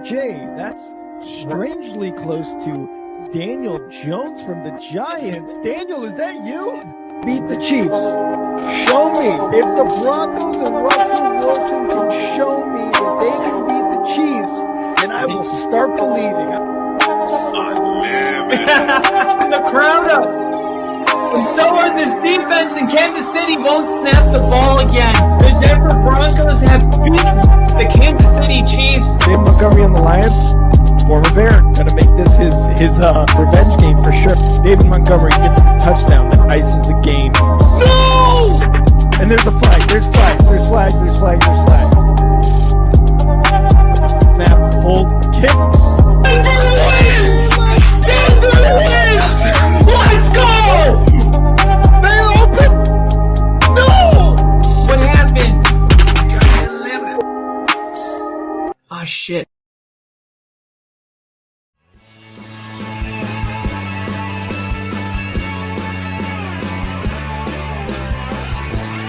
Jay, that's strangely close to Daniel Jones from the Giants. Daniel, is that you? Beat the Chiefs. Show me. If the Broncos and Russell Wilson can show me that they can beat the Chiefs, then I will start believing. The crowd up. And so are this defense, and Kansas City won't snap the ball again. The Denver Broncos have beaten the Kansas City Chiefs. Dave Montgomery on the Lions, former Bear, gonna make this his revenge game for sure. David Montgomery gets the touchdown that ices the game. No! And there's a flag. There's flags. There's flags. There's flags. There's flags. Snap. Hold. Kick. Denver wins! Denver wins! Let's go! They open. No! What happened? Oh shit.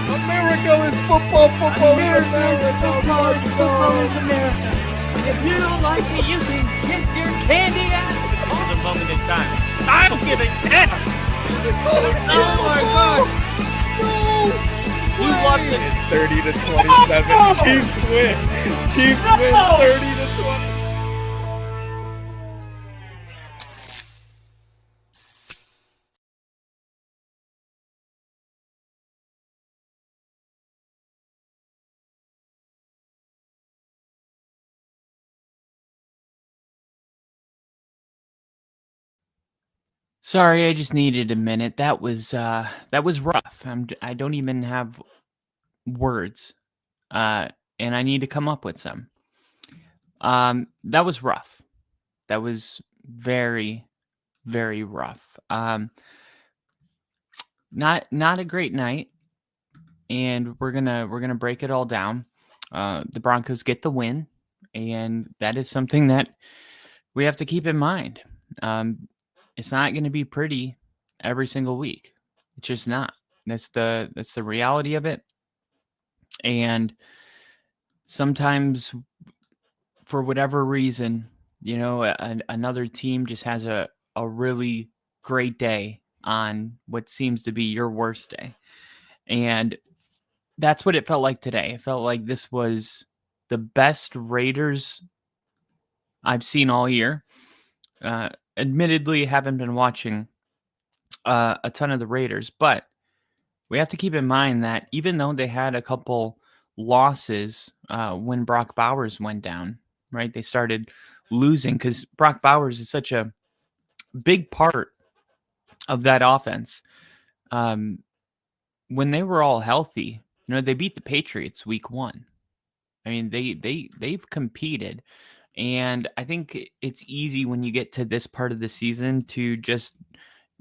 America is football. Football is America. Football is America. If you don't like it, you can kiss your candy ass at the moment in time. I don't give a damn. Oh my god. No! You love this. 30-27. Chiefs win. Chiefs win 30-20. Sorry, I just needed a minute. That was rough. I don't even have words, and I need to come up with some. That was rough. That was very, very rough. Not a great night, and we're gonna break it all down. The Broncos get the win, and that is something that we have to keep in mind. It's not going to be pretty every single week. It's just not. That's the reality of it. And sometimes, for whatever reason, another team just has a really great day on what seems to be your worst day. And that's what it felt like today. It felt like this was the best Raiders I've seen all year. Admittedly, haven't been watching a ton of the Raiders, but we have to keep in mind that even though they had a couple losses when Brock Bowers went down, right? They started losing because Brock Bowers is such a big part of that offense. When they were all healthy, they beat the Patriots week 1. I mean, they've competed. And I think it's easy when you get to this part of the season to just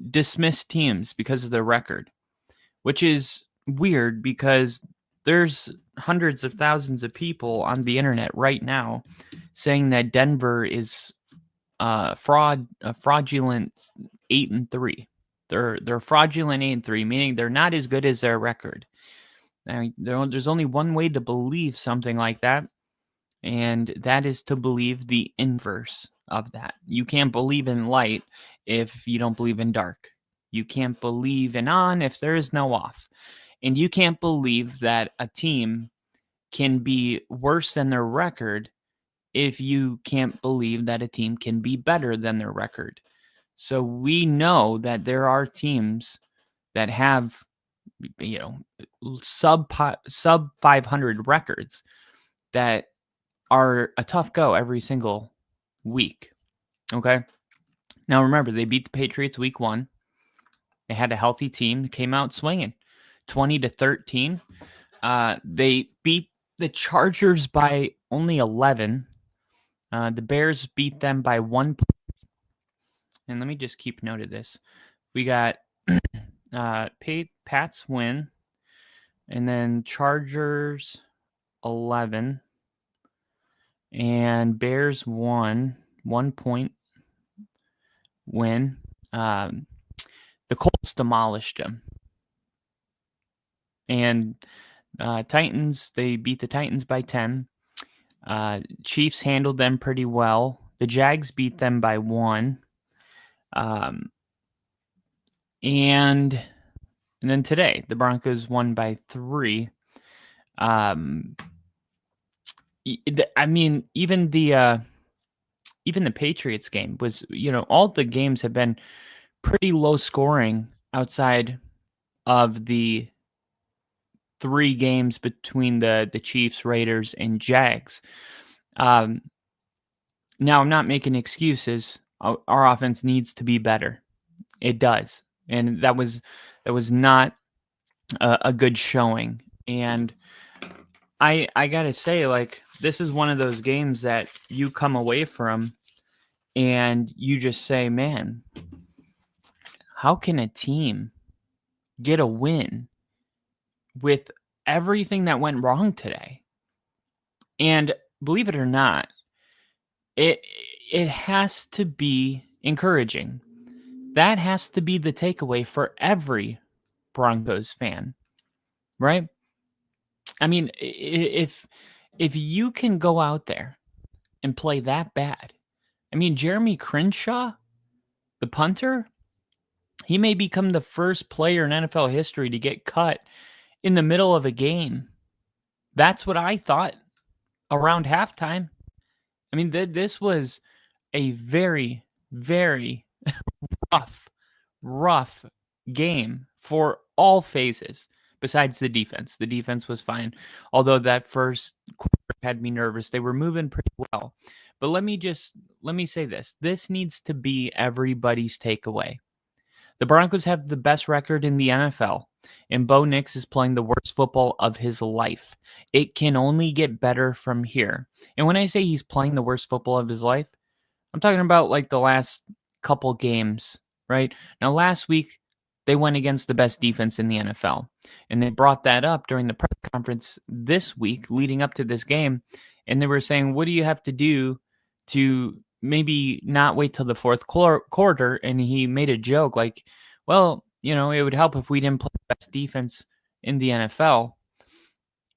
dismiss teams because of their record, which is weird because there's hundreds of thousands of people on the internet right now saying that Denver is a fraudulent 8-3. They're fraudulent 8-3, meaning they're not as good as their record. Now, there's only one way to believe something like that. And that is to believe the inverse of that. You can't believe in light if you don't believe in dark. You can't believe in on if there is no off. And you can't believe that a team can be worse than their record if you can't believe that a team can be better than their record. So we know that there are teams that have, sub 500 records that are a tough go every single week. Okay. Now remember, they beat the Patriots week 1. They had a healthy team, came out swinging 20-13. They beat the Chargers by only 11. The Bears beat them by 1 point. And let me just keep note of this. We got Pats win, and then Chargers 11. And Bears won 1 point win. The Colts demolished them. And Titans, they beat the Titans by 10. Chiefs handled them pretty well. The Jags beat them by 1. And then today, the Broncos won by 3. I mean, even the Patriots game was, all the games have been pretty low scoring outside of the 3 games between the Chiefs, Raiders, and Jags. Now, I'm not making excuses. Our offense needs to be better. It does, and that was not a good showing. And I gotta say, like, this is one of those games that you come away from and you just say, man, how can a team get a win with everything that went wrong today? And believe it or not, it has to be encouraging. That has to be the takeaway for every Broncos fan, right? I mean, if you can go out there and play that bad, I mean, Jeremy Crenshaw, the punter, he may become the first player in NFL history to get cut in the middle of a game. That's what I thought around halftime. I mean, this was a very, very rough game for all phases besides the defense. The defense was fine, although that first quarter had me nervous. They were moving pretty well. But let me say this. This needs to be everybody's takeaway. The Broncos have the best record in the NFL, and Bo Nix is playing the worst football of his life. It can only get better from here. And when I say he's playing the worst football of his life, I'm talking about like the last couple games, right? Now, last week, they went against the best defense in the NFL, and they brought that up during the press conference this week leading up to this game, and they were saying, what do you have to do to maybe not wait till the fourth quarter? And he made a joke like, well, it would help if we didn't play the best defense in the NFL.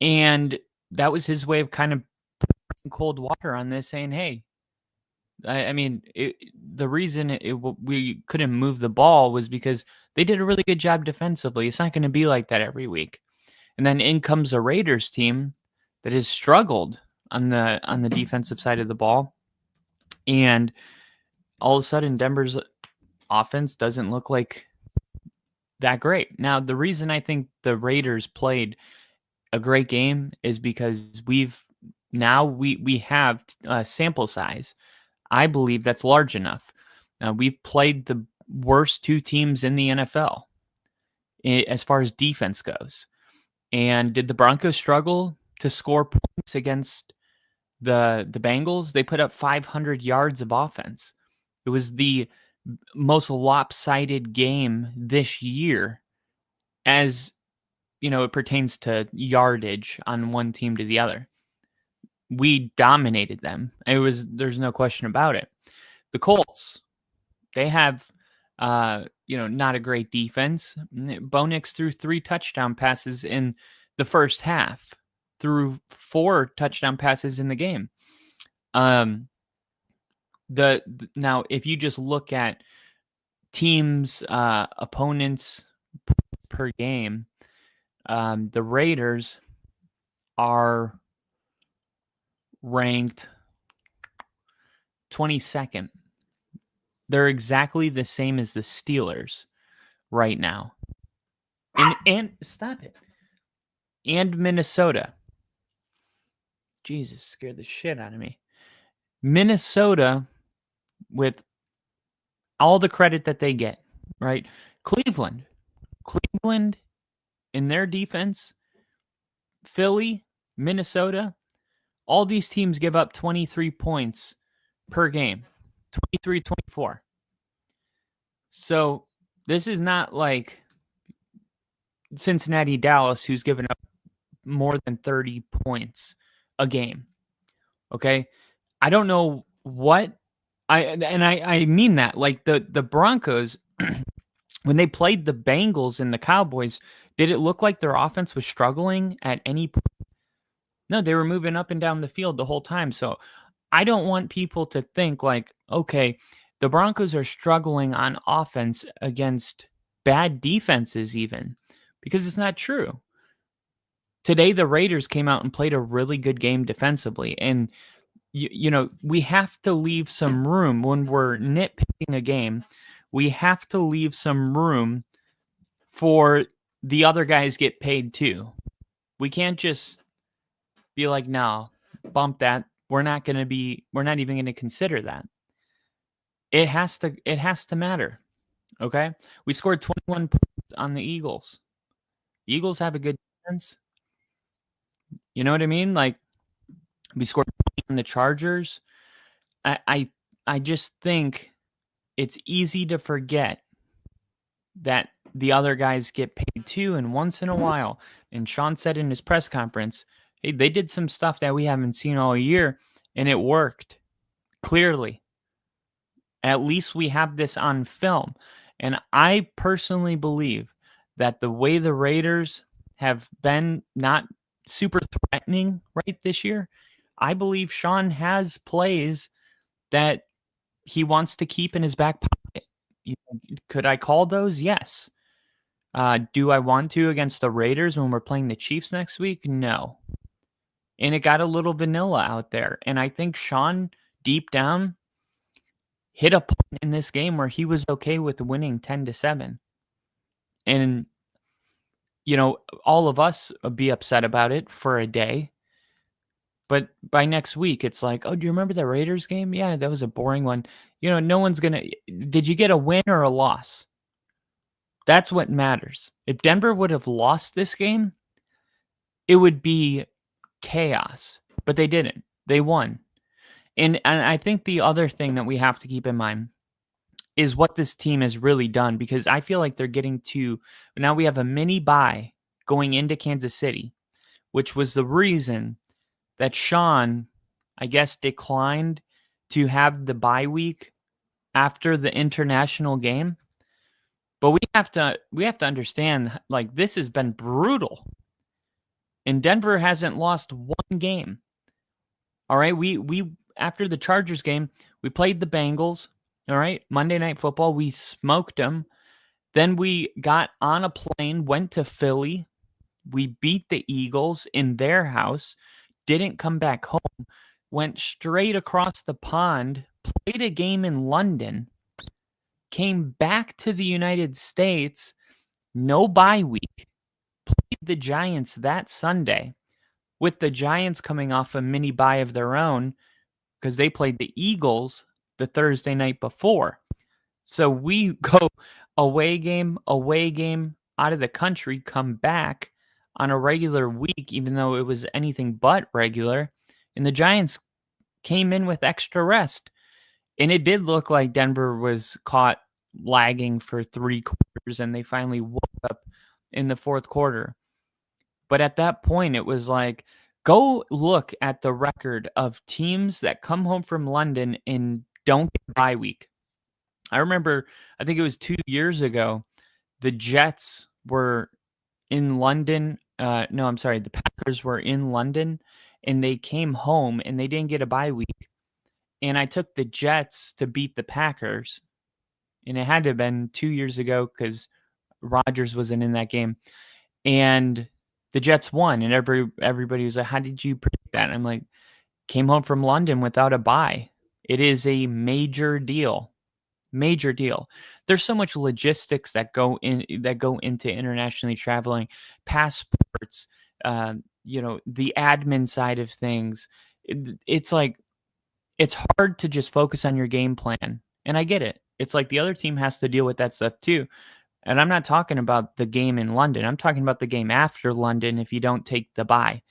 And that was his way of kind of putting cold water on this, saying, hey, I mean, the reason we couldn't move the ball was because they did a really good job defensively. It's not going to be like that every week. And then in comes a Raiders team that has struggled on the defensive side of the ball. And all of a sudden, Denver's offense doesn't look like that great. Now, the reason I think the Raiders played a great game is because we have a sample size. I believe that's large enough. We've played the worst 2 teams in the NFL as far as defense goes. And did the Broncos struggle to score points against the Bengals? They put up 500 yards of offense. It was the most lopsided game this year as, it pertains to yardage on one team to the other. We dominated them. There's no question about it. The Colts, they have, not a great defense. Bo Nix threw 3 touchdown passes in the first half, threw 4 touchdown passes in the game. Now, if you just look at teams, opponents per game, the Raiders are ranked 22nd. They're exactly the same as the Steelers right now. And stop it. And Minnesota. Jesus, scared the shit out of me. Minnesota, with all the credit that they get, right? Cleveland in their defense, Philly, Minnesota, all these teams give up 23 points per game, 23, 24. So this is not like Cincinnati, Dallas, who's given up more than 30 points a game. Okay? I don't know what I mean that. Like the Broncos, when they played the Bengals and the Cowboys, did it look like their offense was struggling at any point? No, they were moving up and down the field the whole time. So I don't want people to think like, okay, the Broncos are struggling on offense against bad defenses even, because it's not true. Today, the Raiders came out and played a really good game defensively. And, we have to leave some room when we're nitpicking a game. We have to leave some room for the other guys get paid too. We can't just be like, no, bump that. We're not even going to consider that. It has to matter. Okay. We scored 21 points on the Eagles. The Eagles have a good defense. You know what I mean? Like, we scored on the Chargers. I just think it's easy to forget that the other guys get paid too, and once in a while, and Sean said in his press conference, hey, they did some stuff that we haven't seen all year, and it worked. Clearly. At least we have this on film. And I personally believe that the way the Raiders have been not super threatening right this year, I believe Sean has plays that he wants to keep in his back pocket. Could I call those? Yes. Do I want to against the Raiders when we're playing the Chiefs next week? No. And it got a little vanilla out there. And I think Sean, deep down, hit a point in this game where he was okay with winning 10-7. And, all of us would be upset about it for a day. But by next week, it's like, oh, do you remember the Raiders game? Yeah, that was a boring one. No one's going to. Did you get a win or a loss? That's what matters. If Denver would have lost this game, it would be chaos. But they didn't. They won. And I think the other thing that we have to keep in mind is what this team has really done, because I feel like they're getting to, now we have a mini bye going into Kansas City, which was the reason that Sean, I guess, declined to have the bye week after the international game. But we have to understand, like, this has been brutal. And Denver hasn't lost one game. All right, we after the Chargers game, we played the Bengals. All right, Monday Night Football, we smoked them. Then we got on a plane, went to Philly. We beat the Eagles in their house, didn't come back home, went straight across the pond, played a game in London, came back to the United States, no bye week, played the Giants that Sunday, with the Giants coming off a mini bye of their own because they played the Eagles the Thursday night before. So we go away game, out of the country, come back on a regular week, even though it was anything but regular. And the Giants came in with extra rest. And it did look like Denver was caught lagging for 3 quarters, and they finally woke up in the fourth quarter. But at that point, it was like, go look at the record of teams that come home from London and don't get bye week. I remember, I think it was 2 years ago, the Jets were in London. The Packers were in London, and they came home, and they didn't get a bye week. And I took the Jets to beat the Packers. And it had to have been 2 years ago because Rodgers wasn't in that game. And the Jets won. And everybody was like, how did you predict that? And I'm like, came home from London without a bye. It is a major deal. Major deal. There's so much logistics that go into internationally traveling, passports, the admin side of things. It's like, it's hard to just focus on your game plan. And I get it. It's like the other team has to deal with that stuff too. And I'm not talking about the game in London. I'm talking about the game after London if you don't take the bye.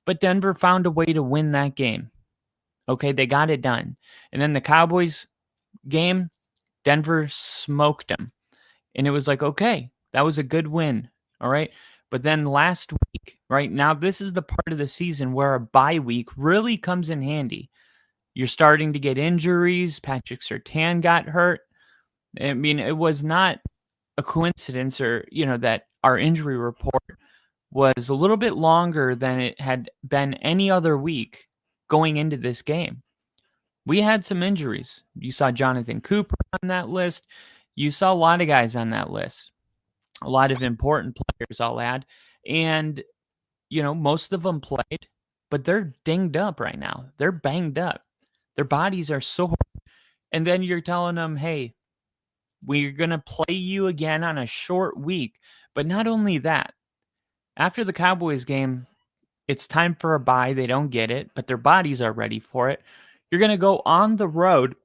But Denver found a way to win that game. Okay, they got it done. And then the Cowboys game, Denver smoked them. And it was like, okay, that was a good win. All right. But then last week, right now, this is the part of the season where a bye week really comes in handy. You're starting to get injuries. Patrick Surtain got hurt. I mean, it was not a coincidence that our injury report was a little bit longer than it had been any other week going into this game. We had some injuries. You saw Jonathan Cooper on that list. You saw a lot of guys on that list. A lot of important players, I'll add. And, most of them played, but they're dinged up right now. They're banged up. Their bodies are sore. And then you're telling them, hey, we're going to play you again on a short week. But not only that, after the Cowboys game, it's time for a bye. They don't get it, but their bodies are ready for it. You're going to go on the road,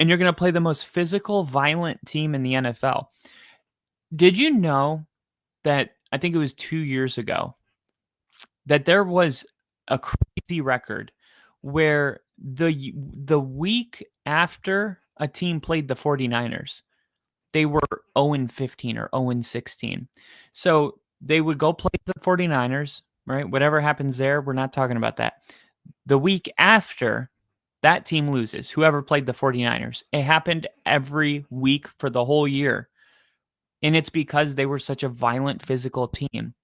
and you're going to play the most physical, violent team in the NFL. Did you know that, I think it was 2 years ago, that there was a crazy record where the week after a team played the 49ers, they were 0-15 or 0-16. So they would go play the 49ers, right? Whatever happens there, we're not talking about that. The week after, that team loses, whoever played the 49ers. It happened every week for the whole year. And it's because they were such a violent, physical team,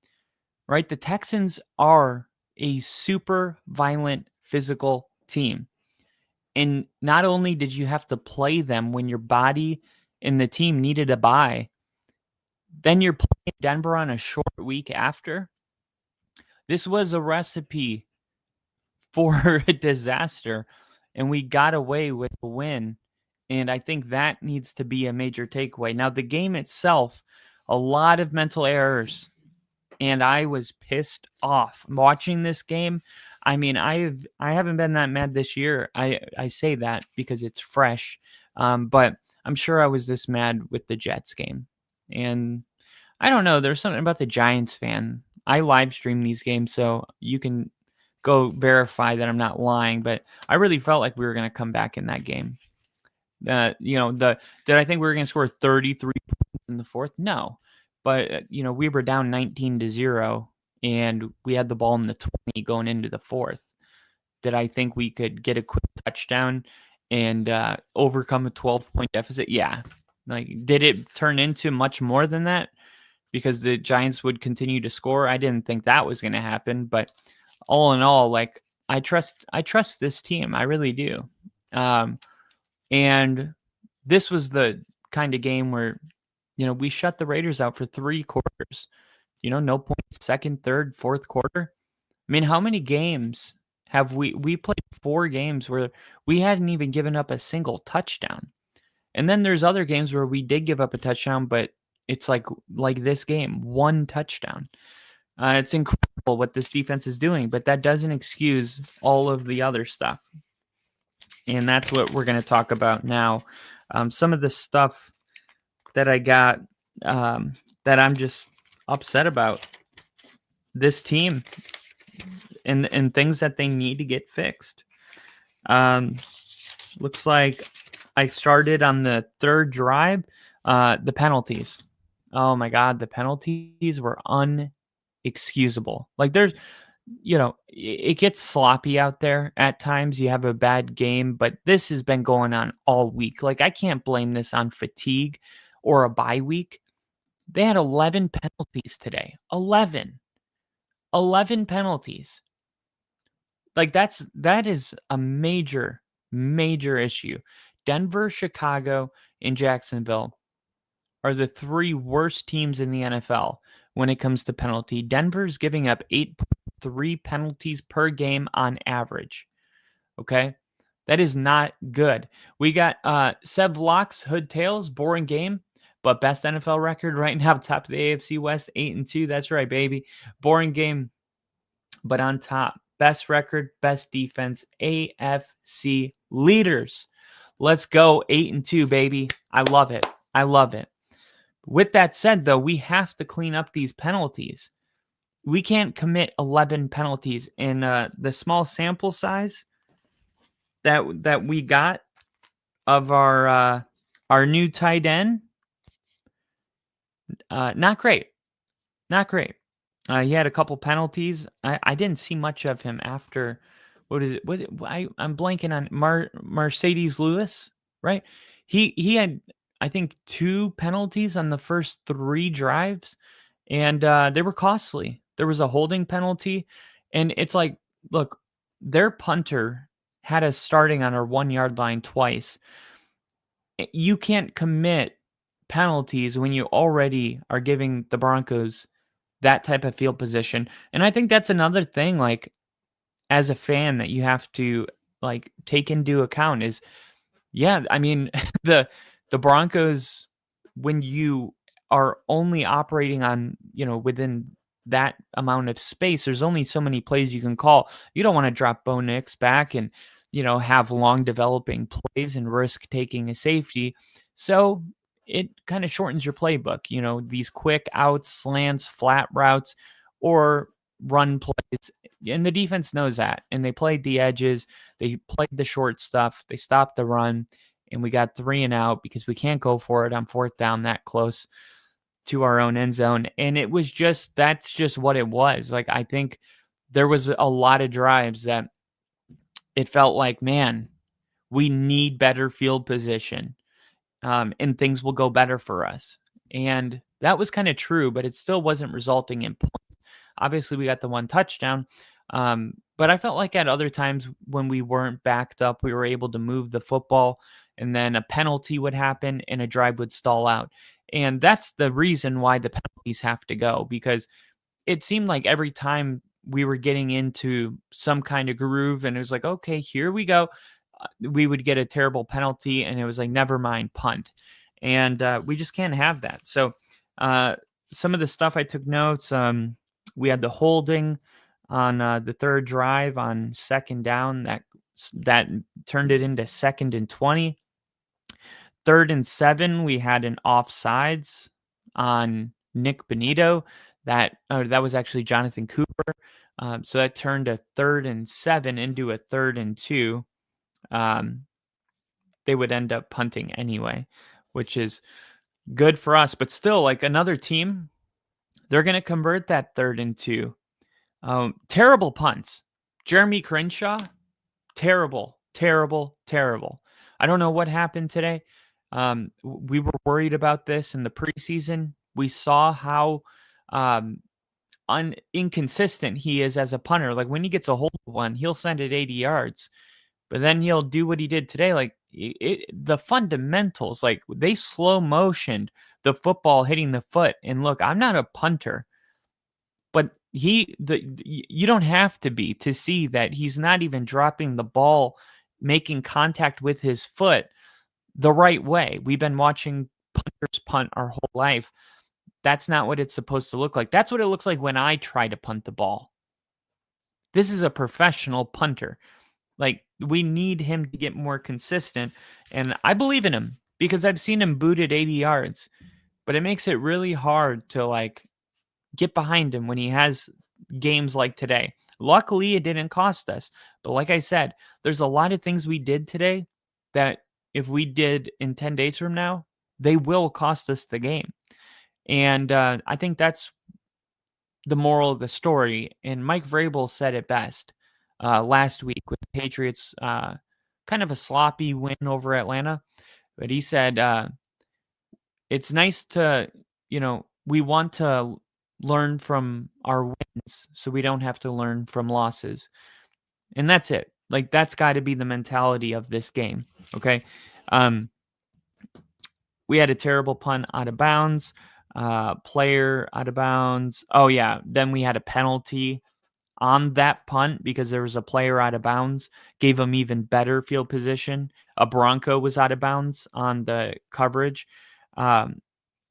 right? The Texans are a super violent, physical team. And not only did you have to play them when your body and the team needed a bye, then you're playing Denver on a short week after. This was a recipe for a disaster, and we got away with a win. And I think that needs to be a major takeaway. Now, the game itself, a lot of mental errors, and I was pissed off watching this game. I mean, I haven't been that mad this year. I say that because it's fresh, but I'm sure I was this mad with the Jets game. And I don't know, there's something about the Giants fan. I live stream these games, so you can go verify that I'm not lying, but I really felt like we were going to come back in that game. Did I think we were going to score 33 points in the fourth? No. But, we were down 19-0, and we had the ball in the 20 going into the fourth. Did I think we could get a quick touchdown and overcome a 12-point deficit? Yeah. Did it turn into much more than that because the Giants would continue to score? I didn't think that was going to happen, but all in all, I trust this team. I really do. And this was the kind of game where, we shut the Raiders out for 3 quarters. No points, second, third, fourth quarter. I mean, how many games have we played 4 games where we hadn't even given up a single touchdown? And then there's other games where we did give up a touchdown, but it's like this game, 1 touchdown. It's incredible what this defense is doing, but that doesn't excuse all of the other stuff. And that's what we're going to talk about now. Some of the stuff that I got that I'm just upset about this team and things that they need to get fixed. Looks like I started on the 3rd drive. The penalties. Oh my God, the penalties were unexcusable. There's, it gets sloppy out there at times. You have a bad game, but this has been going on all week. I can't blame this on fatigue or a bye week. They had 11 penalties today. 11 penalties. That is a major issue. Denver, Chicago, and Jacksonville are the 3 worst teams in the NFL when it comes to penalty. Denver's giving up 8.3 penalties per game on average. Okay? That is not good. We got Sev Locks, Hood Tails, boring game, but best NFL record right now, top of the AFC West, 8-2. That's right, baby. Boring game, but on top. Best record, best defense, AFC leaders. Let's go 8-2, baby. I love it. With that said, though, we have to clean up these penalties. We can't commit 11 penalties in the small sample size that we got of our new tight end. Not great. He had a couple penalties. I didn't see much of him after. I'm blanking on Mercedes Lewis, right? He had, I think, 2 penalties on the first 3 drives, and they were costly. there was a holding penalty. And it's like, look, their punter had us starting on our 1 yard line twice. You can't commit penalties when you already are giving the Broncos that type of field position. And I think that's another thing, like, as a fan, that you have to like take into account is, yeah, I mean, the Broncos, when you are only operating on, within that amount of space, there's only so many plays you can call. You don't want to drop Bo Nix back and, have long developing plays and risk taking a safety. So it kind of shortens your playbook, these quick outs, slants, flat routes, or run plays. And the defense knows that. And they played the edges, they played the short stuff, they stopped the run, and we got 3 and out because we can't go for it on 4th down that close to our own end zone. And it was that's just what it was. Like, I think there was a lot of drives that it felt like, man, we need better field position, and things will go better for us. And that was kind of true, but it still wasn't resulting in points. Obviously, we got the 1 touchdown. But I felt like at other times when we weren't backed up, we were able to move the football, and then a penalty would happen and a drive would stall out. And that's the reason why the penalties have to go, because it seemed like every time we were getting into some kind of groove and it was like, okay, here we go, we would get a terrible penalty and it was like, never mind, punt. And we just can't have that. So some of the stuff I took notes, we had the holding on the 3rd drive on 2nd down that turned it into 2nd and 20. 3rd and 7, we had an offsides on Nick Benito. That was actually Jonathan Cooper. So that turned a 3rd and 7 into a 3rd and 2. They would end up punting anyway, which is good for us. But still, like, another team, they're going to convert that 3rd and 2. Terrible punts. Jeremy Crenshaw, terrible. I don't know what happened today. We were worried about this in the preseason. We saw how inconsistent he is as a punter. Like, when he gets a hold of one, he'll send it 80 yards, but then he'll do what he did today. Like, the fundamentals, like, they slow motioned the football hitting the foot. And look, I'm not a punter, but you don't have to be to see that he's not even dropping the ball, making contact with his foot the right way. We've been watching punters punt our whole life. That's not what it's supposed to look like. That's what it looks like when I try to punt the ball. This is a professional punter. Like, we need him to get more consistent, and I believe in him because I've seen him booted 80 yards, but it makes it really hard to, like, get behind him when he has games like today. Luckily, it didn't cost us. But like I said, there's a lot of things we did today that if we did in 10 days from now, they will cost us the game. And I think that's the moral of the story. And Mike Vrabel said it best last week with the Patriots, kind of a sloppy win over Atlanta. But he said, it's nice to, we want to learn from our wins so we don't have to learn from losses. And that's it. Like, that's got to be the mentality of this game. Okay. We had a terrible punt out of bounds, player out of bounds. Oh yeah. Then we had a penalty on that punt because there was a player out of bounds, gave him even better field position. A Bronco was out of bounds on the coverage.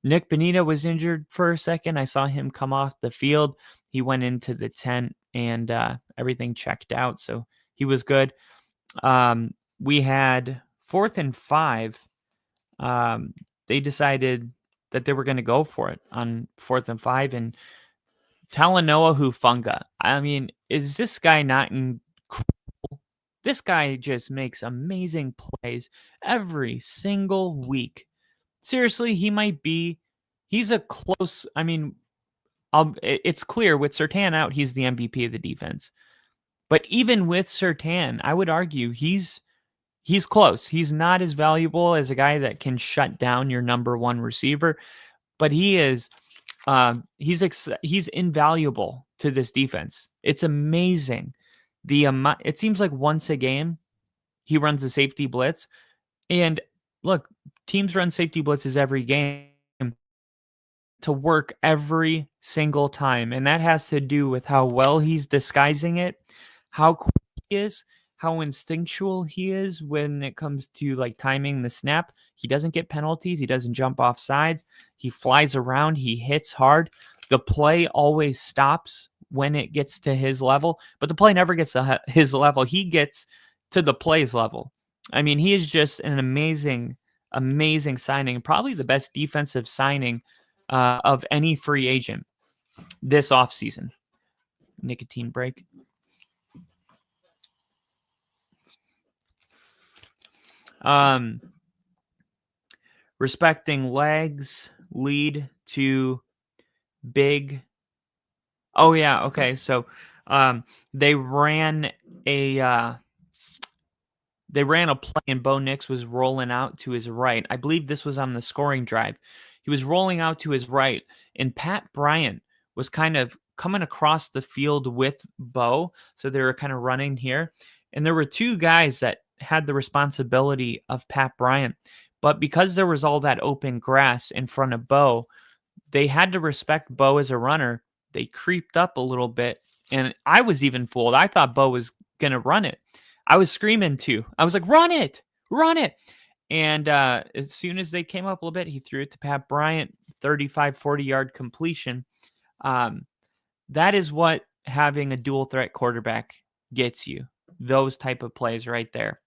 Nick Benito was injured for a second. I saw him come off the field. He went into the tent and everything checked out. So he was good. We had 4th and 5. They decided that they were going to go for it on 4th and 5. And Talanoa Hufanga, I mean, is this guy not incredible? This guy just makes amazing plays every single week. Seriously, he's a close, I mean, it's clear with Surtain out, he's the MVP of the defense. But even with Surtain, I would argue he's close. He's not as valuable as a guy that can shut down your number 1 receiver, but he is He's invaluable to this defense. It's amazing. It seems like once a game he runs a safety blitz, and look, teams run safety blitzes every game to work every single time, and that has to do with how well he's disguising it, how quick he is, how instinctual he is when it comes to like timing the snap. He doesn't get penalties, he doesn't jump off sides, he flies around, he hits hard. The play always stops when it gets to his level, but the play never gets to his level. He gets to the play's level. I mean, he is just an amazing signing, probably the best defensive signing of any free agent this offseason. Nicotine break. Respecting legs lead to big. Oh yeah, okay. So they ran a play and Bo Nix was rolling out to his right. I believe this was on the scoring drive. He was rolling out to his right, and Pat Bryant was kind of coming across the field with Bo. So they were kind of running here. And there were two guys that had the responsibility of Pat Bryant. But because there was all that open grass in front of Bo, they had to respect Bo as a runner. They creeped up a little bit. And I was even fooled. I thought Bo was going to run it. I was screaming too. I was like, run it, run it. And as soon as they came up a little bit, he threw it to Pat Bryant, 35, 40-yard completion. That is what having a dual threat quarterback gets you. Those type of plays right there.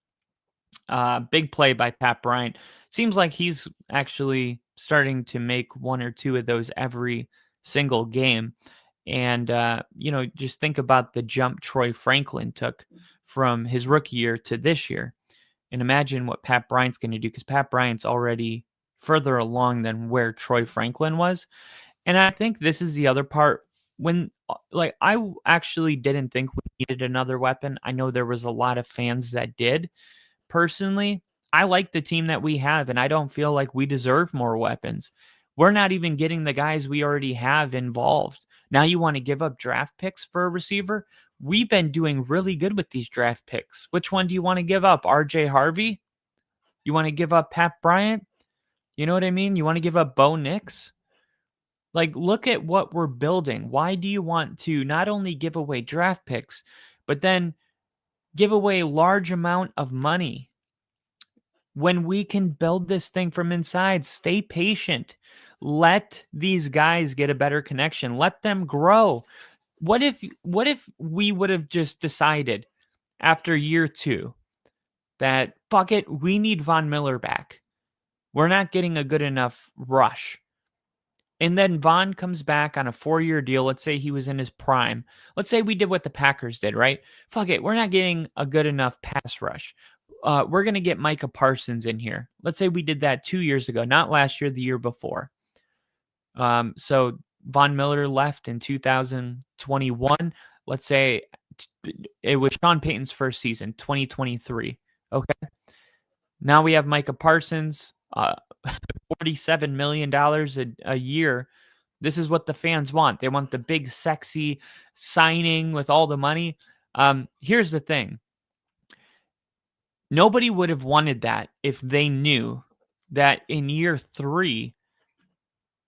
Big play by Pat Bryant. Seems like he's actually starting to make one or two of those every single game. And, just think about the jump Troy Franklin took from his rookie year to this year. And imagine what Pat Bryant's going to do, because Pat Bryant's already further along than where Troy Franklin was. And I think this is the other part. I actually didn't think we needed another weapon. I know there was a lot of fans that did. Personally, I like the team that we have, and I don't feel like we deserve more weapons. We're not even getting the guys we already have involved. Now you want to give up draft picks for a receiver? We've been doing really good with these draft picks. Which one do you want to give up? RJ Harvey? You want to give up Pat Bryant? You know what I mean? You want to give up Bo Nix? Like, look at what we're building. Why do you want to not only give away draft picks, but then give away a large amount of money when we can build this thing from inside? Stay patient. Let these guys get a better connection. Let them grow. What if we would have just decided after year 2 that, fuck it, we need Von Miller back. We're not getting a good enough rush. And then Von comes back on a 4-year deal. Let's say he was in his prime. Let's say we did what the Packers did, right? Fuck it, we're not getting a good enough pass rush. We're going to get Micah Parsons in here. Let's say we did that 2 years ago, not last year, the year before. So Von Miller left in 2021. Let's say it was Sean Payton's first season, 2023. Okay. Now we have Micah Parsons, $47 million a year. This is what the fans want. They want the big, sexy signing with all the money. Here's the thing. Nobody would have wanted that if they knew that in year 3,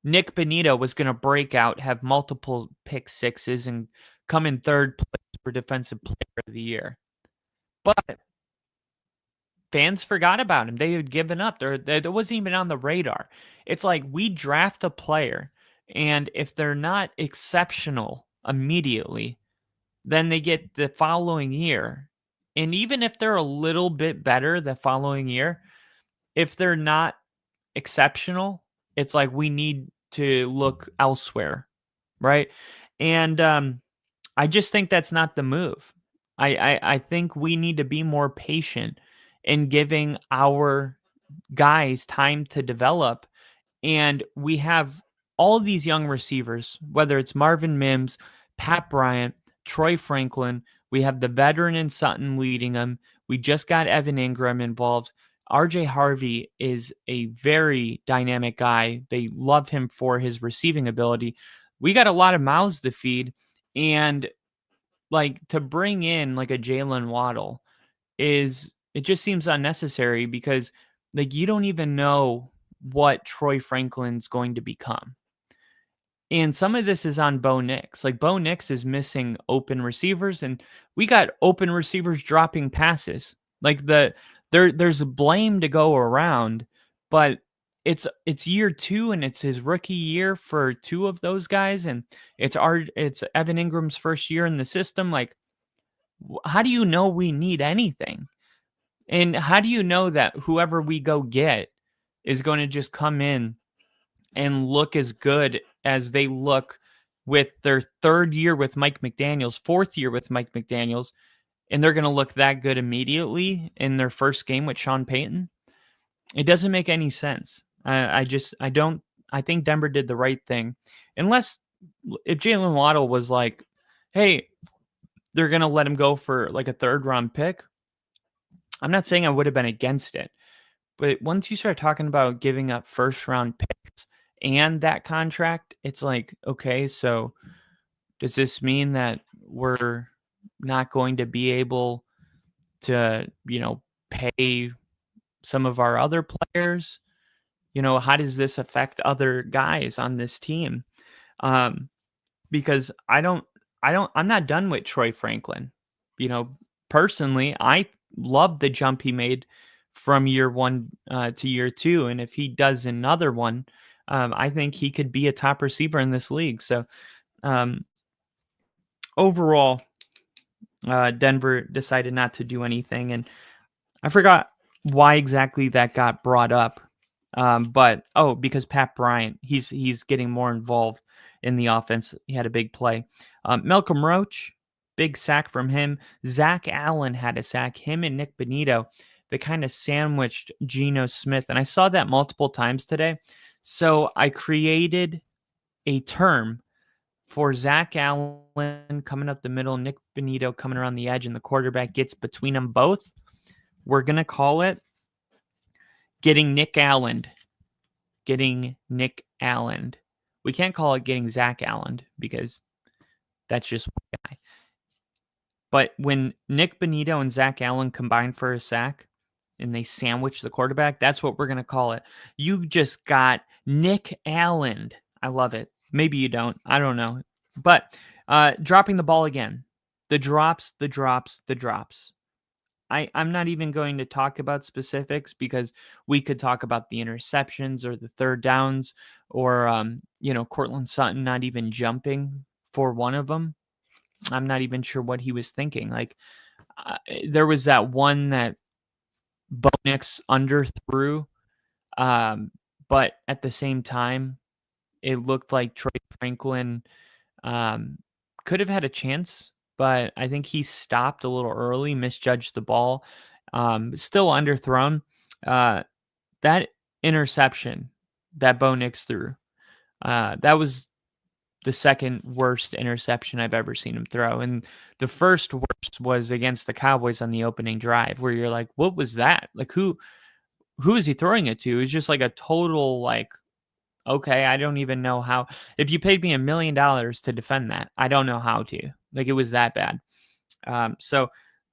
Nick Bonito was going to break out, have multiple pick sixes, and come in third place for Defensive Player of the Year. But fans forgot about him. They had given up. There wasn't even on the radar. It's like we draft a player, and if they're not exceptional immediately, then they get the following year. And even if they're a little bit better the following year, if they're not exceptional, it's like we need to look elsewhere, right? And I just think that's not the move. I think we need to be more patient in giving our guys time to develop. And we have all of these young receivers, whether it's Marvin Mims, Pat Bryant, Troy Franklin. We have the veteran in Sutton leading them. We just got Evan Ingram involved. RJ Harvey is a very dynamic guy. They love him for his receiving ability. We got a lot of mouths to feed, and like to bring in like a Jalen Waddle it just seems unnecessary because like you don't even know what Troy Franklin's going to become. And some of this is on Bo Nix. Like Bo Nix is missing open receivers, and we got open receivers dropping passes. Like there's blame to go around, but it's year 2 and it's his rookie year for 2 of those guys, and it's Evan Ingram's first year in the system. Like, how do you know we need anything? And how do you know that whoever we go get is going to just come in and look as good as they look with their 3rd year with Mike McDaniels, 4th year with Mike McDaniels, and they're going to look that good immediately in their first game with Sean Payton? It doesn't make any sense. I think Denver did the right thing. Unless if Jalen Waddle was like, hey, they're going to let him go for like a 3rd round pick, I'm not saying I would have been against it. But once you start talking about giving up 1st round picks and that contract, it's like, okay, so does this mean that we're not going to be able to, pay some of our other players? How does this affect other guys on this team? Because I'm not done with Troy Franklin. Personally, I love the jump he made from year 1 to year 2. And if he does another one, I think he could be a top receiver in this league. So overall, Denver decided not to do anything. And I forgot why exactly that got brought up. Because Pat Bryant, he's getting more involved in the offense. He had a big play. Malcolm Roach, big sack from him. Zach Allen had a sack. Him and Nick Bonito, they kind of sandwiched Geno Smith. And I saw that multiple times today. So I created a term for Zach Allen coming up the middle, Nick Bonito coming around the edge, and the quarterback gets between them both. We're going to call it getting Nick Allen. We can't call it getting Zach Allen because that's just one guy. But when Nick Bonito and Zach Allen combine for a sack and they sandwich the quarterback, that's what we're going to call it. You just got Nick Allen. I love it. Maybe you don't. I don't know. But dropping the ball again. The drops. I'm not even going to talk about specifics because we could talk about the interceptions or the 3rd downs or, Cortland Sutton not even jumping for one of them. I'm not even sure what he was thinking. Like there was that one that Bo Nix underthrew, but at the same time, it looked like Troy Franklin could have had a chance, but I think he stopped a little early, misjudged the ball, still underthrown. That interception that Bo Nix threw, that was the 2nd worst interception I've ever seen him throw. And the first worst was against the Cowboys on the opening drive, where you're like, what was that? Like, who is he throwing it to? It's just like a total, like, okay, I don't even know how. If you paid me $1 million to defend that, I don't know how to. Like, it was that bad. So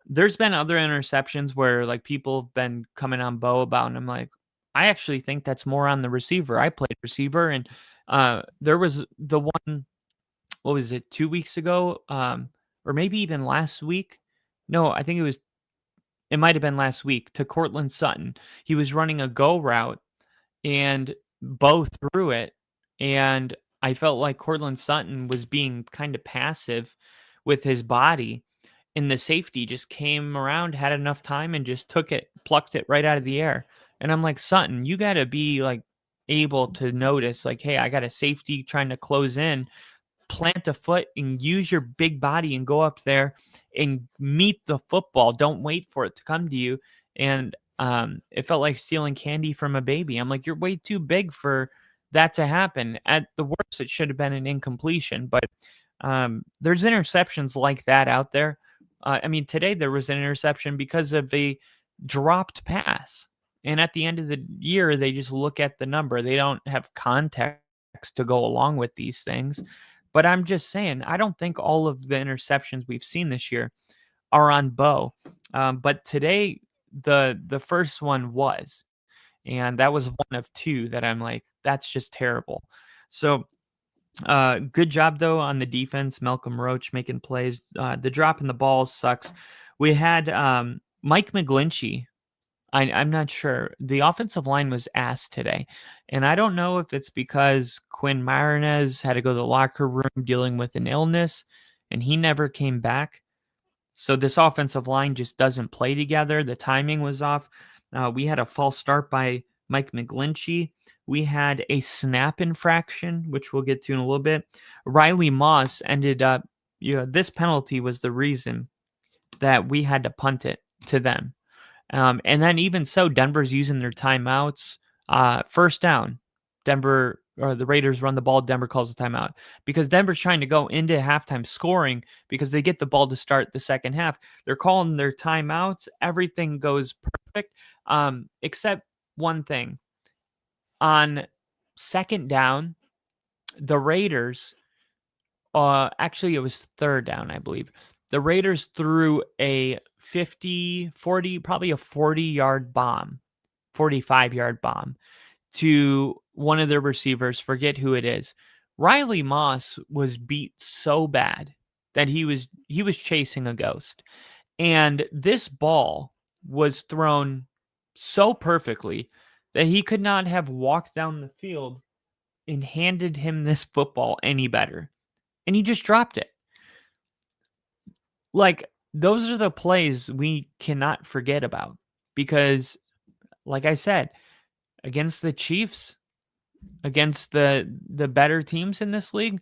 there's been other interceptions where like people have been coming on Bo about, and I'm like, I actually think that's more on the receiver. I played receiver, and there was the one, what was it, 2 weeks ago, or maybe even last week? No, I think it might have been last week, to Cortland Sutton. He was running a go route, and Bo threw it, and I felt like Cortland Sutton was being kind of passive with his body, and the safety just came around, had enough time, and just plucked it right out of the air. And I'm like, Sutton, you got to be like able to notice, like, hey, I got a safety trying to close in, plant a foot and use your big body and go up there and meet the football. Don't wait for it to come to you. And it felt like stealing candy from a baby. I'm like, you're way too big for that to happen. At the worst, it should have been an incompletion. But there's interceptions like that out there. Today there was an interception because of a dropped pass. And at the end of the year, they just look at the number. They don't have context to go along with these things. But I'm just saying, I don't think all of the interceptions we've seen this year are on Bo. But today, the first one was, and that was one of two that I'm like, that's just terrible. So good job though on the defense. Malcolm Roach making plays. The drop in the balls sucks. We had Mike McGlinchey. I'm not sure. The offensive line was ass today. And I don't know if it's because Quinn Marinez had to go to the locker room dealing with an illness and he never came back. So this offensive line just doesn't play together. The timing was off. We had a false start by Mike McGlinchey. We had a snap infraction, which we'll get to in a little bit. Riley Moss ended up, this penalty was the reason that we had to punt it to them. And then even so, Denver's using their timeouts. First down, Denver or the Raiders run the ball. Denver calls the timeout because Denver's trying to go into halftime scoring because they get the ball to start the second half. They're calling their timeouts. Everything goes perfect, except one thing. On second down, the Raiders, actually it was third down, I believe. The Raiders threw a 40, probably a 40-yard bomb, 45-yard bomb to one of their receivers. Forget who it is. Riley Moss was beat so bad that he was chasing a ghost. And this ball was thrown so perfectly that he could not have walked down the field and handed him this football any better. And he just dropped it. Like, those are the plays we cannot forget about because, like I said, against the Chiefs, against the better teams in this league,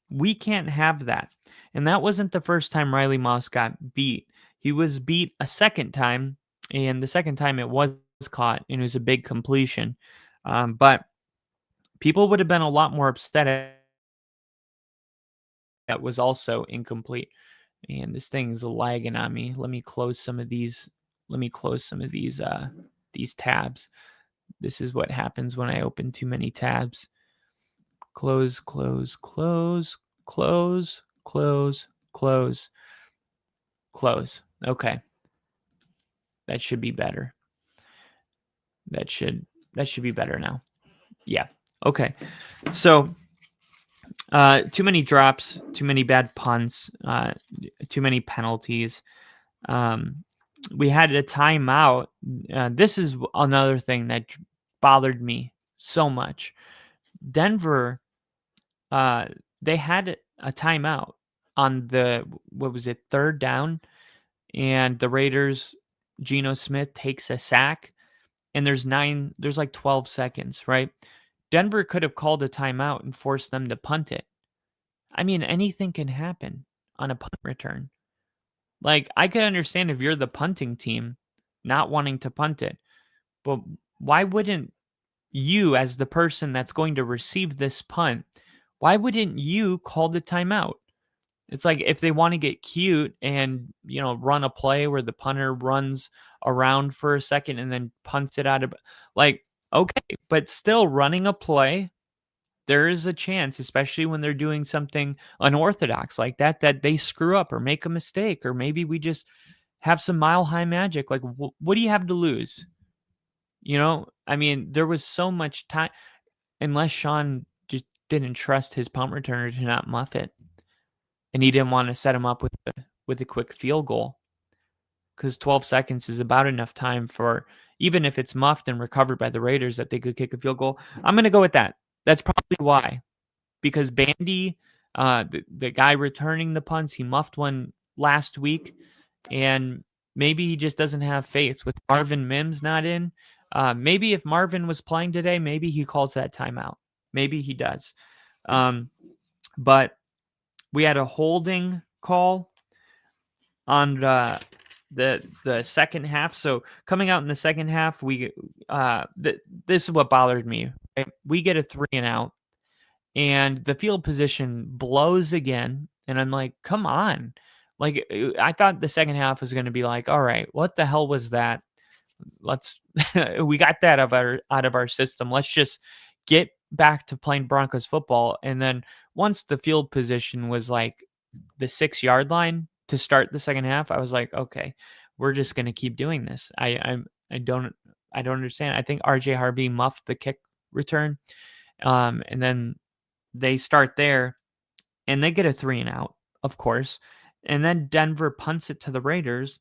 we can't have that. And that wasn't the first time Riley Moss got beat. He was beat a second time, and the second time it was caught, and it was a big completion. But people would have been a lot more upset that was also incomplete. And this thing's lagging on me. Let me close some of these. These tabs. This is what happens when I open too many tabs. Close, close, close, close, close, close, close. Okay. That should be better. That should be better now. Yeah. Okay. So too many drops, too many bad punts, too many penalties. We had a timeout. This is another thing that bothered me so much. Denver, they had a timeout on the, third down, and the Raiders, Geno Smith takes a sack, and there's like 12 seconds, right? Denver could have called a timeout and forced them to punt it. I mean, anything can happen on a punt return. Like, I could understand if you're the punting team not wanting to punt it, but why wouldn't you, as the person that's going to receive this punt, why wouldn't you call the timeout? It's like if they want to get cute and, run a play where the punter runs around for a second and then punts it out of, like, okay, but still running a play, there is a chance, especially when they're doing something unorthodox like that they screw up or make a mistake, or maybe we just have some mile high magic. Like, what do you have to lose? I mean, there was so much time, unless Sean just didn't trust his punt returner to not muff it. And he didn't want to set him up with a quick field goal, because 12 seconds is about enough time for, even if it's muffed and recovered by the Raiders, that they could kick a field goal. I'm going to go with that. That's probably why, because Bandy, the guy returning the punts, he muffed one last week, and maybe he just doesn't have faith with Marvin Mims not in. Maybe if Marvin was playing today, maybe he calls that timeout. Maybe he does. But we had a holding call on the second half. So coming out in the second half, this is what bothered me. Right? We get a 3-and-out, and the field position blows again. And I'm like, come on. Like, I thought the second half was going to be like, all right, what the hell was that? we got that out of our system. Let's just get back to playing Broncos football. And then once the field position was like the 6-yard line to start the second half, I was like, okay, we're just going to keep doing this. I don't understand. I think RJ Harvey muffed the kick return. And then they start there and they get a 3-and-out, of course. And then Denver punts it to the Raiders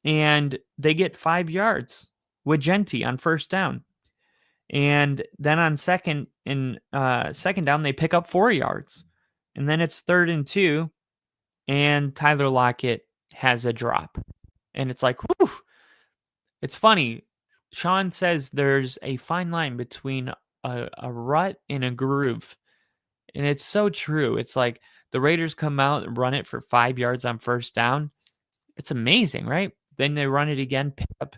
and they get 5 yards with Genti on first down. And then on second down, they pick up 4 yards. And then it's 3rd and 2, and Tyler Lockett has a drop. And it's like, whew. It's funny. Sean says there's a fine line between a rut and a groove. And it's so true. It's like the Raiders come out and run it for 5 yards on first down. It's amazing, right? Then they run it again, pick up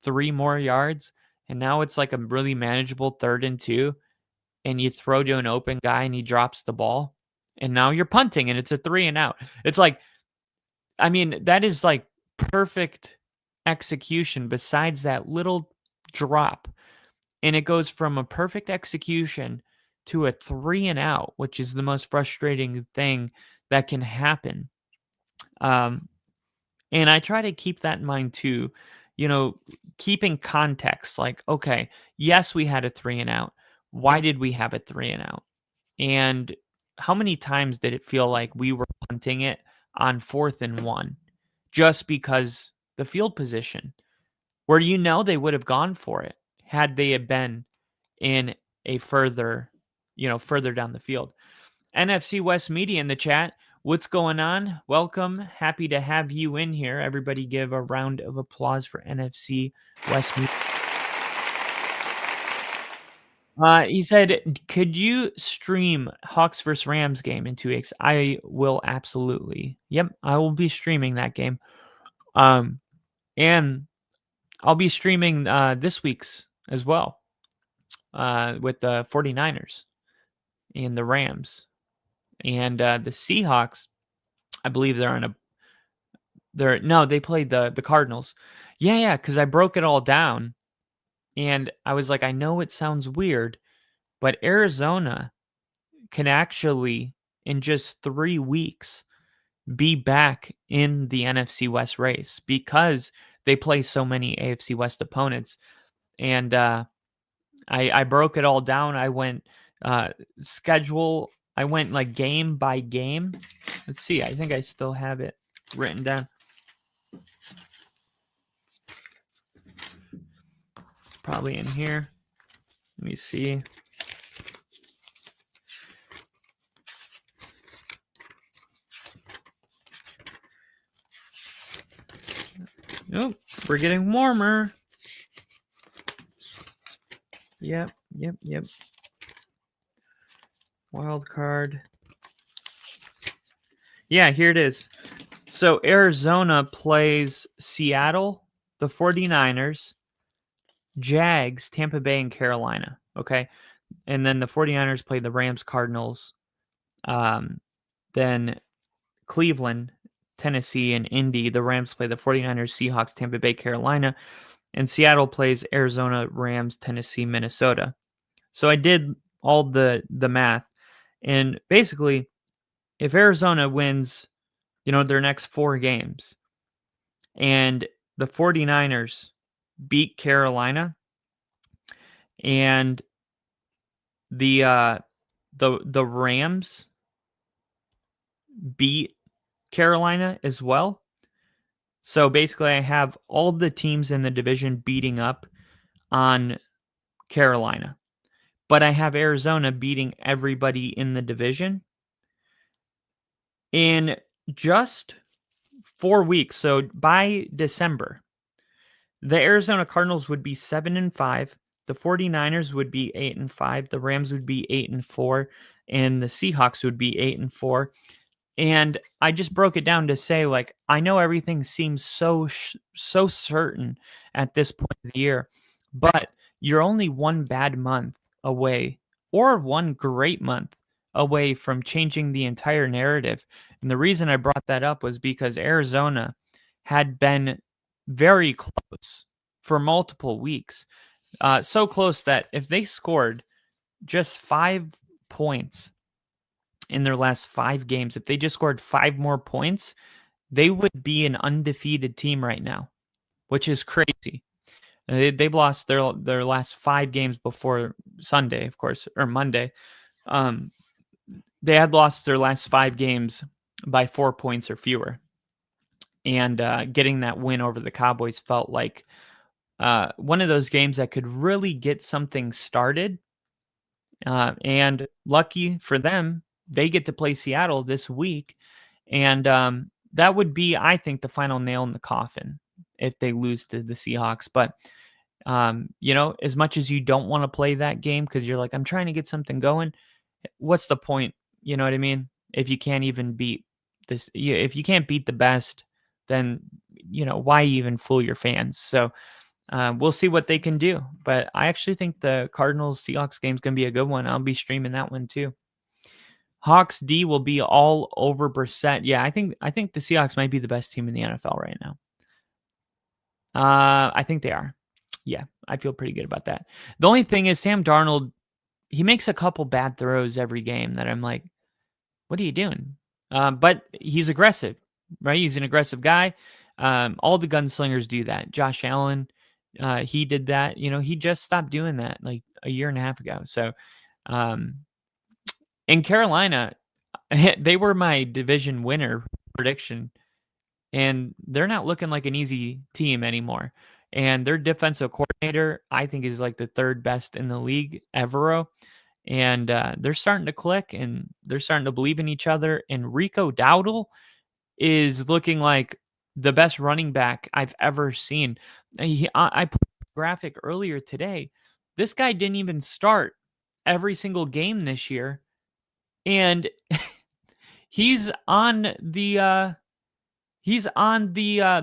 3 more yards. And now it's like a really manageable 3rd and 2. And you throw to an open guy and he drops the ball. And now you're punting and it's a 3-and-out. It's like, I mean, that is like perfect execution besides that little drop. And it goes from a perfect execution to a 3-and-out, which is the most frustrating thing that can happen. And I try to keep that in mind too, keeping context, like, okay, yes, we had a 3-and-out. Why did we have a 3-and-out? And how many times did it feel like we were punting it on 4th and 1 just because the field position where they would have gone for it had they have been in a further down the field. NFC West Media in the chat. What's going on? Welcome. Happy to have you in here. Everybody give a round of applause for NFC West Media. He said, could you stream Hawks versus Rams game in 2 weeks? I will absolutely. Yep, I will be streaming that game. And I'll be streaming this week's as well with the 49ers and the Rams. And the Seahawks, I believe they played the Cardinals. Yeah, because I broke it all down. And I was like, I know it sounds weird, but Arizona can actually, in just 3 weeks, be back in the NFC West race because they play so many AFC West opponents. And I broke it all down. I went schedule. I went like game by game. Let's see. I think I still have it written down. It's probably in here. Let me see. Nope, we're getting warmer. Yep. Wild card. Yeah, here it is. So Arizona plays Seattle, the 49ers, Jags, Tampa Bay, and Carolina. Okay. And then the 49ers play the Rams, Cardinals, then Cleveland, Tennessee, and Indy. The Rams play the 49ers, Seahawks, Tampa Bay, Carolina, and Seattle plays Arizona, Rams, Tennessee, Minnesota. So I did all the math, and basically, if Arizona wins, their next 4 games, and the 49ers beat Carolina, and the Rams beat Carolina as well. So basically, I have all the teams in the division beating up on Carolina, but I have Arizona beating everybody in the division in just 4 weeks. So by December, the Arizona Cardinals would be 7-5. The 49ers would be 8-5. The Rams would be 8-4, and the Seahawks would be 8-4. And I just broke it down to say, like, I know everything seems so certain at this point of the year, but you're only one bad month away or one great month away from changing the entire narrative. And the reason I brought that up was because Arizona had been very close for multiple weeks. So close that if they scored just 5 points in their last 5 games, if they just scored 5 more points, they would be an undefeated team right now, which is crazy. They've lost their last 5 games before Sunday, of course, or Monday. They had lost their last 5 games by 4 points or fewer. And getting that win over the Cowboys felt like one of those games that could really get something started. And lucky for them, they get to play Seattle this week. And that would be, I think, the final nail in the coffin if they lose to the Seahawks. But, as much as you don't want to play that game because you're like, I'm trying to get something going, what's the point? You know what I mean? If you can't even beat this, if you can't beat the best, then, why even fool your fans? So we'll see what they can do. But I actually think the Cardinals-Seahawks game is going to be a good one. I'll be streaming that one too. Hawks D will be all over Brissett. Yeah, I think the Seahawks might be the best team in the NFL right now. I think they are. Yeah, I feel pretty good about that. The only thing is Sam Darnold, he makes a couple bad throws every game that I'm like, what are you doing? But he's aggressive, right? He's an aggressive guy. All the gunslingers do that. Josh Allen, he did that. He just stopped doing that like a year and a half ago. So in Carolina, they were my division winner prediction, and they're not looking like an easy team anymore. And their defensive coordinator, I think, is like the 3rd best in the league, Evero. And they're starting to click, and they're starting to believe in each other. And Rico Dowdle is looking like the best running back I've ever seen. I put a graphic earlier today. This guy didn't even start every single game this year, and he's on the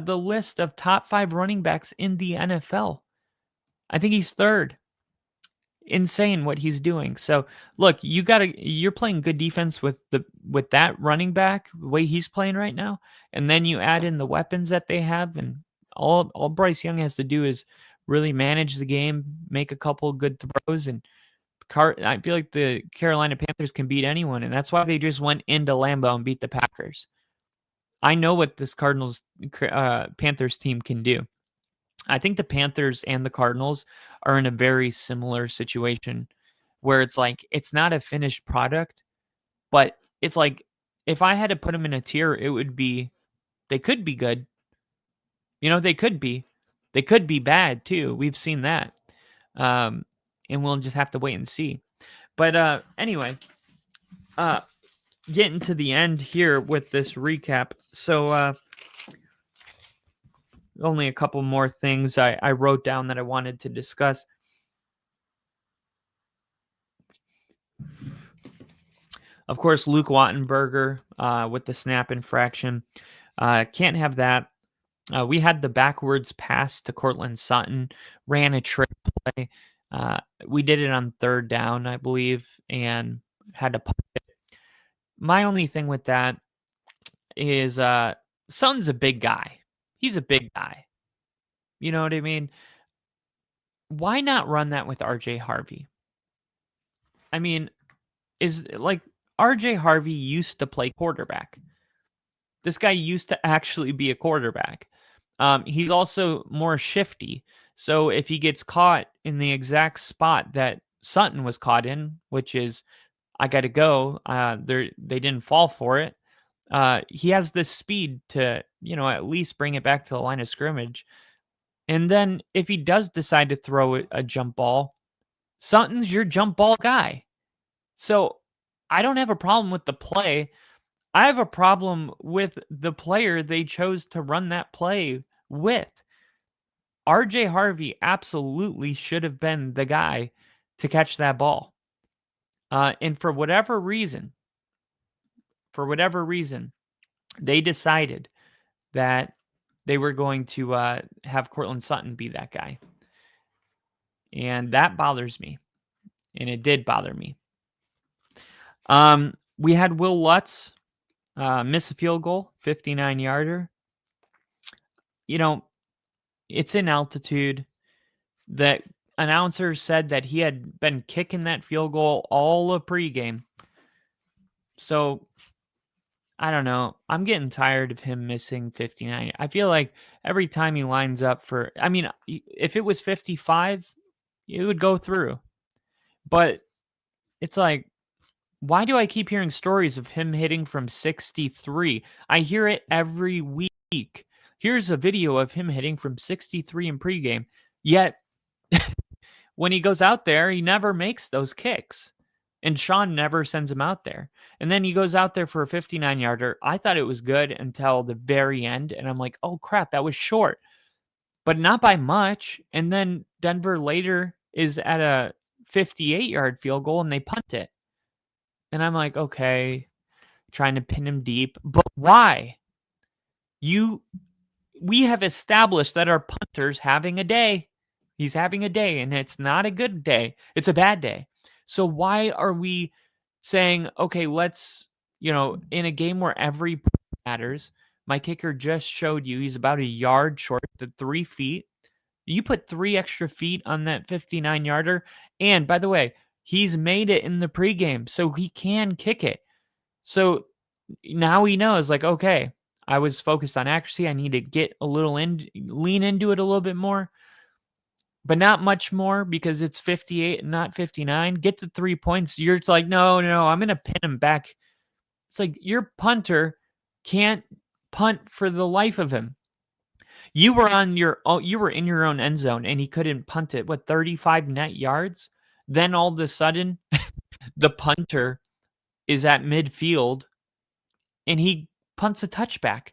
list of top 5 running backs in the NFL. I think he's 3rd. Insane what he's doing. So look, you're playing good defense with that running back, the way he's playing right now, and then you add in the weapons that they have, and all Bryce Young has to do is really manage the game, make a couple good throws, and I feel like the Carolina Panthers can beat anyone, and that's why they just went into Lambeau and beat the Packers. I know what this Panthers team can do. I think the Panthers and the Cardinals are in a very similar situation where it's like, it's not a finished product, but it's like, if I had to put them in a tier, it would be, they could be good. They could be bad too. We've seen that. And we'll just have to wait and see. But anyway, getting to the end here with this recap. So, only a couple more things I wrote down that I wanted to discuss. Of course, Luke Wattenberger with the snap infraction. Can't have that. We had the backwards pass to Cortland Sutton, ran a trick play. We did it on 3rd down, I believe, and had to pump it. My only thing with that is Sutton's a big guy. He's a big guy. You know what I mean? Why not run that with RJ Harvey? I mean, is like RJ Harvey used to play quarterback. This guy used to actually be a quarterback. He's also more shifty. So if he gets caught in the exact spot that Sutton was caught in, which is, I got to go, they didn't fall for it. He has this speed to, at least bring it back to the line of scrimmage. And then if he does decide to throw a jump ball, Sutton's your jump ball guy. So I don't have a problem with the play. I have a problem with the player they chose to run that play with. RJ Harvey absolutely should have been the guy to catch that ball. And for whatever reason, they decided that they were going to have Cortland Sutton be that guy. And that bothers me. And it did bother me. We had Will Lutz miss a field goal, 59-yarder. It's in altitude. The announcer said that he had been kicking that field goal all of pregame. So I don't know. I'm getting tired of him missing 59. I feel like every time he lines up for, I mean, if it was 55, it would go through. But it's like, why do I keep hearing stories of him hitting from 63? I hear it every week. Here's a video of him hitting from 63 in pregame. Yet, when he goes out there, he never makes those kicks. And Sean never sends him out there. And then he goes out there for a 59-yarder. I thought it was good until the very end. And I'm like, oh, crap, that was short. But not by much. And then Denver later is at a 58-yard field goal and they punt it. And I'm like, okay, trying to pin him deep. But why? We have established that our punter's having a day. He's having a day, and it's not a good day. It's a bad day. So why are we saying, okay, let's, in a game where every point matters, my kicker just showed you he's about a yard short, the 3 feet. You put 3 extra feet on that 59-yarder. And by the way, he's made it in the pregame, so he can kick it. So now he knows, like, okay, I was focused on accuracy. I need to get a little lean into it a little bit more, but not much more because it's 58 and not 59. Get the 3 points. You're just like, no, I'm going to pin him back. It's like your punter can't punt for the life of him. You were in your own end zone and he couldn't punt it. 35 net yards? Then all of a sudden, the punter is at midfield and he punts a touchback.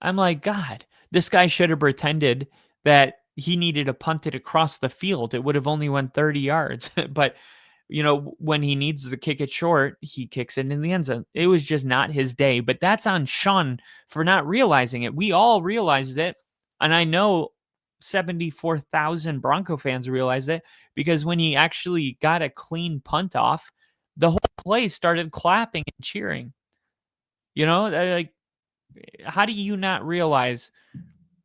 I'm like, God, this guy should have pretended that he needed to punt it across the field. It would have only went 30 yards. But, when he needs to kick it short, he kicks it in the end zone. It was just not his day. But that's on Sean for not realizing it. We all realized it. And I know 74,000 Bronco fans realized it because when he actually got a clean punt off, the whole place started clapping and cheering. Like, how do you not realize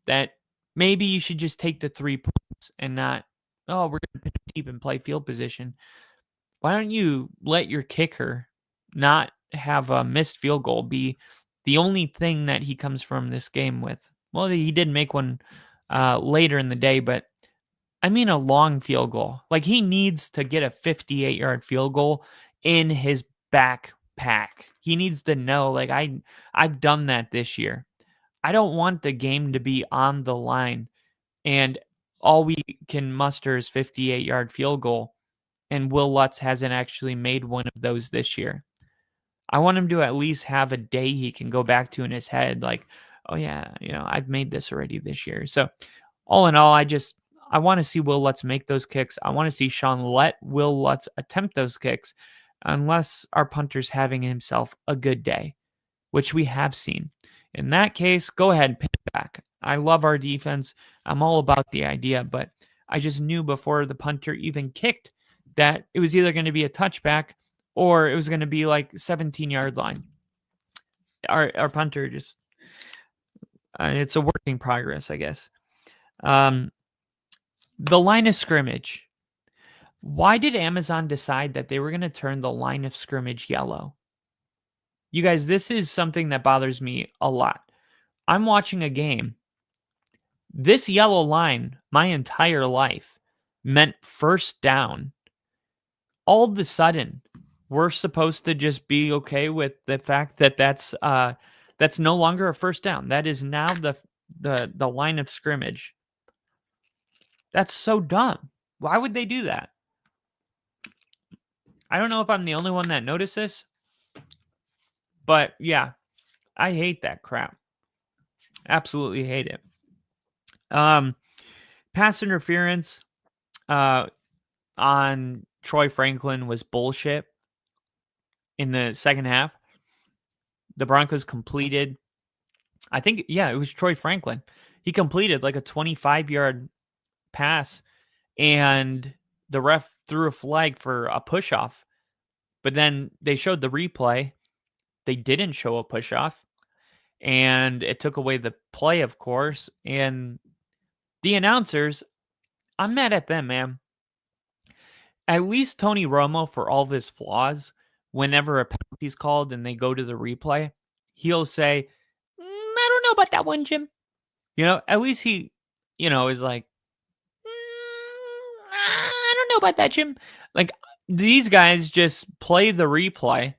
that maybe you should just take the 3 points and not, we're going to pitch deep and play field position? Why don't you let your kicker not have a missed field goal be the only thing that he comes from this game with? Well, he did make one later in the day, but I mean a long field goal. Like, he needs to get a 58-yard field goal in his backpack. He needs to know, like, I've done that this year. I don't want the game to be on the line and all we can muster is 58-yard field goal, and Will Lutz hasn't actually made one of those this year. I want him to at least have a day he can go back to in his head, like, oh yeah, I've made this already this year. So all in all, I want to see Will Lutz make those kicks. I want to see Sean let Will Lutz attempt those kicks unless our punter's having himself a good day, which we have seen. In that case, go ahead and pin it back. I love our defense. I'm all about the idea, but I just knew before the punter even kicked that it was either going to be a touchback or it was going to be like 17-yard line. Our punter just, it's a work in progress, I guess. The line of scrimmage. Why did Amazon decide that they were going to turn the line of scrimmage yellow? You guys, this is something that bothers me a lot. I'm watching a game. This yellow line, my entire life, meant first down. All of a sudden, we're supposed to just be okay with the fact that that's no longer a first down. That is now the line of scrimmage. That's so dumb. Why would they do that? I don't know if I'm the only one that noticed this, but yeah, I hate that crap. Absolutely hate it. Pass interference on Troy Franklin was bullshit. In the second half, the Broncos completed, I think, it was Troy Franklin. He completed like a 25-yard pass, and the ref threw a flag for a push-off. But then they showed the replay. They didn't show a push-off, and it took away the play, of course. And the announcers, I'm mad at them, man. At least Tony Romo, for all of his flaws, whenever a penalty's called and they go to the replay, he'll say, I don't know about that one, Jim. At least he, is like, I don't know about that, Jim. Like, these guys just play the replay.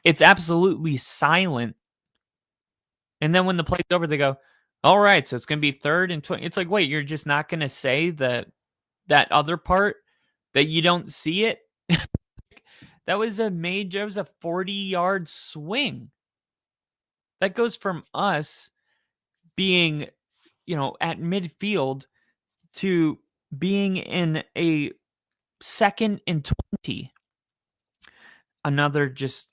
It's absolutely silent. And then when the play's over, they go, all right, so it's going to be 3rd and 20. It's like, wait, you're just not going to say that other part that you don't see it? That was a 40-yard swing. That goes from us being, at midfield to being in a 2nd and 20. Another just,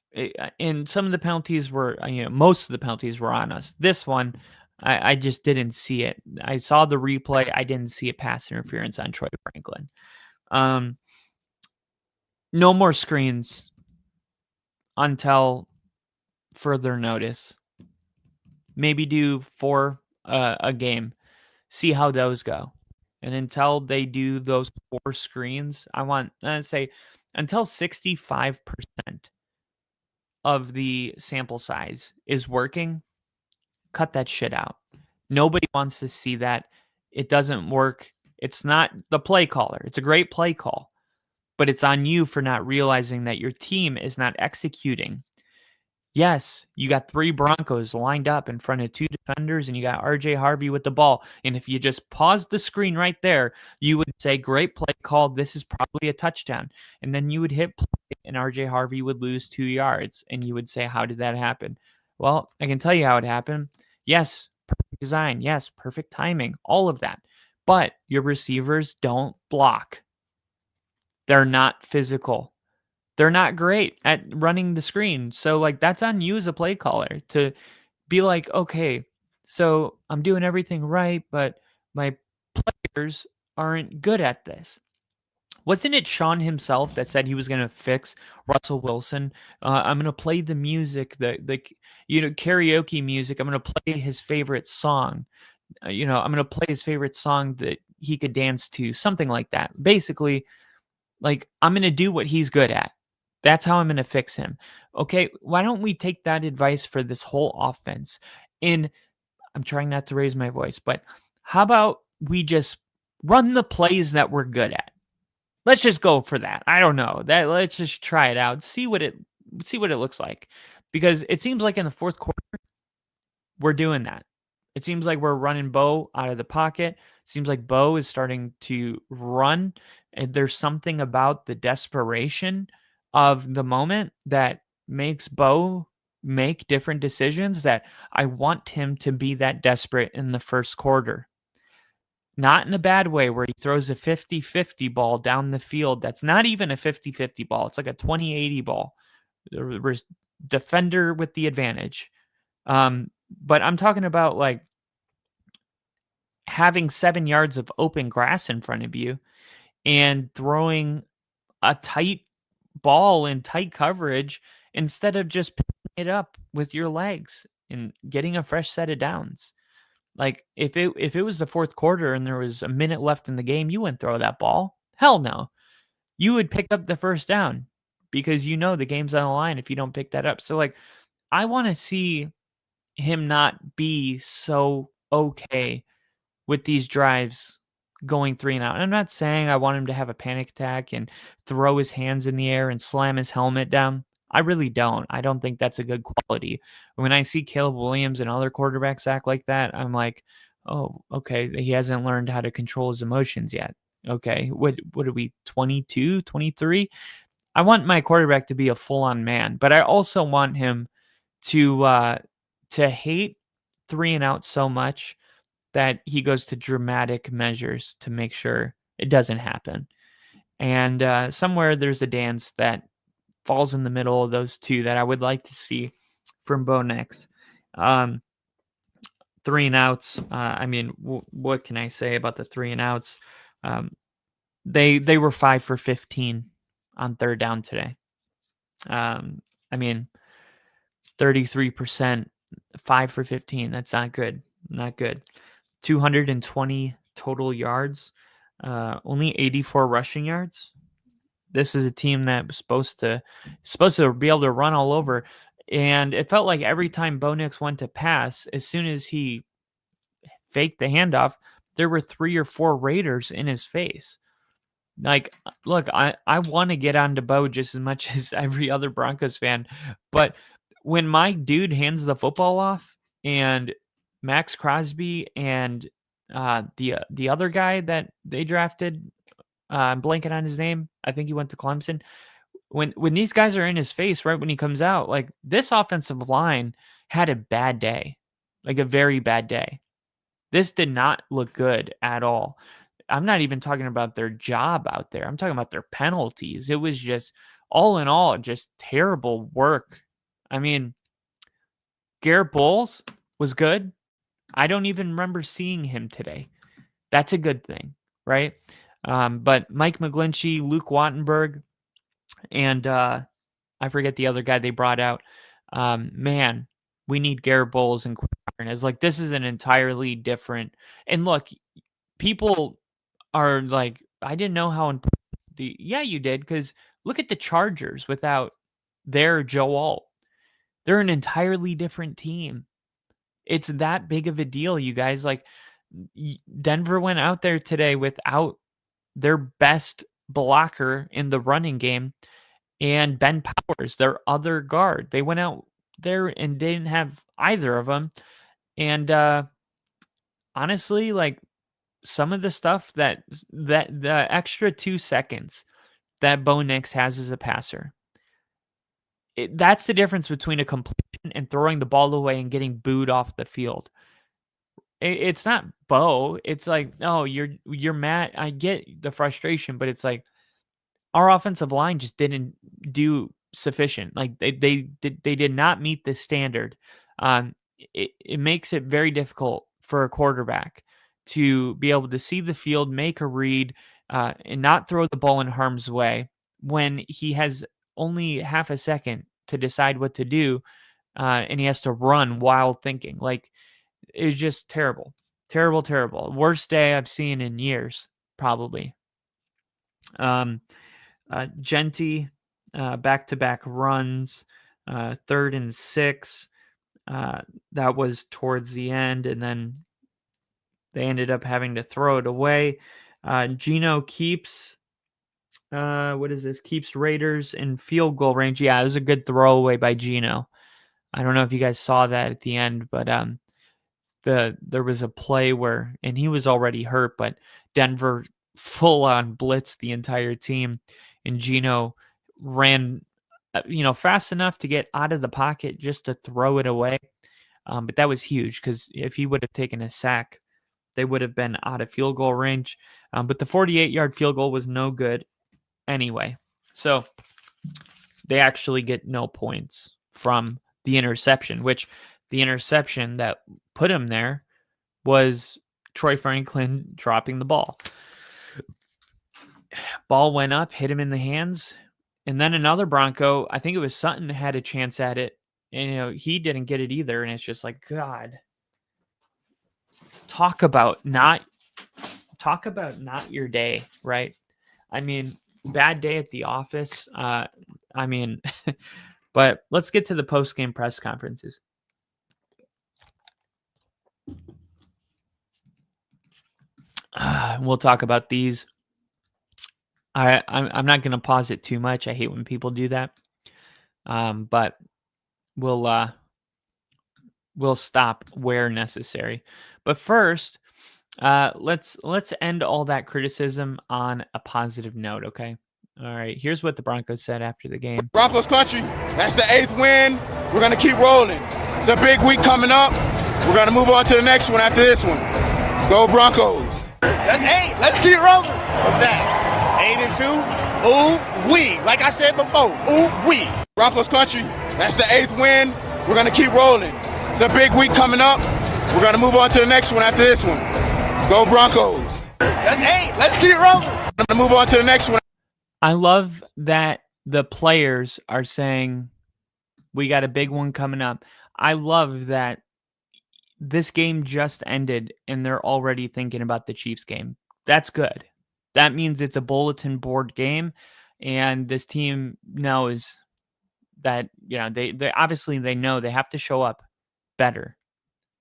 and some of the penalties were, most of the penalties were on us. This one, I just didn't see it. I saw the replay. I didn't see a pass interference on Troy Franklin. No more screens until further notice. Maybe do 4 a game. See how those go. And until they do those 4 screens, I want to say until 65% of the sample size is working, cut that shit out. Nobody wants to see that. It doesn't work. It's not the play caller. It's a great play call, but it's on you for not realizing that your team is not executing. Yes, you got 3 Broncos lined up in front of 2 defenders, and you got RJ Harvey with the ball. And if you just pause the screen right there, you would say, great play call. This is probably a touchdown. And then you would hit play, and RJ Harvey would lose 2 yards. And you would say, how did that happen? Well, I can tell you how it happened. Yes, perfect design. Yes, perfect timing. All of that. But your receivers don't block. They're not physical. They're not great at running the screen. So, like, that's on you as a play caller to be like, okay, so I'm doing everything right, but my players aren't good at this. Wasn't it Sean himself that said he was going to fix Russell Wilson? I'm going to play the music, the karaoke music. I'm going to play his favorite song. I'm going to play his favorite song that he could dance to, something like that. Basically, like, I'm going to do what he's good at. That's how I'm going to fix him. Okay, why don't we take that advice for this whole offense? And I'm trying not to raise my voice, but how about we just run the plays that we're good at? Let's just go for that. I don't know. Let's just try it out. See what it looks like. Because it seems like in the 4th quarter, we're doing that. It seems like we're running Bo out of the pocket. It seems like Bo is starting to run. And there's something about the desperation of the moment that makes Bo make different decisions that I want him to be that desperate in the 1st quarter. Not in a bad way where he throws a 50-50 ball down the field. That's not even a 50-50 ball. It's like a 20-80 ball. The defender with the advantage. But I'm talking about, like, having 7 yards of open grass in front of you and throwing a tight ball in tight coverage instead of just picking it up with your legs and getting a fresh set of downs. Like, if it was the 4th quarter and there was a minute left in the game, you wouldn't throw that ball. Hell no. You would pick up the first down because the game's on the line if you don't pick that up. So, like, I want to see him not be so okay with these drives going 3 and out. And I'm not saying I want him to have a panic attack and throw his hands in the air and slam his helmet down. I really don't. I don't think that's a good quality. When I see Caleb Williams and other quarterbacks act like that, I'm like, oh, okay, he hasn't learned how to control his emotions yet. Okay, what are we, 22, 23? I want my quarterback to be a full-on man, but I also want him to hate 3 and out so much that he goes to dramatic measures to make sure it doesn't happen. And somewhere there's a dance that falls in the middle of those two that I would like to see from Bo Nix. 3 and outs. I mean, what can I say about the 3 and outs? They were 5 for 15 on 3rd down today. I mean, 33%, 5 for 15. That's not good. Not good. 220 total yards. only 84 rushing yards. This is a team that was supposed to be able to run all over. And it felt like every time Bo Nix went to pass, as soon as he faked the handoff, there were 3 or 4 Raiders in his face. Like, look, I want to get on to Bo just as much as every other Broncos fan, but when my dude hands the football off and Max Crosby and the other guy that they drafted, I'm blanking on his name. I think he went to Clemson. When these guys are in his face right when he comes out, like, this offensive line had a bad day, like a very bad day. This did not look good at all. I'm not even talking about their job out there. I'm talking about their penalties. It was just, all in all, just terrible work. I mean, Garrett Bowles was good. I don't even remember seeing him today. That's a good thing, right? But Mike McGlinchey, Luke Wattenberg, and I forget the other guy they brought out. Man, we need Garrett Bowles and Quinn Arnaz. Like, this is an entirely different. And look, people are like, I didn't know how important yeah, you did, because look at the Chargers without their Joe Alt. They're an entirely different team. It's that big of a deal, you guys. Like, Denver went out there today without their best blocker in the running game and Ben Powers, their other guard. They went out there and didn't have either of them. And honestly, like, some of the stuff that the extra 2 seconds that Bo Nix has as a passer, that's the difference between a completion and throwing the ball away and getting booed off the field. It's not Bo. It's like, no, you're mad. I get the frustration, but it's like, our offensive line just didn't do sufficient. Like, they did not meet the standard. It makes it very difficult for a quarterback to be able to see the field, make a read, and not throw the ball in harm's way when he has only half a second to decide what to do, and he has to run while thinking. Like, it's just terrible. Terrible, terrible. Worst day I've seen in years, probably. Genty, back-to-back runs, 3rd and 6. That was towards the end, and then they ended up having to throw it away. Geno keeps, keeps Raiders in field goal range. Yeah, it was a good throwaway by Geno. I don't know if you guys saw that at the end, but there was a play where, and he was already hurt, but Denver full-on blitzed the entire team, and Geno ran fast enough to get out of the pocket just to throw it away. But that was huge, because if he would have taken a sack, they would have been out of field goal range. But the 48-yard field goal was no good anyway. So they actually get no points from the interception, which the interception that put him there was Troy Franklin dropping the ball. Ball went up, hit him in the hands. And then another Bronco, I think it was Sutton, had a chance at it. And, he didn't get it either. And it's just like, God, talk about not your day, right? I mean, bad day at the office. But let's get to the post-game press conferences. We'll talk about these. I'm not going to pause it too much. I hate when people do that. But we'll stop where necessary. But first, let's end all that criticism on a positive note, okay? All right, here's what the Broncos said after the game. Broncos country, that's the 8th win. We're going to keep rolling. It's a big week coming up. We're going to move on to the next one after this one. Go Broncos. That's 8. Let's keep rolling. What's that? 8-2? Ooh, we. Like I said before, ooh, we. Broncos country, that's the 8th win. We're going to keep rolling. It's a big week coming up. We're going to move on to the next one after this one. Go Broncos. That's 8. Let's keep rolling. We're going to move on to the next one. I love that the players are saying, we got a big one coming up. I love that this game just ended and they're already thinking about the Chiefs game. That's good. that means it's a bulletin board game, and this team knows that, they obviously they know they have to show up better.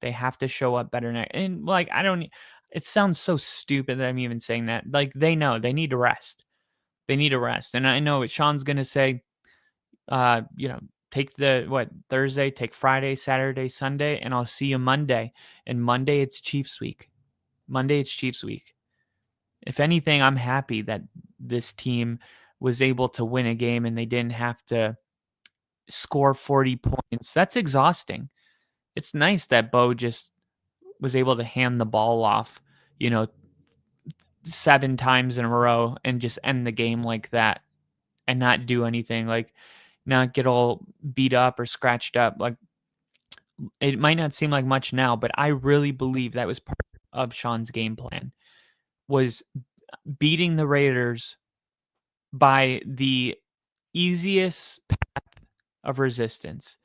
They have to show up better now. And like, it sounds so stupid that I'm even saying that. Like, they know they need to rest. They need to rest. And I know what Sean's going to say, take Thursday, take Friday, Saturday, Sunday, and I'll see you Monday. And Monday, it's Chiefs week. If anything, I'm happy that this team was able to win a game and they didn't have to score 40 points. That's exhausting. It's nice that Bo just was able to hand the ball off, 7 times in a row and just end the game like that and not do anything, like not get all beat up or scratched up. Like, it might not seem like much now, but I really believe that was part of Sean's game plan, was beating the Raiders by the easiest path of resistance.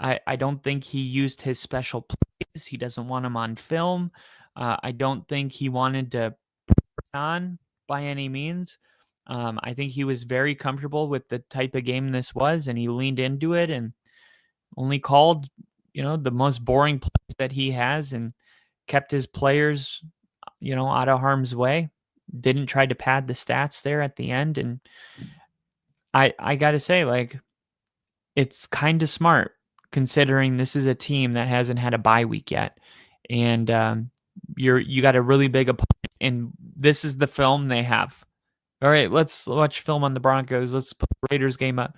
I don't think he used his special plays. He doesn't want them on film. I don't think he wanted to put it on by any means. I think he was very comfortable with the type of game this was, and he leaned into it and only called, the most boring plays that he has, and kept his players, out of harm's way. Didn't try to pad the stats there at the end. And I got to say, like, it's kind of smart, considering this is a team that hasn't had a bye week yet. And you got a really big opponent, and this is the film they have. All right, let's watch film on the Broncos. Let's put the Raiders game up.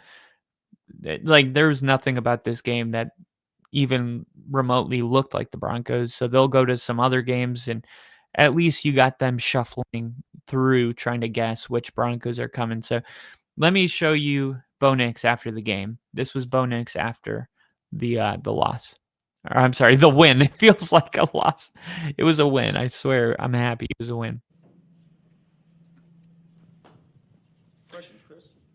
Like, there's nothing about this game that even remotely looked like the Broncos. So they'll go to some other games, and at least you got them shuffling through trying to guess which Broncos are coming. So let me show you Bo Nix after the game. This was Bo Nix after the loss. Or, I'm sorry, the win. It feels like a loss. It was a win. I swear, I'm happy it was a win.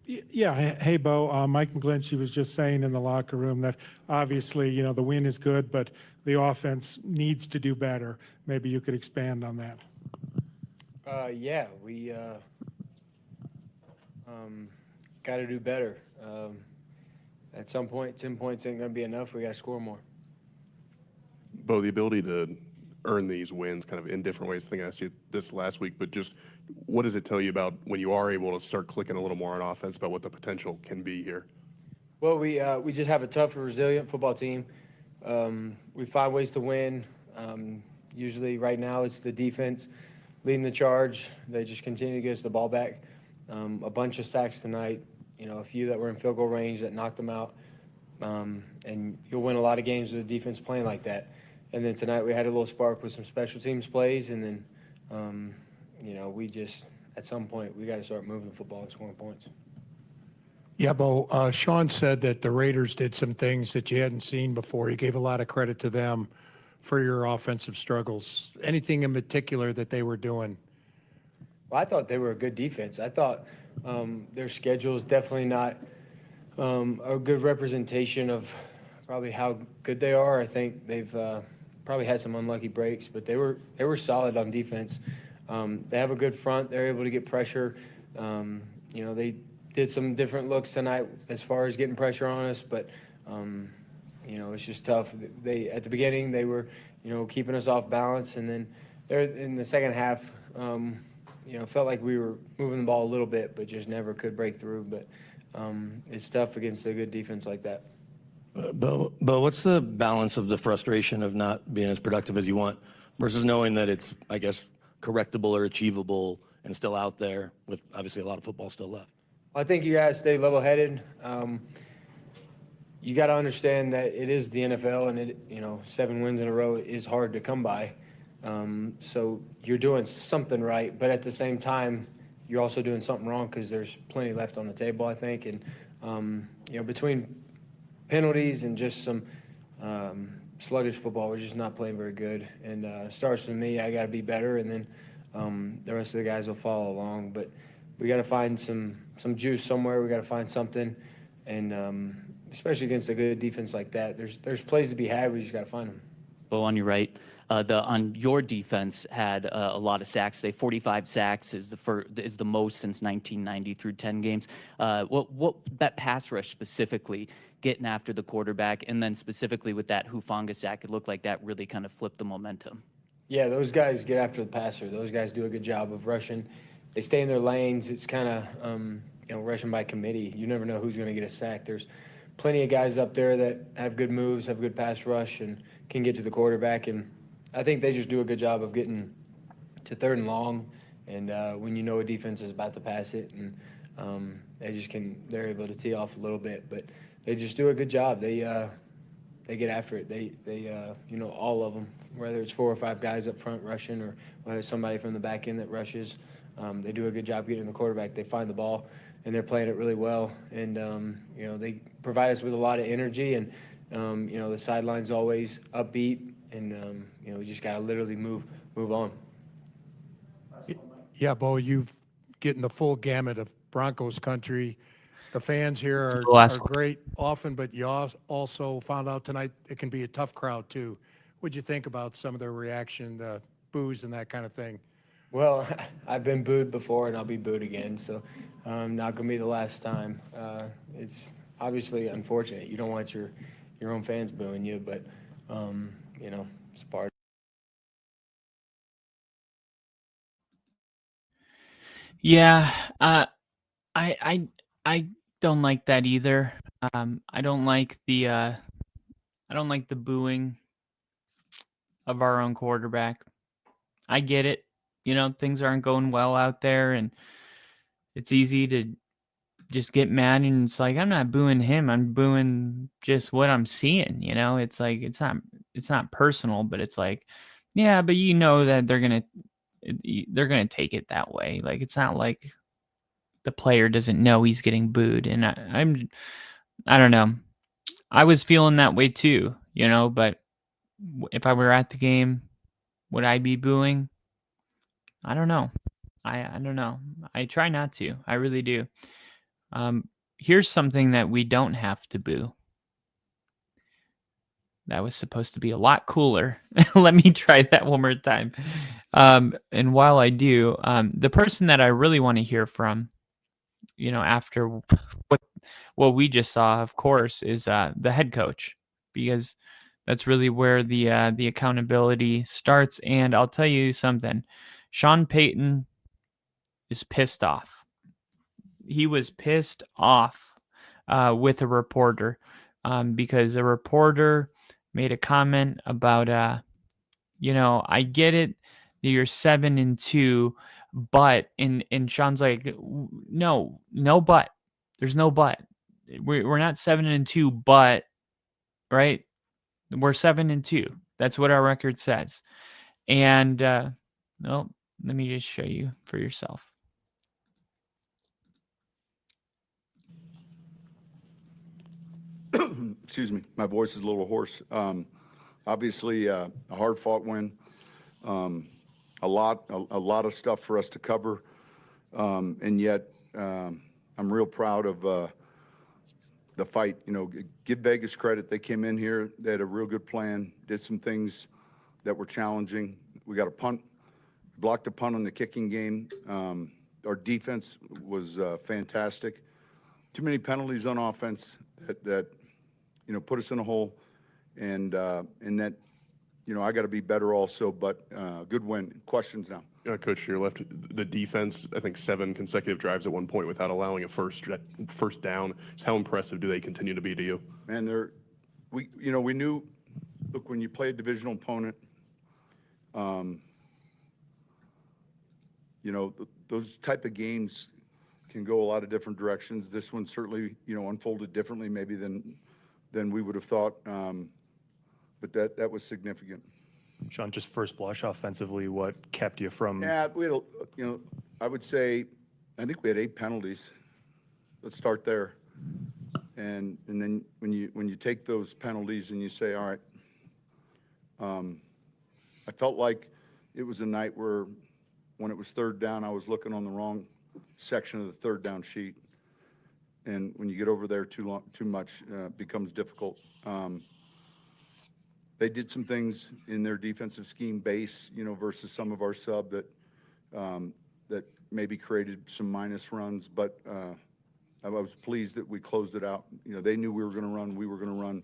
Yeah. Hey, Bo. Mike McGlinchey was just saying in the locker room that obviously, the win is good, but the offense needs to do better. Maybe you could expand on that. Yeah, we got to do better. At some point, 10 points ain't going to be enough. We got to score more. Bo, the ability to earn these wins kind of in different ways. I think I asked you this last week, but just what does it tell you about when you are able to start clicking a little more on offense, about what the potential can be here? Well, we just have a tough and resilient football team. We find ways to win. Usually right now it's the defense leading the charge. They just continue to get us the ball back. A bunch of sacks tonight, a few that were in field goal range that knocked them out. And you'll win a lot of games with the defense playing like that. And then tonight we had a little spark with some special teams plays, and then, we just, at some point, we got to start moving the football and scoring points. Yeah, Bo, Sean said that the Raiders did some things that you hadn't seen before. He gave a lot of credit to them for your offensive struggles. Anything in particular that they were doing? Well, I thought they were a good defense. I thought their schedule is definitely not a good representation of probably how good they are. I think they've probably had some unlucky breaks, but they were solid on defense. They have a good front. They're able to get pressure. They did some different looks tonight as far as getting pressure on us, but it's just tough. At the beginning they were keeping us off balance, and then they're in the second half. Felt like we were moving the ball a little bit, but just never could break through. But it's tough against a good defense like that. Bo, what's the balance of the frustration of not being as productive as you want versus knowing that it's, I guess, correctable or achievable and still out there with obviously a lot of football still left? I think you guys stay level-headed. You got to understand that it is the NFL, and 7 wins in a row is hard to come by. So you're doing something right, but at the same time, you're also doing something wrong because there's plenty left on the table, I think. And between penalties and just some sluggish football, we're just not playing very good. And starts with me. I got to be better, and then the rest of the guys will follow along. But we got to find some juice somewhere. We got to find something, and especially against a good defense like that, there's plays to be had. We just got to find them. Bo, on your right, on your defense had a lot of sacks. Say 45 sacks is the most since 1990 through 10 games. What that pass rush specifically, getting after the quarterback, and then specifically with that Hufanga sack, it looked like that really kind of flipped the momentum. Yeah, those guys get after the passer. Those guys do a good job of rushing. They stay in their lanes. It's kind of rushing by committee. You never know who's going to get a sack. There's plenty of guys up there that have good moves, have good pass rush, and can get to the quarterback. And I think they just do a good job of getting to 3rd and long. And when you know a defense is about to pass it, and they're able to tee off a little bit. But they just do a good job. They get after it. They all of them, whether it's 4 or 5 guys up front rushing or whether it's somebody from the back end that rushes, they do a good job getting the quarterback. They find the ball, and they're playing it really well. And, they provide us with a lot of energy, and, the sideline's always upbeat, and, we just got to literally move on. Yeah, Bo, you've getting the full gamut of Broncos country. The fans here are great often, but you also found out tonight it can be a tough crowd too. What'd you think about some of their reaction, the boos and that kind of thing? Well, I've been booed before, and I'll be booed again, so not going to be the last time. It's obviously unfortunate. You don't want your own fans booing you, but, it's part of it. Yeah, I don't like that either. I don't like the booing of our own quarterback. I get it. Things aren't going well out there, and it's easy to just get mad, and it's like, I'm not booing him. I'm booing just what I'm seeing. It's like, it's not personal, but it's like, yeah, but that they're going to take it that way. Like, it's not like the player doesn't know he's getting booed. And I don't know. I was feeling that way too, but if I were at the game, would I be booing? I don't know. I don't know. I try not to. I really do. Here's something that we don't have to boo. That was supposed to be a lot cooler. Let me try that one more time. And while I do, the person that I really want to hear from, after what we just saw, of course, is the head coach, because that's really where the accountability starts. And I'll tell you something, Sean Payton is pissed off. He was pissed off with a reporter because a reporter made a comment about, I get it that you're 7-2, but and Sean's like, no but. There's no but. We're not 7-2, but right, we're 7-2. That's what our record says. And let me just show you for yourself. Excuse me, my voice is a little hoarse. Obviously, a hard-fought win. A lot of stuff for us to cover, and yet I'm real proud of the fight. Give Vegas credit. They came in here, they had a real good plan, did some things that were challenging. We got a punt, blocked a punt on the kicking game. Our defense was fantastic. Too many penalties on offense that put us in a hole, and that I got to be better also. But good win. Questions now. Coach, to your left, the defense, I think 7 consecutive drives at one point without allowing a first down. Just how impressive do they continue to be to you? Man, we knew. Look, when you play a divisional opponent, those type of games can go a lot of different directions. This one certainly, unfolded differently maybe than we would have thought, but that was significant. Sean, just first blush offensively, what kept you from? Yeah, we had, I would say, I think we had 8 penalties. Let's start there, and then when you take those penalties and you say, all right, I felt like it was a night where when it was 3rd down, I was looking on the wrong section of the 3rd down sheet, and when you get over there too much, it becomes difficult. they did some things in their defensive scheme base, versus some of our sub that maybe created some minus runs, but I was pleased that we closed it out. They knew we were going to run, we were going to run,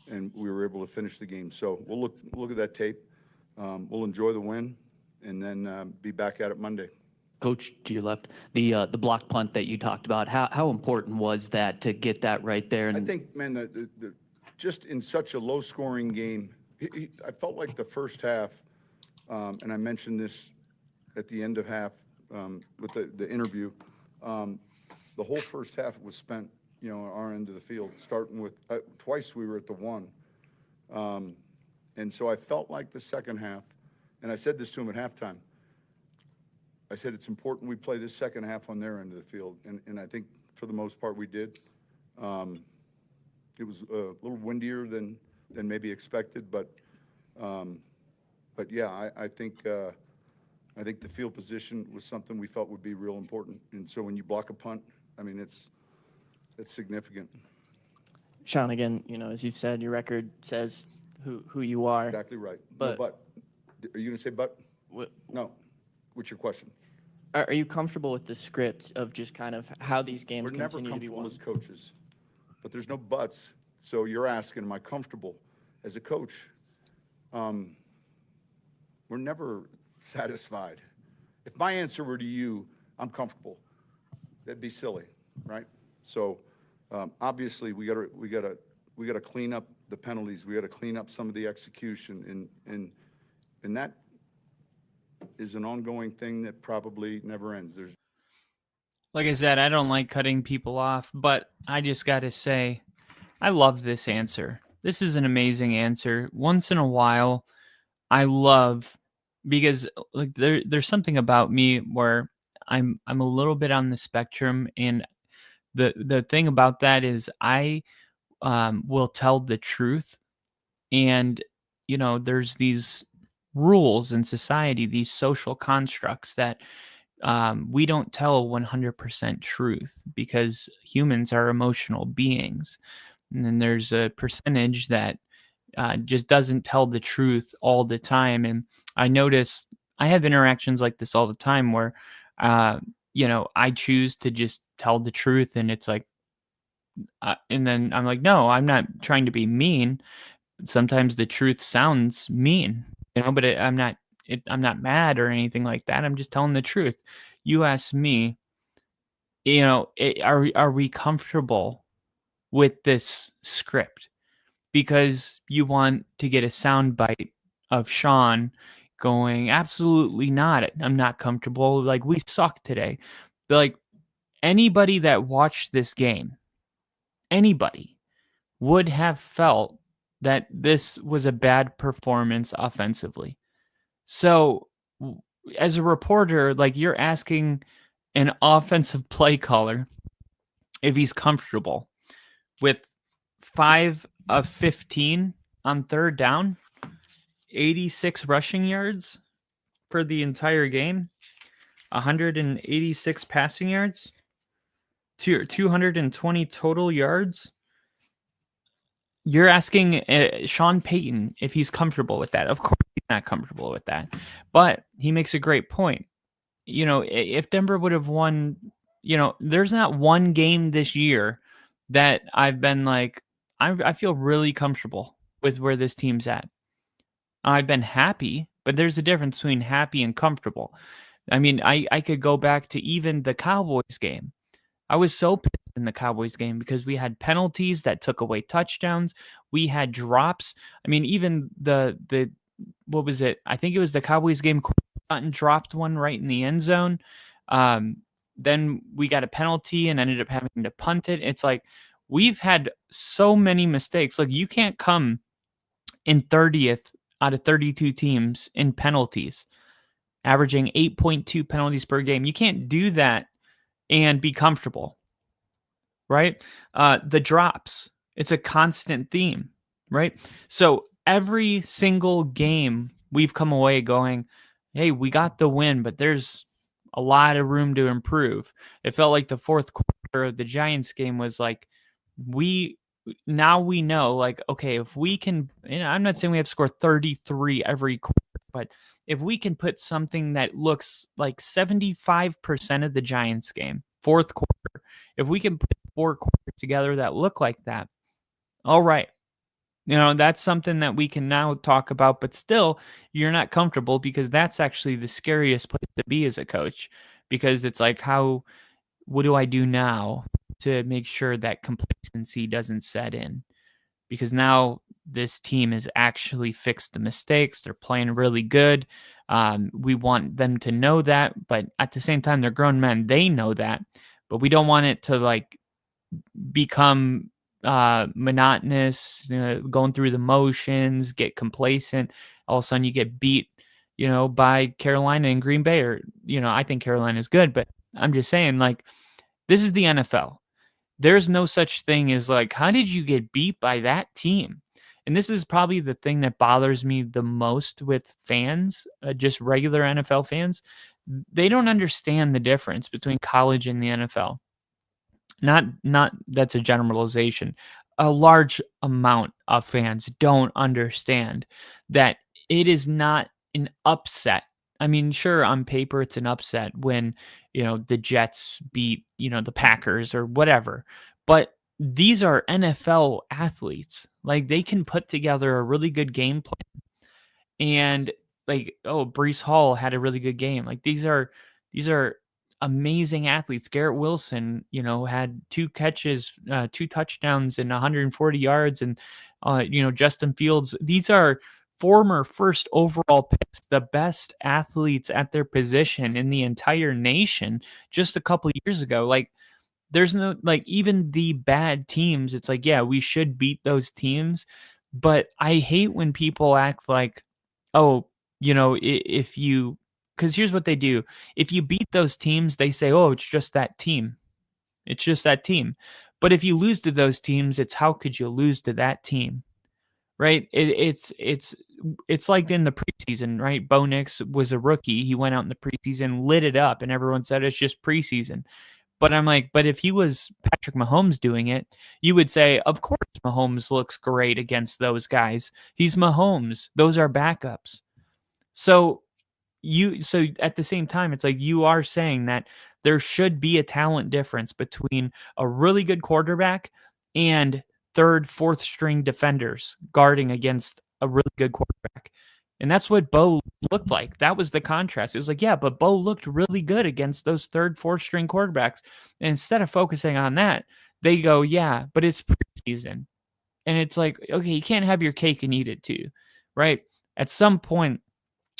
and we were able to finish the game. So we'll look at that tape. We'll enjoy the win, and then be back at it Monday. Coach, to your left, the block punt that you talked about, how important was that to get that right there? I think, man, the just in such a low-scoring game, I felt like the first half, and I mentioned this at the end of half with the interview, the whole first half was spent, on our end of the field, starting with twice we were at the 1. And so I felt like the second half, and I said this to him at halftime, I said it's important we play this second half on their end of the field, and I think for the most part we did. It was a little windier than maybe expected, but yeah, I think the field position was something we felt would be real important. And so when you block a punt, I mean, it's significant. Sean, again, as you've said, your record says who you are. Exactly right. But, no, are you going to say but? No. What's your question? Are you comfortable with the script of just kind of how these games continue to be won? We're never comfortable as coaches, but there's no buts. So you're asking, am I comfortable as a coach? We're never satisfied. If my answer were to you, I'm comfortable, that'd be silly, right? So obviously we gotta clean up the penalties. We gotta clean up some of the execution, and that is an ongoing thing that probably never ends. Like I said, I don't like cutting people off, but I just got to say, I love this answer. This is an amazing answer. Once in a while, I love, because like there's something about me where I'm a little bit on the spectrum, and the thing about that is I will tell the truth, and there's these rules in society, these social constructs that we don't tell 100% truth, because humans are emotional beings. And then there's a percentage that just doesn't tell the truth all the time. And I notice I have interactions like this all the time where, I choose to just tell the truth, and it's like, and then I'm like, no, I'm not trying to be mean. Sometimes the truth sounds mean, but I'm not mad or anything like that. I'm just telling the truth. You ask me, are we comfortable with this script? Because you want to get a soundbite of Sean going, absolutely not. I'm not comfortable. Like, we suck today. But like, anybody that watched this game, anybody would have felt that this was a bad performance offensively. So as a reporter, like, you're asking an offensive play caller if he's comfortable with 5 of 15 on third down, 86 rushing yards for the entire game, 186 passing yards, 220 total yards. You're asking Sean Payton if he's comfortable with that. Of course he's not comfortable with that. But he makes a great point. If Denver would have won, there's not one game this year that I've been like, I feel really comfortable with where this team's at. I've been happy, but there's a difference between happy and comfortable. I mean, I could go back to even the Cowboys game. I was so pissed in the Cowboys game because we had penalties that took away touchdowns. We had drops. I mean, even the what was it? I think it was the Cowboys game. Sutton dropped one right in the end zone. Then we got a penalty and ended up having to punt it. It's like, we've had so many mistakes. Like, you can't come in 30th out of 32 teams in penalties, averaging 8.2 penalties per game. You can't do that and be comfortable, right? The drops, it's a constant theme, right? So every single game we've come away going, hey, we got the win, but there's a lot of room to improve. It felt like the fourth quarter of the Giants game was like, we now we know, like, okay, if we can, I'm not saying we have to score 33 every quarter, but if we can put something that looks like 75% of the Giants game, fourth quarter, if we can put 4 quarters together that look like that, all right. That's something that we can now talk about, but still, you're not comfortable because that's actually the scariest place to be as a coach, because it's like, what do I do now to make sure that complacency doesn't set in? Because now this team has actually fixed the mistakes. They're playing really good. We want them to know that, but at the same time, they're grown men. They know that, but we don't want it to like become monotonous, going through the motions, get complacent. All of a sudden you get beat, by Carolina and Green Bay, or, I think Carolina is good, but I'm just saying, like, this is the NFL. There's no such thing as like, how did you get beat by that team? And this is probably the thing that bothers me the most with fans, just regular NFL fans. They don't understand the difference between college and the NFL. Not that's a generalization. A large amount of fans don't understand that it is not an upset. I mean, sure, on paper it's an upset when, the Jets beat, the Packers or whatever. But these are NFL athletes. Like, they can put together a really good game plan. And like, oh, Brees Hall had a really good game. Like, these are amazing athletes. Garrett Wilson, had 2 catches, 2 touchdowns and 140 yards. And, Justin Fields, these are former first overall picks, the best athletes at their position in the entire nation just a couple years ago. Like, there's no, like, even the bad teams, it's like, yeah, we should beat those teams. But I hate when people act like, oh, if you, because here's what they do. If you beat those teams, they say, oh, it's just that team. It's just that team. But if you lose to those teams, it's how could you lose to that team? Right? It's like in the preseason, right? Bo Nix was a rookie. He went out in the preseason, lit it up, and everyone said it's just preseason. But I'm like, but if he was Patrick Mahomes doing it, you would say, of course, Mahomes looks great against those guys. He's Mahomes. Those are backups. So at the same time, it's like you are saying that there should be a talent difference between a really good quarterback and third, fourth string defenders guarding against a really good quarterback. And that's what Bo looked like. That was the contrast. It was like, yeah, but Bo looked really good against those third, fourth string quarterbacks. And instead of focusing on that, they go, yeah, but it's preseason. And it's like, okay, you can't have your cake and eat it too, right? At some point,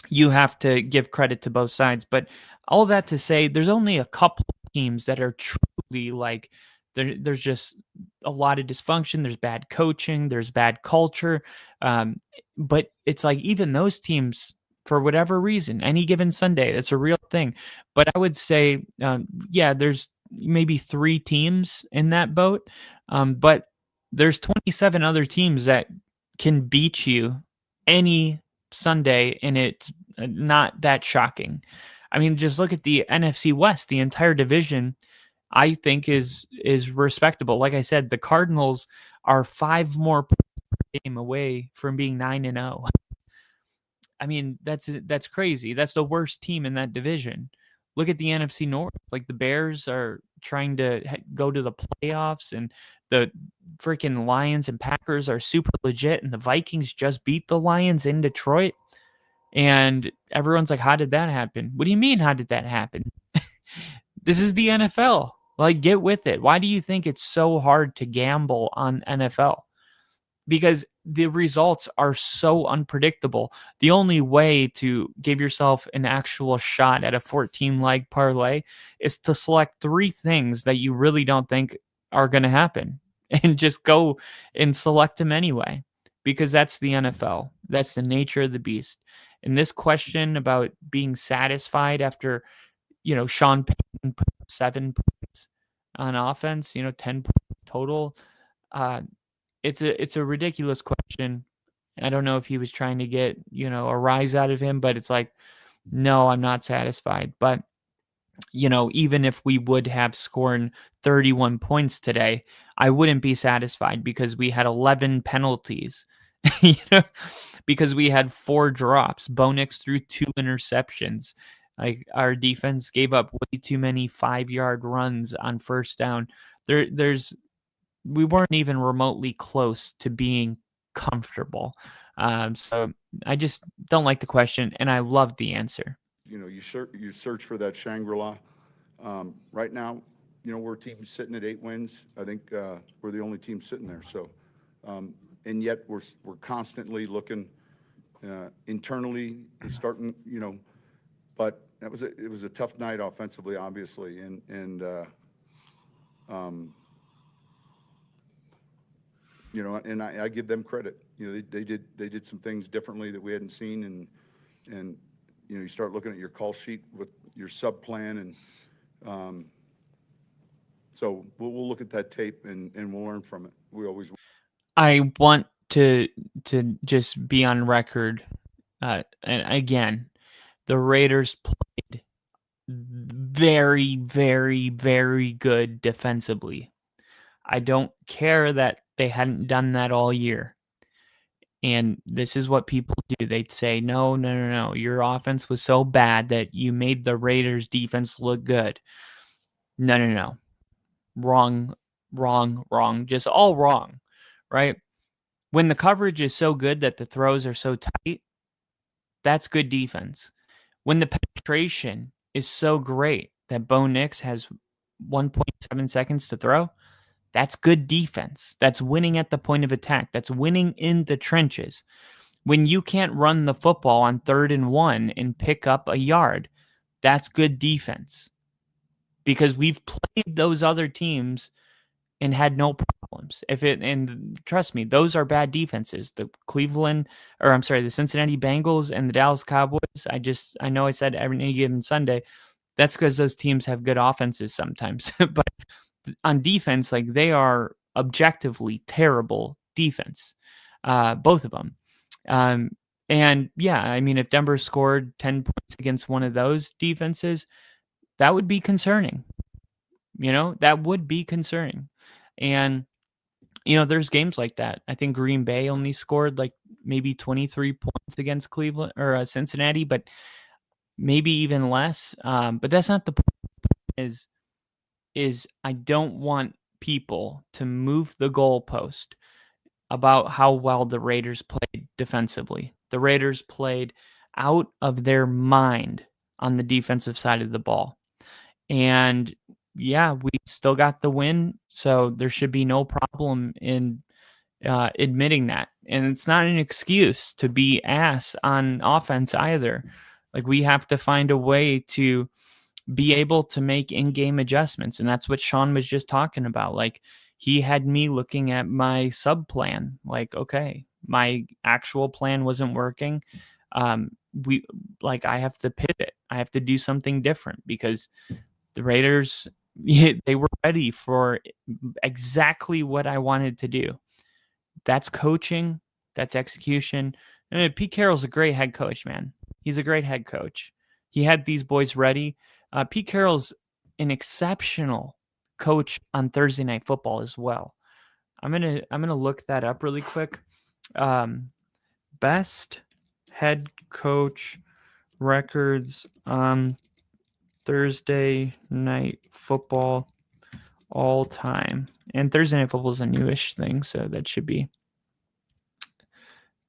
you have to give credit to both sides. But all that to say, there's only a couple of teams that are truly like, there's just a lot of dysfunction. There's bad coaching. There's bad culture. But it's like, even those teams, for whatever reason, any given Sunday, that's a real thing. But I would say, yeah, there's maybe 3 teams in that boat. But there's 27 other teams that can beat you any Sunday, and it's not that shocking. I mean, just look at the NFC West. The entire division, I think, is respectable. Like I said, the Cardinals are 5 more points per game away from being 9-0. I mean, that's crazy. That's the worst team in that division. Look at the NFC North. Like, the Bears are trying to go to the playoffs, and the freaking Lions and Packers are super legit, and the Vikings just beat the Lions in Detroit. And everyone's like, how did that happen? What do you mean, how did that happen? This is the NFL. Like, get with it. Why do you think it's so hard to gamble on NFL? Because the results are so unpredictable. The only way to give yourself an actual shot at a 14-leg parlay is to select 3 things that you really don't think are going to happen and just go and select them anyway, because that's the NFL. That's the nature of the beast. And this question about being satisfied after, Sean Payton put 7 points on offense, 10 points total, it's a ridiculous question. I don't know if he was trying to get, a rise out of him, but it's like, no, I'm not satisfied. But, even if we would have scored 31 points today, I wouldn't be satisfied because we had 11 penalties, because we had 4 drops. Bo Nix threw 2 interceptions. Like, our defense gave up way too many 5-yard runs on first down. We weren't even remotely close to being comfortable. So I just don't like the question, and I love the answer. You search for that Shangri-La. Right now, we're a team sitting at 8 wins. I think we're the only team sitting there. So, and yet we're constantly looking internally, starting. But it was a tough night offensively, obviously, and I give them credit. They did some things differently that we hadn't seen, and you start looking at your call sheet with your sub plan, and so we'll look at that tape and we'll learn from it. We always. I want to just be on record, and again, the Raiders played very, very, very good defensively. I don't care that they hadn't done that all year. And this is what people do. They'd say, no. Your offense was so bad that you made the Raiders defense look good. No. Wrong. Just all wrong, right? When the coverage is so good that the throws are so tight, that's good defense. When the penetration is so great that Bo Nix has 1.7 seconds to throw, that's good defense. That's winning at the point of attack. That's winning in the trenches. When you can't run the football on 3rd and 1 and pick up a yard, that's good defense. Because we've played those other teams and had no problems. And trust me, those are bad defenses. The Cincinnati Bengals and the Dallas Cowboys. I know I said every given Sunday. That's because those teams have good offenses sometimes. But on defense, like, they are objectively terrible defense, both of them. And yeah, I mean, if Denver scored 10 points against one of those defenses, that would be concerning. That would be concerning. And, there's games like that. I think Green Bay only scored like maybe 23 points against Cleveland or Cincinnati, but maybe even less. But that's not the point. Is I don't want people to move the goalpost about how well the Raiders played defensively. The Raiders played out of their mind on the defensive side of the ball. And yeah, we still got the win, so there should be no problem in admitting that. And it's not an excuse to be ass on offense either. Like, we have to find a way to be able to make in-game adjustments. And that's what Sean was just talking about. Like, he had me looking at my sub plan. Like, okay, my actual plan wasn't working. I have to pivot. I have to do something different because the Raiders, they were ready for exactly what I wanted to do. That's coaching. That's execution. Pete Carroll's a great head coach, man. He's a great head coach. He had these boys ready. Pete Carroll's an exceptional coach on Thursday Night Football as well. I'm gonna look that up really quick. Best head coach records on Thursday Night Football all time. And Thursday Night Football is a newish thing, so that should be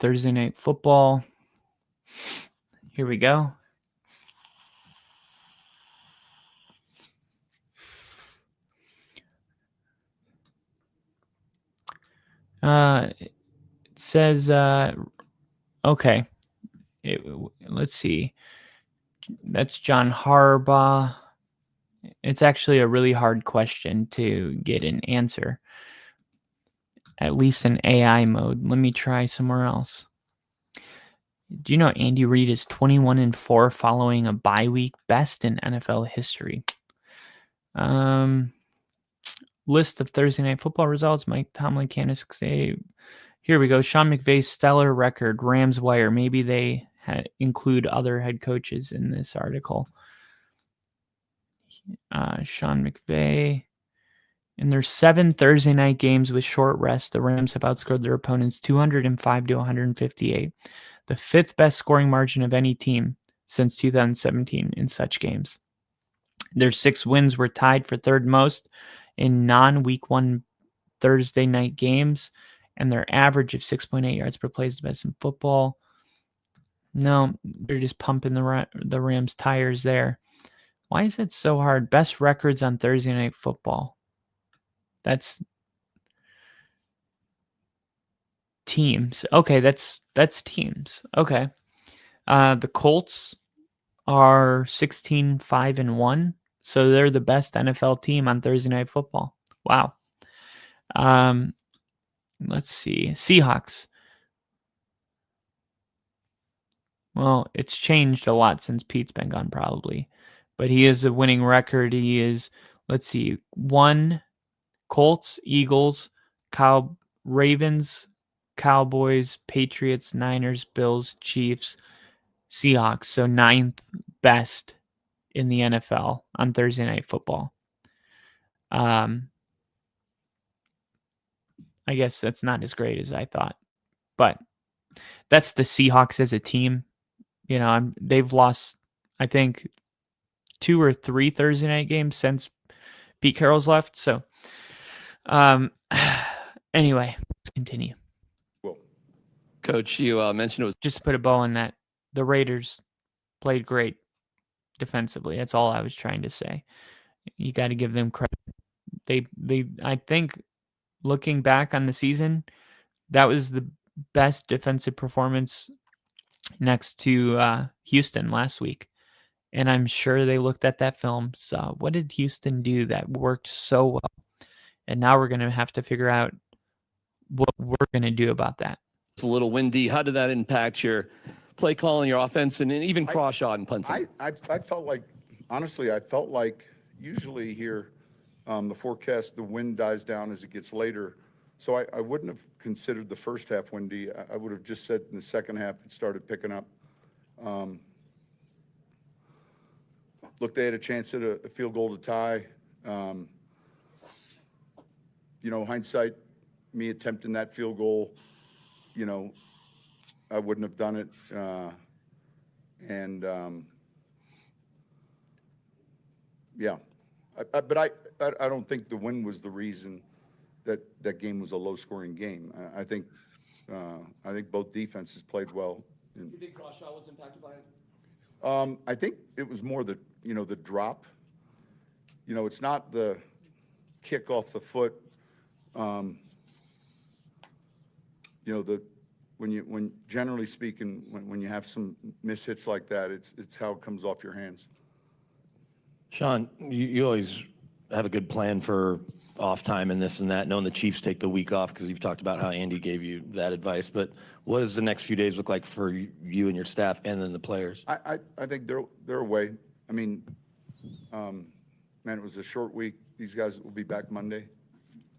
Thursday Night Football. Here we go. It says, okay. Let's see. That's John Harbaugh. It's actually a really hard question to get an answer, at least in AI mode. Let me try somewhere else. Do you know Andy Reid is 21-4 following a bye week, best in NFL history? List of Thursday Night Football results. Mike Tomlin, Kansas City. Here we go. Sean McVay's stellar record, Rams Wire. Maybe they include other head coaches in this article. Sean McVay In their 7 Thursday night games with short rest, the Rams have outscored their opponents 205 to 158, the 5th best scoring margin of any team since 2017 in such games. Their 6 wins were tied for 3rd most in non-week 1 Thursday night games, and their average of 6.8 yards per play is the best in football. No, they're just pumping the Rams' tires there. Why is it so hard? Best records on Thursday Night Football. That's teams. Okay, that's teams. Okay. The Colts are 16-5-1, so they're the best NFL team on Thursday Night Football. Wow. Let's see. Seahawks. Well, it's changed a lot since Pete's been gone, probably. But he is a winning record. He is, let's see, 1 Colts, Eagles, Ravens, Cowboys, Patriots, Niners, Bills, Chiefs, Seahawks. So 9th best in the NFL on Thursday Night Football. I guess that's not as great as I thought. But that's the Seahawks as a team. You know, they've lost, I think, 2 or 3 Thursday night games since Pete Carroll's left. So, anyway, let's continue. Coach, you mentioned it was just to put a bow on that. The Raiders played great defensively. That's all I was trying to say. You got to give them credit. I think, looking back on the season, that was the best defensive performance next to Houston last week. And I'm sure they looked at that film, saw what did Houston do that worked so well. And now we're going to have to figure out what we're going to do about that. a little windy. How did that impact your play call and your offense and even cross shot and punting? I felt like, honestly, I felt like usually here, the forecast, the wind dies down as it gets later. So I wouldn't have considered the first half windy. I would have just said in the second half it started picking up. Look, they had a chance at a field goal to tie. You know, hindsight, me attempting that field goal, you know, I wouldn't have done it. Yeah, but I don't think the win was the reason that game was a low-scoring game. I think both defenses played well. You think cross shot was impacted by it? I think it was more the drop. You know, it's not the kick off the foot. You know, when generally speaking, when you have some mishits like that, it's how it comes off your hands. Sean, you always have a good plan for off time and this and that, knowing the Chiefs take the week off because you've talked about how Andy gave you that advice. But what does the next few days look like for you and your staff and then the players? I think they're away. I mean, man, it was a short week. These guys will be back Monday.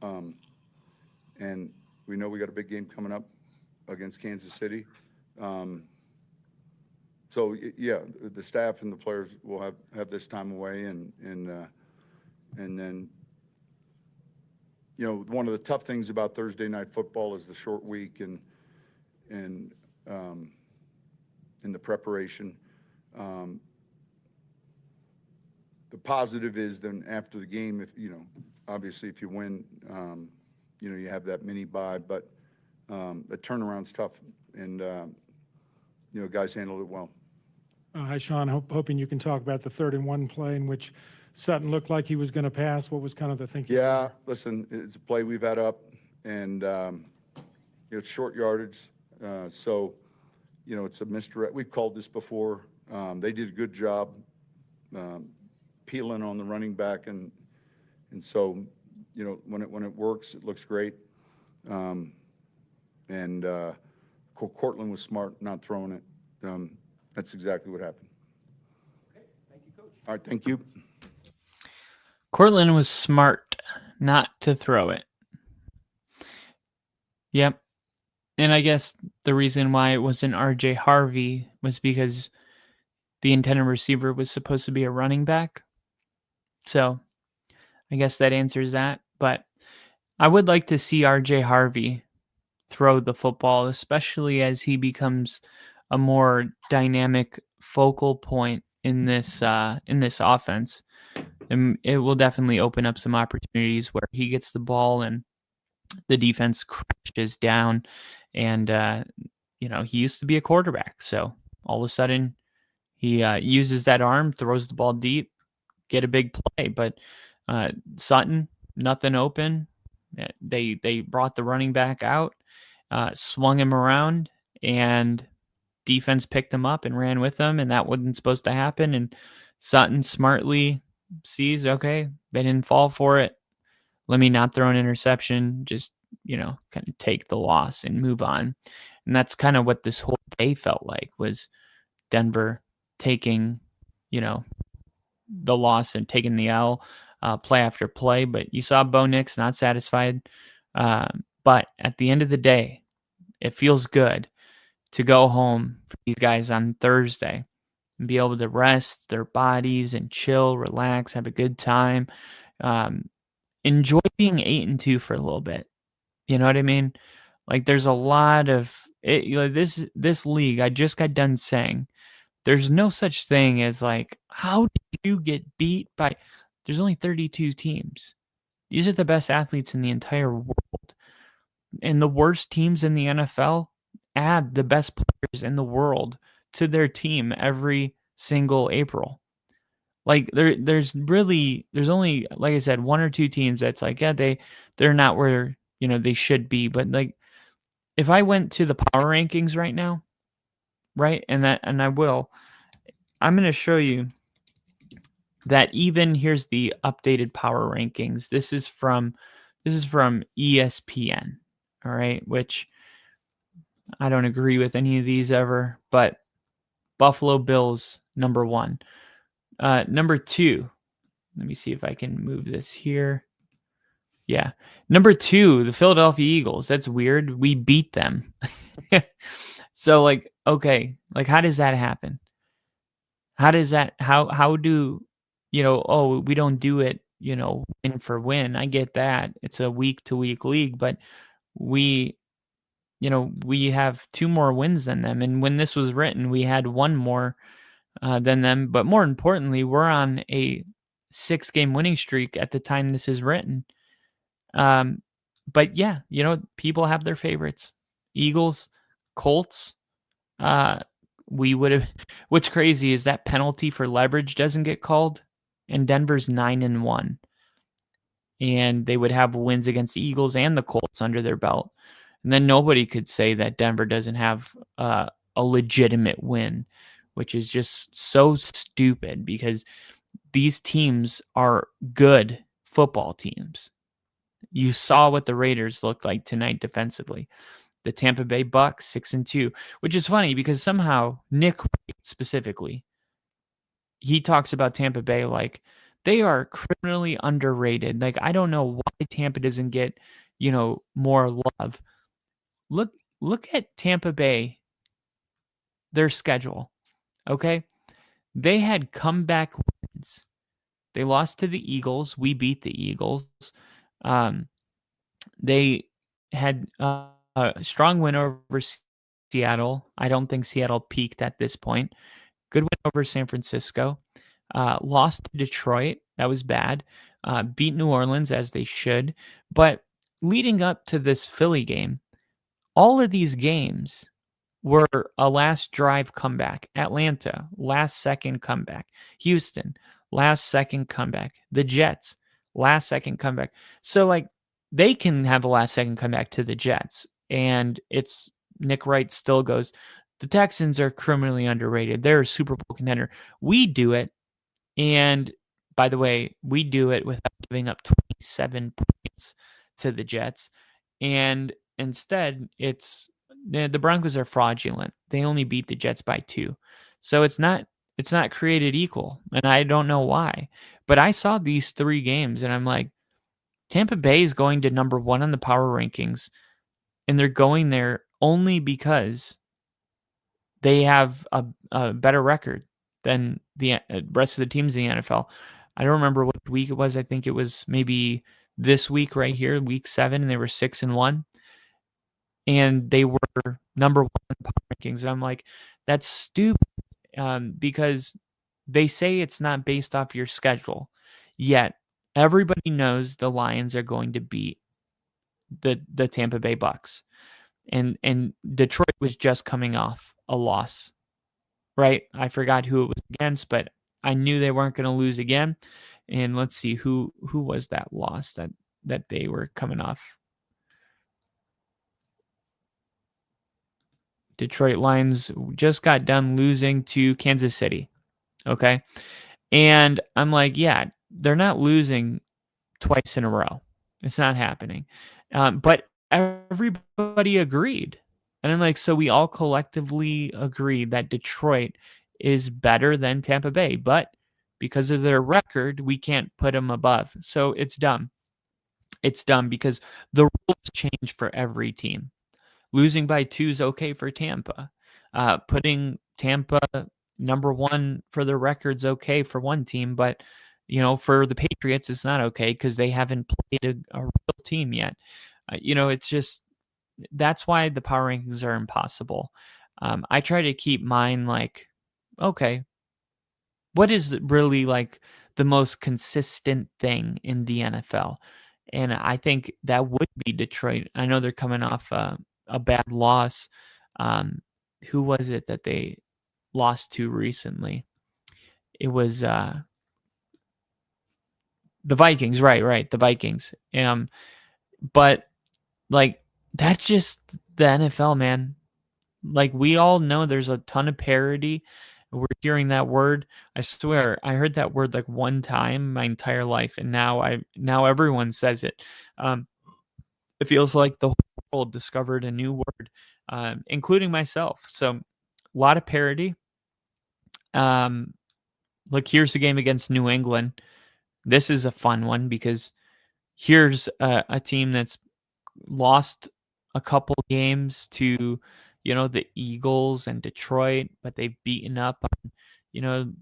And we know we got a big game coming up against Kansas City. So yeah, the staff and the players will have this time away, and then, you know, one of the tough things about Thursday night football is the short week and in the preparation. The positive is then after the game, if you know, obviously if you win, you know, you have that mini bye, but the turnaround's tough, and you know, guys handled it well. Hi, Sean. Hoping you can talk about the 3rd-and-1 play in which Sutton looked like he was going to pass. What was kind of the thinking? Yeah, listen, it's a play we've had up, and it's short yardage, so you know, it's a misdirect. We've called this before. They did a good job peeling on the running back, and so, you know, when it works, it looks great. Cortland was smart not throwing it. That's exactly what happened. Okay, thank you, Coach. All right, thank you. Cortland was smart not to throw it. Yep. And I guess the reason why it wasn't RJ Harvey was because the intended receiver was supposed to be a running back. So I guess that answers that. But I would like to see RJ Harvey throw the football, especially as he becomes a more dynamic focal point in this offense. And it will definitely open up some opportunities where he gets the ball and the defense crashes down. And he used to be a quarterback, so all of a sudden he uses that arm, throws the ball deep, get a big play. But Sutton, nothing open. They brought the running back out, swung him around, and defense picked him up and ran with him, and that wasn't supposed to happen. And Sutton smartly sees, okay, they didn't fall for it. Let me not throw an interception, just, kind of take the loss and move on. And that's kind of what this whole day felt like, was Denver taking, the loss and taking the L, play after play. But you saw Bo Nix not satisfied. But at the end of the day, it feels good to go home for these guys on Thursday and be able to rest their bodies and chill, relax, have a good time. Enjoy being 8-2 for a little bit. You know what I mean? Like, there's a lot of it, this league. I just got done saying there's no such thing as like, how did you get beat by? There's only 32 teams. These are the best athletes in the entire world, and the worst teams in the NFL add the best players in the world to their team every single April. Like, there's only, like I said, one or two teams that's like, yeah, they're not where they should be. But like, if I went to the power rankings right now, right, and I will, I'm going to show you that even here's the updated power rankings. This is from ESPN, all right, which I don't agree with any of these ever, but Buffalo Bills number 1. Number 2, let me see if I can move this here. Yeah. Number 2, the Philadelphia Eagles. That's weird. We beat them. So like, okay, like, how does that happen? How do, we don't do it, win for win. I get that. It's a week to week league, but we have 2 more wins than them. And when this was written, we had 1 more than them. But more importantly, we're on a 6-game winning streak at the time this is written. But yeah, people have their favorites. Eagles, Colts. We would have. What's crazy is that penalty for leverage doesn't get called, and Denver's 9-1, and they would have wins against the Eagles and the Colts under their belt. And then nobody could say that Denver doesn't have a legitimate win, which is just so stupid, because these teams are good football teams. You saw what the Raiders looked like tonight defensively. The Tampa Bay Bucks 6-2, which is funny because somehow Nick Wright specifically, he talks about Tampa Bay like they are criminally underrated. Like, I don't know why Tampa doesn't get, more love. Look at Tampa Bay, their schedule. Okay. They had comeback wins. They lost to the Eagles. We beat the Eagles. They had a strong win over Seattle. I don't think Seattle peaked at this point. Good win over San Francisco. Lost to Detroit. That was bad. Beat New Orleans, as they should. But leading up to this Philly game, all of these games were a last drive comeback. Atlanta, last second comeback. Houston, last second comeback. The Jets, last second comeback. So like, they can have a last second comeback to the Jets. And it's Nick Wright still goes, the Texans are criminally underrated. They're a Super Bowl contender. We do it. And by the way, we do it without giving up 27 points to the Jets. And instead, it's the Broncos are fraudulent. They only beat the Jets by 2. So it's not created equal. And I don't know why. But I saw these 3 games and I'm like, Tampa Bay is going to number 1 on the power rankings. And they're going there only because they have a better record than the rest of the teams in the NFL. I don't remember what week it was. I think it was maybe this week right here, week 7, and they were 6-1, and they were number 1 in power rankings. And I'm like, that's stupid, because they say it's not based off your schedule, yet everybody knows the Lions are going to beat the Tampa Bay Bucks, and Detroit was just coming off a loss, right? I forgot who it was against, but I knew they weren't going to lose again. And let's see who was that loss that they were coming off. Detroit Lions just got done losing to Kansas City. Okay. And I'm like, yeah, they're not losing twice in a row. It's not happening. But everybody agreed. And I'm like, so we all collectively agreed that Detroit is better than Tampa Bay, but because of their record, we can't put them above. So it's dumb. It's dumb because the rules change for every team. Losing by 2 is okay for Tampa. Putting Tampa number 1 for the record's okay for one team, but for the Patriots, it's not okay because they haven't played a real team yet. It's just, that's why the power rankings are impossible. I try to keep mine like, okay, what is really like the most consistent thing in the NFL? And I think that would be Detroit. I know they're coming off a bad loss. Who was it that they lost to recently? It was the Vikings, right, the Vikings. But like, that's just the NFL, man. Like, we all know there's a ton of parity. We're hearing that word. I swear, I heard that word like one time my entire life, and now everyone says it. It feels like the whole world discovered a new word, including myself. So, a lot of parity. Look, here's the game against New England. This is a fun one because here's a team that's lost a couple games to, the Eagles and Detroit, but they've beaten up on,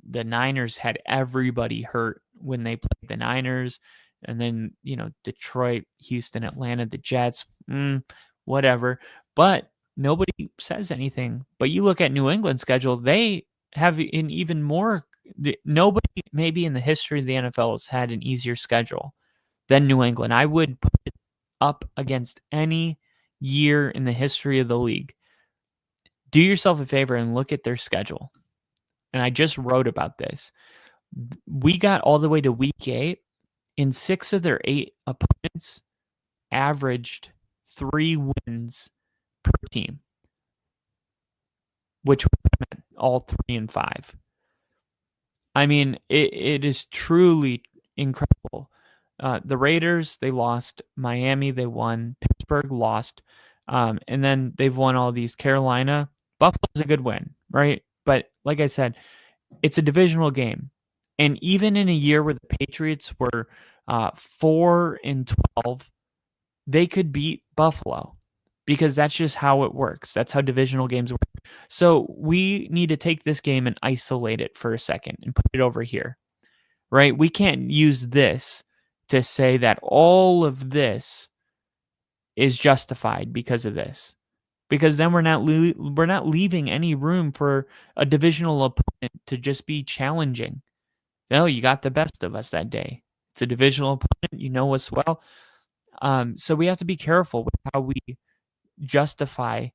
the Niners had everybody hurt when they played the Niners. And then, Detroit, Houston, Atlanta, the Jets, whatever. But nobody says anything. But you look at New England's schedule, they have an even more, nobody maybe in the history of the NFL has had an easier schedule than New England. I would put it up against any year in the history of the league. Do yourself a favor and look at their schedule. And I just wrote about this. We got all the way to week 8, and 6 of their 8 opponents averaged 3 wins per team, which would have all 3-5. I mean, it is truly incredible. The Raiders, they lost. Miami, they won. Pittsburgh lost. And then they've won all these. Carolina, Buffalo's a good win, right? But like I said, it's a divisional game. And even in a year where the Patriots were 4-12, they could beat Buffalo because that's just how it works. That's how divisional games work. So we need to take this game and isolate it for a second and put it over here, right? We can't use this to say that all of this is justified because of this, because then we're not leaving any room for a divisional opponent to just be challenging. No, you got the best of us that day. It's a divisional opponent. You know us well. So we have to be careful with how we justify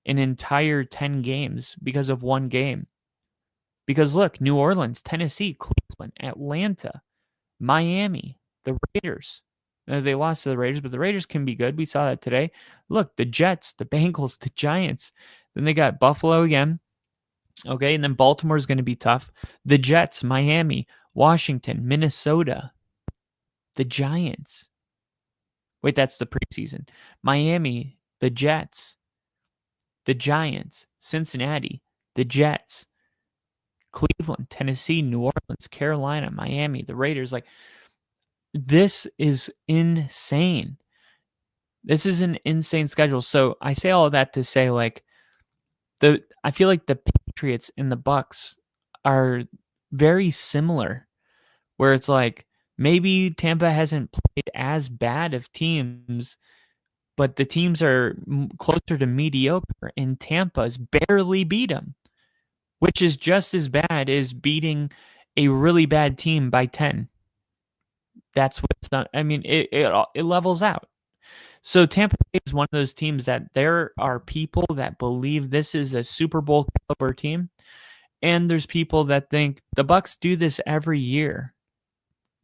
an entire 10 games because of one game. Because look, New Orleans, Tennessee, Cleveland, Atlanta, Miami, the Raiders. They lost to the Raiders, but the Raiders can be good. We saw that today. Look, the Jets, the Bengals, the Giants. Then they got Buffalo again. Okay, and then Baltimore's going to be tough. The Jets, Miami, Washington, Minnesota, the Giants. Wait, that's the preseason. Miami, the Jets, the Giants, Cincinnati, the Jets, Cleveland, Tennessee, New Orleans, Carolina, Miami, the Raiders. Like, this is insane. This is an insane schedule. So I say all of that to say, like, I feel like the Patriots and the Bucks are very similar, where it's like Maybe Tampa hasn't played as bad of teams, but the teams are closer to mediocre, and Tampa's barely beat them, which is just as bad as beating a really bad team by 10. That's what's not. I mean, it levels out. So Tampa Bay is one of those teams that there are people that believe this is a Super Bowl caliber team, and there's people that think the Bucs do this every year.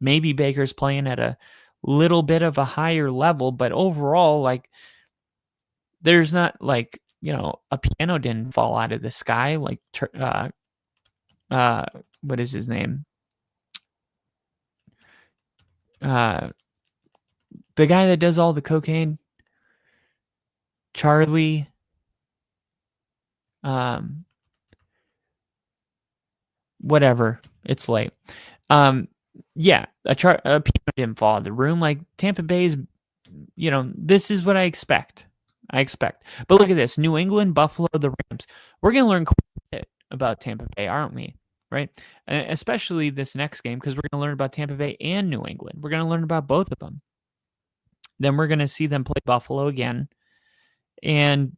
Maybe Baker's playing at a little bit of a higher level, but overall, like, there's not like, a piano didn't fall out of the sky. Like, what is his name? The guy that does all the cocaine, Charlie. Whatever. It's late. Yeah, a piano didn't fall out of the room. Like, Tampa Bay's, this is what I expect. But look at this: New England, Buffalo, the Rams. We're gonna learn quite a bit about Tampa Bay, aren't we? Right? Especially this next game, because we're gonna learn about Tampa Bay and New England. We're gonna learn about both of them. Then we're gonna see them play Buffalo again, and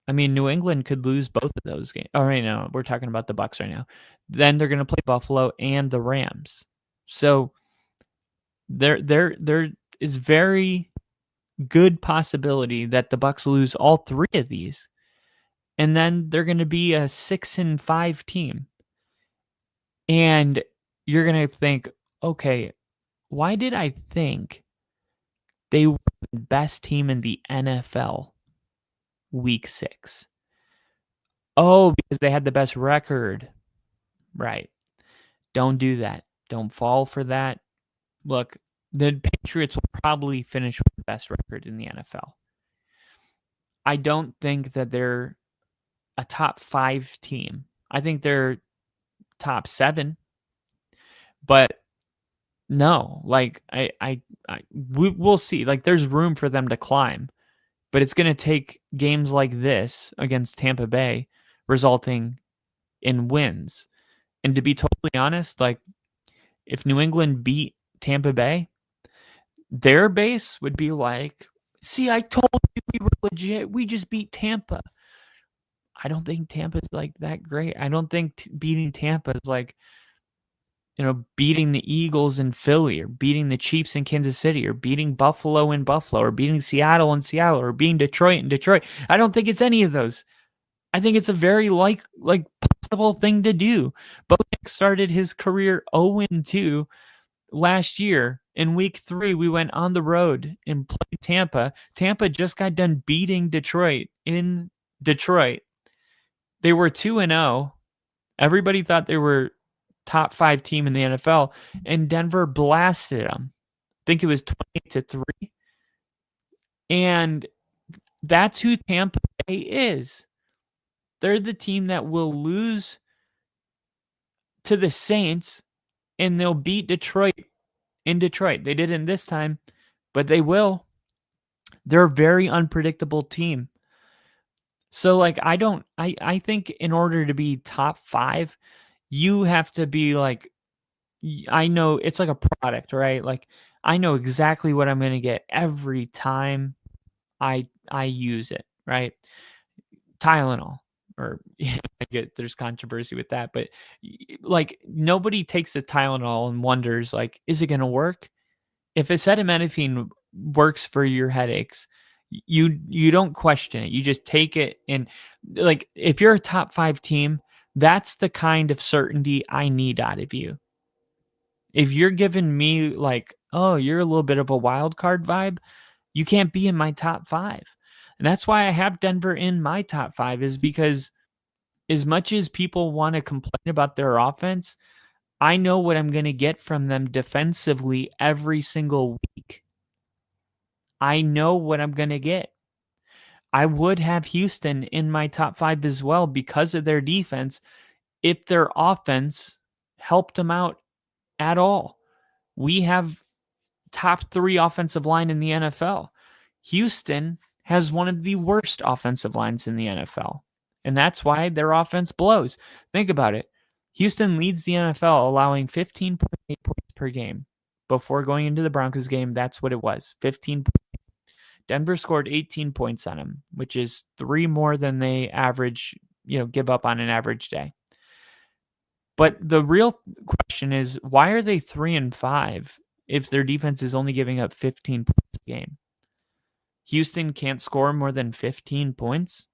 I mean, New England could lose both of those games. All right, no, we're talking about the Bucs right now. Then they're going to play Buffalo and the Rams. So there is very good possibility that the Bucs lose all 3 of these, and then they're going to be a 6-5 team. And you're going to think, okay, why did I think they were the best team in the NFL week 6? Oh, because they had the best record. Right. Don't do that. Don't fall for that. Look, the Patriots will probably finish with the best record in the NFL. I don't think that they're a top 5 team. I think they're top 7. But no, like we'll see. Like, there's room for them to climb, but it's going to take games like this against Tampa Bay resulting in wins. And to be totally honest, like, if New England beat Tampa Bay, their base would be like, see, I told you we were legit. We just beat Tampa. I don't think Tampa's like that great. I don't think beating Tampa is like, beating the Eagles in Philly, or beating the Chiefs in Kansas City, or beating Buffalo in Buffalo, or beating Seattle in Seattle, or beating Detroit in Detroit. I don't think it's any of those. I think it's a very possible thing to do. Belichick started his career 0-2 last year. In week 3, we went on the road and played Tampa. Tampa just got done beating Detroit in Detroit. They were 2-0. Everybody thought they were top 5 team in the NFL, and Denver blasted them. I think it was 20-3. And that's who Tampa Bay is. They're the team that will lose to the Saints, and they'll beat Detroit in Detroit. They didn't this time, but they will. They're a very unpredictable team. So, like, I think in order to be top 5, you have to be like, I know it's like a product, right? Like, I know exactly what I'm going to get every time I use it, right? Tylenol. Or I get there's controversy with that, but like, nobody takes a Tylenol and wonders, like, is it going to work? If acetaminophen works for your headaches, you don't question it. You just take it. And like, if you're a top 5 team, that's the kind of certainty I need out of you. If you're giving me like, oh, you're a little bit of a wild card vibe, you can't be in my top 5. And that's why I have Denver in my top 5, is because as much as people want to complain about their offense, I know what I'm going to get from them defensively every single week. I know what I'm going to get. I would have Houston in my top 5 as well because of their defense, if their offense helped them out at all. We have top 3 offensive line in the NFL. Houston has one of the worst offensive lines in the NFL, and that's why their offense blows. Think about it. Houston leads the NFL, allowing 15.8 points per game. before going into the Broncos game, that's what it was. 15 points. Denver scored 18 points on them, which is 3 more than they average, give up on an average day. But the real question is, why are they 3-5 if their defense is only giving up 15 points a game? Houston can't score more than 15 points?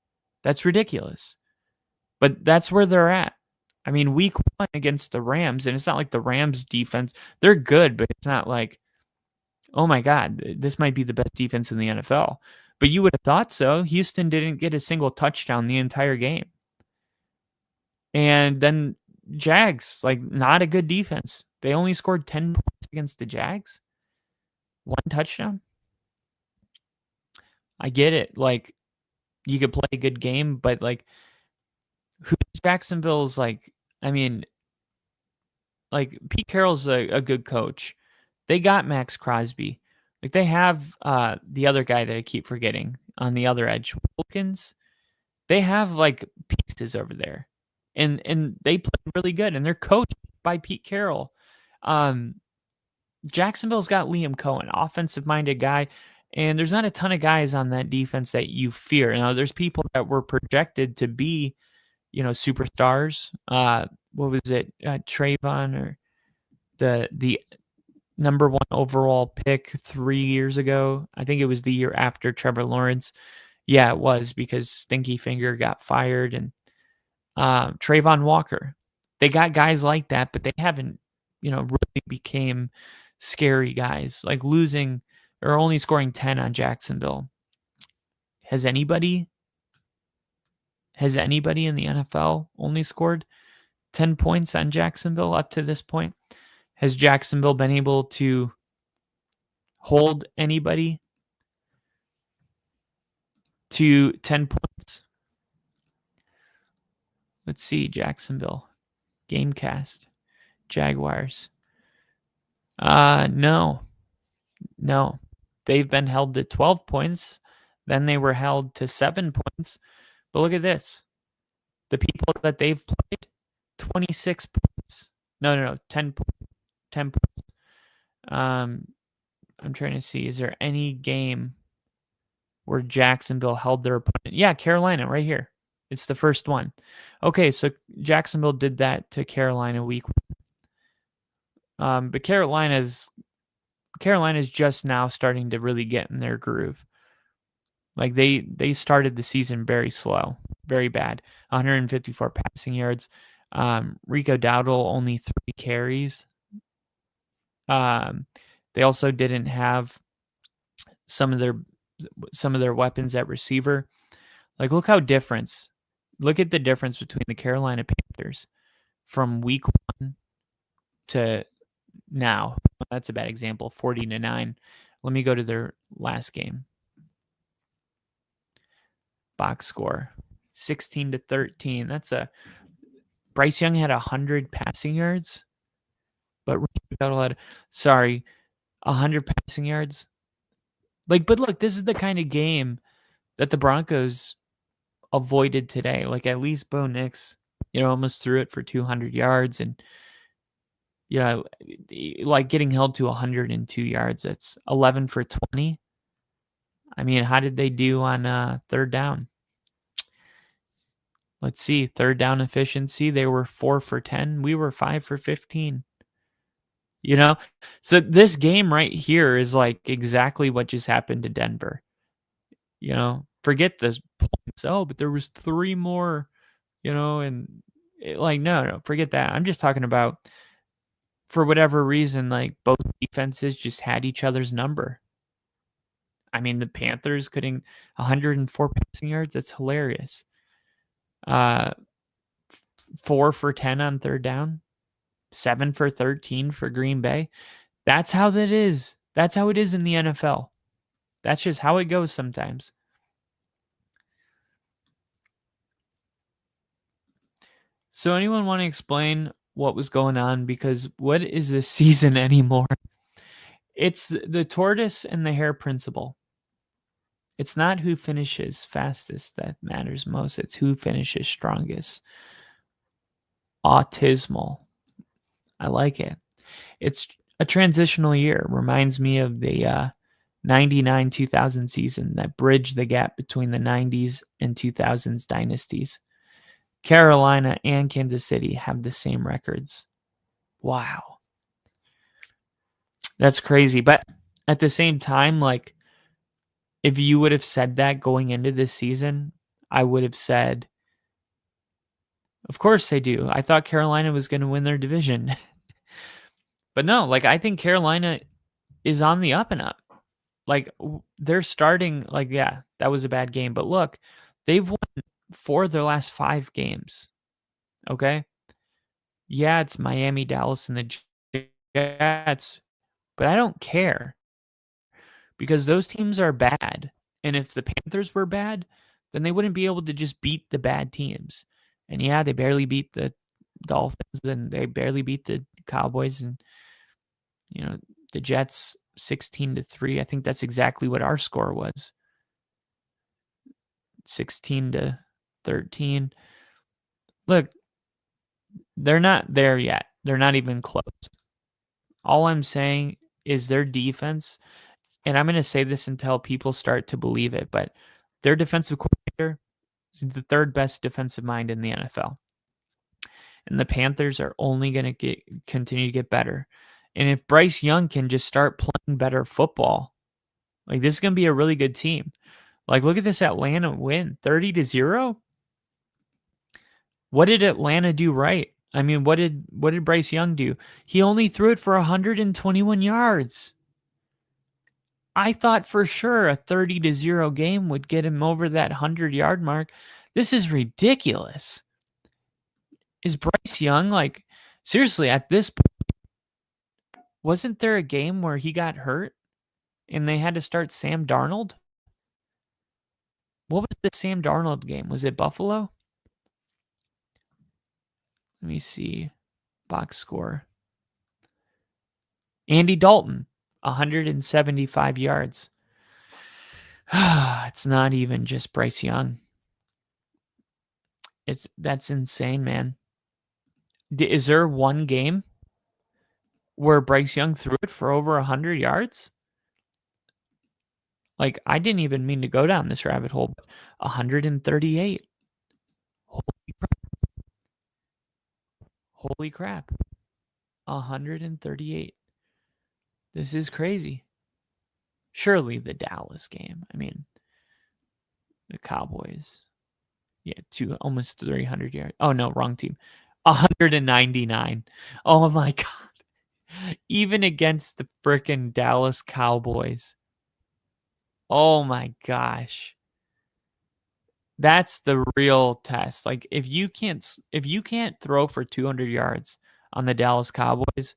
That's ridiculous. But that's where they're at. I mean, week 1 against the Rams, and it's not like the Rams defense, they're good, but it's not like, oh my God, this might be the best defense in the NFL. But you would have thought so. Houston didn't get a single touchdown the entire game. And then Jags, not a good defense. They only scored 10 points against the Jags. 1 touchdown. I get it. You could play a good game, but who's Jacksonville's Pete Carroll's a good coach. They got Max Crosby. They have the other guy that I keep forgetting on the other edge, Wilkins. They have pieces over there, and they play really good, and they're coached by Pete Carroll. Jacksonville's got Liam Cohen, offensive-minded guy, and there's not a ton of guys on that defense that you fear. There's people that were projected to be, superstars. What was it? Trayvon, or the number 1 overall pick 3 years ago. I think it was the year after Trevor Lawrence. Yeah, it was, because Stinky Finger got fired, and Trayvon Walker. They got guys like that, but they haven't, really became scary guys. Losing or only scoring 10 on Jacksonville. Has anybody in the NFL only scored 10 points on Jacksonville up to this point? Has Jacksonville been able to hold anybody to 10 points? Let's see, Jacksonville. Gamecast. Jaguars. No. They've been held to 12 points. Then they were held to 7 points. But look at this. The people that they've played, 26 points. No, 10 points. 10 points. I'm trying to see, is there any game where Jacksonville held their opponent? Yeah, Carolina, right here. It's the first one. Okay, so Jacksonville did that to Carolina week 1. But Carolina's just now starting to really get in their groove. They started the season very slow, very bad. 154 passing yards. Rico Dowdle, only 3 carries. They also didn't have some of their weapons at receiver. Look at the difference between the Carolina Panthers from week 1 to now. That's a bad example. 40-9. Let me go to their last game. Box score, 16-13. Bryce Young had 100 passing yards, but Rico had 100 passing yards. But look, this is the kind of game that the Broncos avoided today. At least Bo Nix, almost threw it for 200 yards, and getting held to 102 yards. That's 11 for 20. I mean, how did they do on third down? Let's see, third down efficiency. They were 4 for 10. We were 5 for 15. So this game right here is exactly what just happened to Denver. Forget the points. Oh, but there was 3 more, and no, forget that. I'm just talking about, for whatever reason, both defenses just had each other's number. I mean, the Panthers getting 104 passing yards. That's hilarious. 4 for 10 on third down. 7 for 13 for Green Bay. That's how that is. That's how it is in the NFL. That's just how it goes sometimes. So anyone want to explain what was going on? Because what is this season anymore? It's the tortoise and the hare principle. It's not who finishes fastest that matters most. It's who finishes strongest. Autismal. I like it. It's a transitional year. Reminds me of the 99-2000 season that bridged the gap between the 90s and 2000s dynasties. Carolina and Kansas City have the same records. Wow. That's crazy. But at the same time, like, if you would have said that going into this season, I would have said, of course they do. I thought Carolina was going to win their division. But no, like, I think Carolina is on the up and up. Like, they're starting, like, yeah, that was a bad game. But look, they've won 4 of their last 5 games. Okay? Yeah, it's Miami, Dallas, and the Jets. But I don't care. Because those teams are bad. And if the Panthers were bad, then they wouldn't be able to just beat the bad teams. And yeah, they barely beat the Dolphins and they barely beat the Cowboys and, you know, the Jets 16-3. I think that's exactly what our score was. 16-13. Look, they're not there yet. They're not even close. All I'm saying is their defense, and I'm going to say this until people start to believe it, but their defensive coordinator is the 3rd best defensive mind in the NFL. And the Panthers are only going to continue to get better. And if Bryce Young can just start playing better football, like, this is going to be a really good team. Like, look at this Atlanta win, 30-0. What did Atlanta do right? I mean, what did Bryce Young do? He only threw it for 121 yards. I thought for sure a 30-0 game would get him over that 100-yard mark. This is ridiculous. Is Bryce Young, like, seriously, at this point, wasn't there a game where he got hurt and they had to start Sam Darnold? What was the Sam Darnold game? Was it Buffalo? Let me see. Box score. Andy Dalton, 175 yards. It's not even just Bryce Young. That's insane, man. Is there one game where Bryce Young threw it for over 100 yards? Like, I didn't even mean to go down this rabbit hole, but 138. Holy crap. 138. This is crazy. Surely the Dallas game. I mean, the Cowboys. Yeah, almost 300 yards. Oh, no, wrong team. 199. Oh, my God. Even against the frickin' Dallas Cowboys. Oh, my gosh. That's the real test. Like, if you can't throw for 200 yards on the Dallas Cowboys,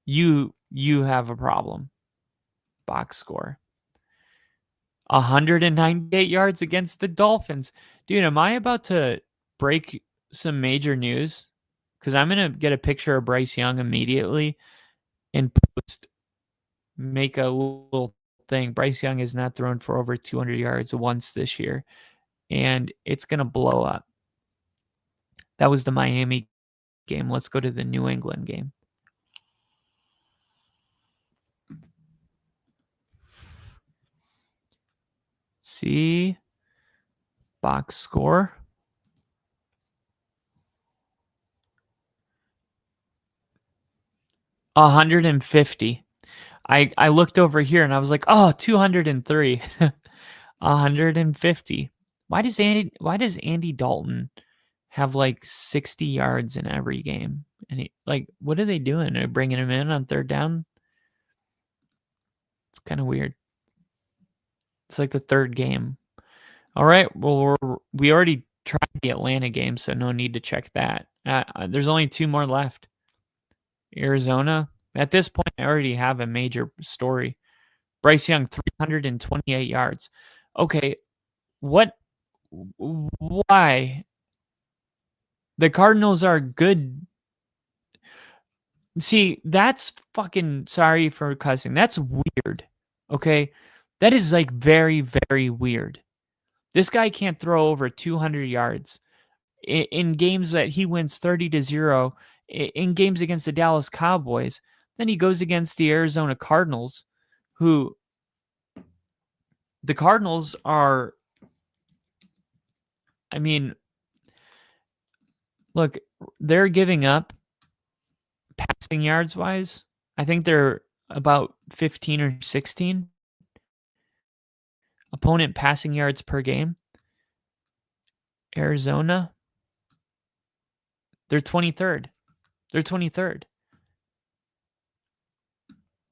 you have a problem. Box score. 198 yards against the Dolphins. Dude, am I about to break some major news? Because I'm going to get a picture of Bryce Young immediately and make a little thing. Bryce Young has not thrown for over 200 yards once this year, and it's going to blow up. That was the Miami game. Let's go to the New England game. See, box score. $150. I looked over here and I was like, oh, 203. 150. Why does Andy Dalton have like 60 yards in every game? And what are they doing? Are they bringing him in on 3rd down? It's kind of weird. It's like the 3rd game. All right. Well, we already tried the Atlanta game, so no need to check that. There's only 2 more left. Arizona. At this point, I already have a major story. Bryce Young, 328 yards. Okay, why? The Cardinals are good. See, that's fucking, sorry for cussing. That's weird, okay? That is like very, very weird. This guy can't throw over 200 yards in games that he wins 30-0, in games against the Dallas Cowboys. Then he goes against the Arizona Cardinals, who the Cardinals are, I mean, look, they're giving up passing yards wise. I think they're about 15 or 16 opponent passing yards per game. Arizona, they're 23rd. They're 23rd.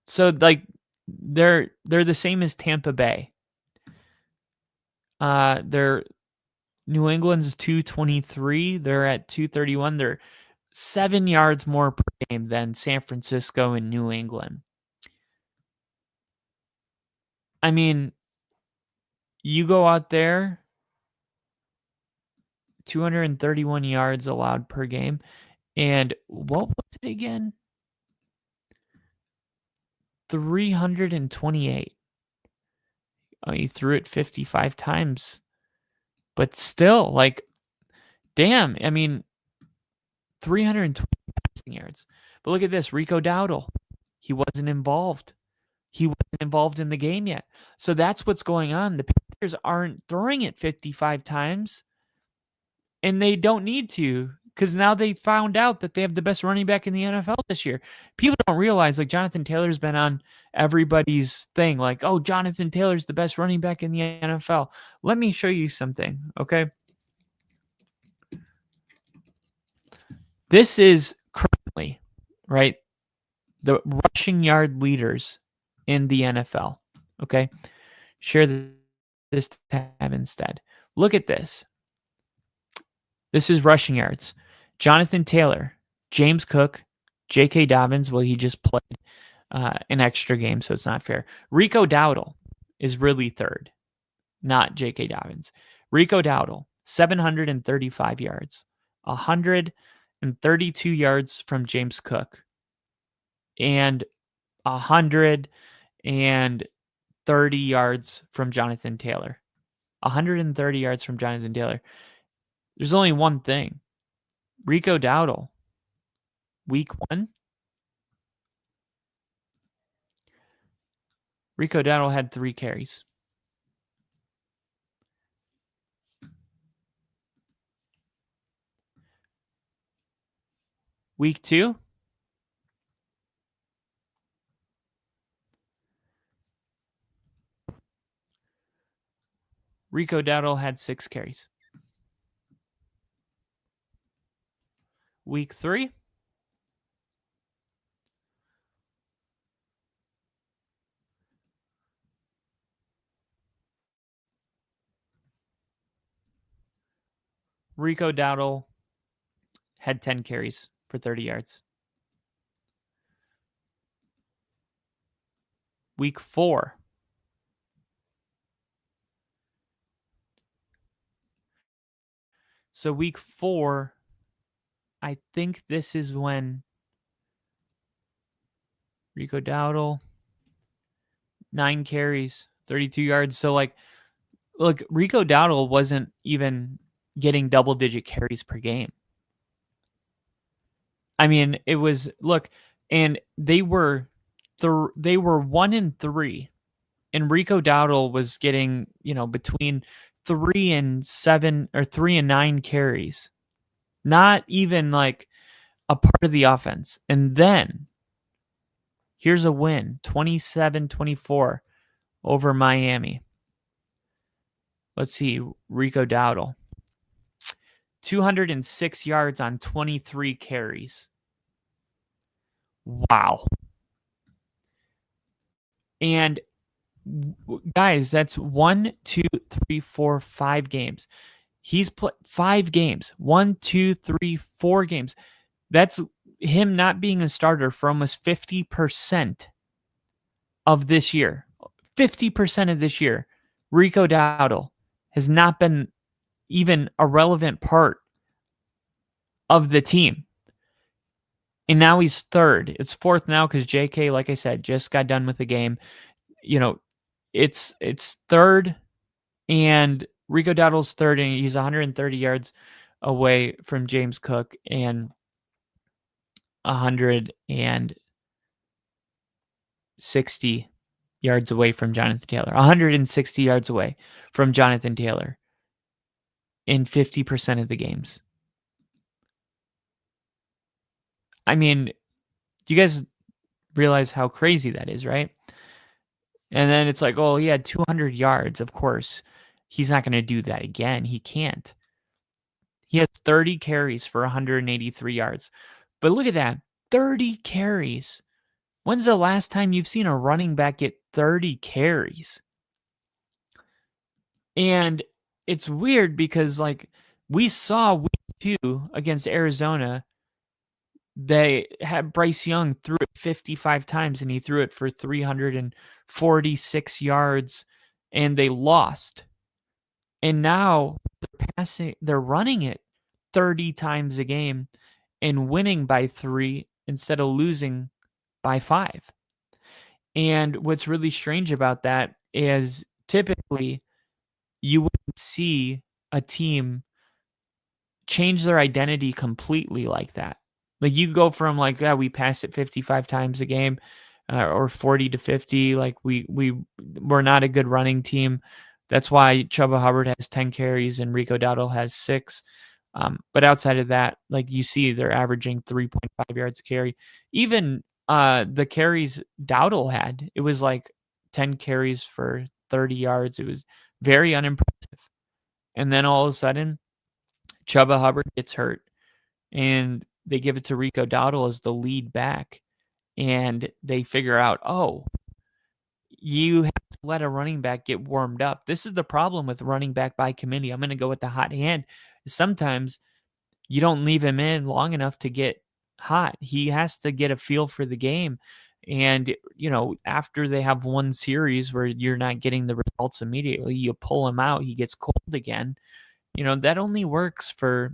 So like they're the same as Tampa Bay. They're New England's 223. They're at 231. They're 7 yards more per game than San Francisco and New England. I mean, you go out there, 231 yards allowed per game. And what was it again? 328. Oh, he threw it 55 times. But still, like, damn, I mean, 320 passing yards. But look at this, Rico Dowdle. He wasn't involved. He wasn't involved in the game yet. So that's what's going on. The Panthers aren't throwing it 55 times, and they don't need to, because now they found out that they have the best running back in the NFL this year. People don't realize, like, Jonathan Taylor's been on everybody's thing, like, oh, Jonathan Taylor's the best running back in the NFL. Let me show you something, okay? This is currently, right, the rushing yard leaders in the NFL, okay? Share this tab instead. Look at this. This is rushing yards. Jonathan Taylor, James Cook, J.K. Dobbins. Well, he just played an extra game, so it's not fair. Rico Dowdle is really third, not J.K. Dobbins. Rico Dowdle, 735 yards, 132 yards from James Cook, and 130 yards from Jonathan Taylor. 130 yards from Jonathan Taylor. There's only one thing. Rico Dowdle, week 1. Rico Dowdle had 3 carries. Week 2, Rico Dowdle had 6 carries. Week 3, Rico Dowdle had 10 carries for 30 yards. Week 4, so week 4, I think this is when Rico Dowdle, 9 carries, 32 yards. So, like, look, Rico Dowdle wasn't even getting double-digit carries per game. I mean, it was, look, and they were 1-3, and Rico Dowdle was getting, between 3 and 7 or 3 and 9 carries. Not even like a part of the offense. And then here's a win, 27-24 over Miami. Let's see, Rico Dowdle. 206 yards on 23 carries. Wow. And guys, that's 1, 2, 3, 4, 5 games. He's played 5 games. 1, 2, 3, 4 games. That's him not being a starter for almost 50% of this year. 50% of this year, Rico Dowdle has not been even a relevant part of the team. And now he's third. It's fourth now because JK, like I said, just got done with the game. It's third, and Rico Dowdle's third, and he's 130 yards away from James Cook and 130 160 yards away from Jonathan Taylor. 160 yards away from Jonathan Taylor in 50% of the games. I mean, you guys realize how crazy that is, right? And then it's like, oh, he had 200 yards. Of course, he's not going to do that again. He can't. He has 30 carries for 183 yards. But look at that, 30 carries. When's the last time you've seen a running back get 30 carries? And it's weird because, like, we saw week 2 against Arizona, they had Bryce Young threw it 55 times and he threw it for 346 yards and they lost. And now they're running it 30 times a game and winning by 3 instead of losing by 5. And what's really strange about that is typically you wouldn't see a team change their identity completely like that. Like, you go from, like, yeah, we pass it 55 times a game, or 40 to 50. Like, we're not a good running team. That's why Chuba Hubbard has 10 carries and Rico Dowdle has 6. But outside of that, like, you see they're averaging 3.5 yards a carry. Even the carries Dowdle had, it was like 10 carries for 30 yards. It was very unimpressive. And then all of a sudden, Chuba Hubbard gets hurt, and they give it to Rico Dowdle as the lead back, and they figure out, oh, you have to let a running back get warmed up. This is the problem with running back by committee. I'm going to go with the hot hand. Sometimes you don't leave him in long enough to get hot. He has to get a feel for the game. And, after they have one series where you're not getting the results immediately, you pull him out, he gets cold again. That only works for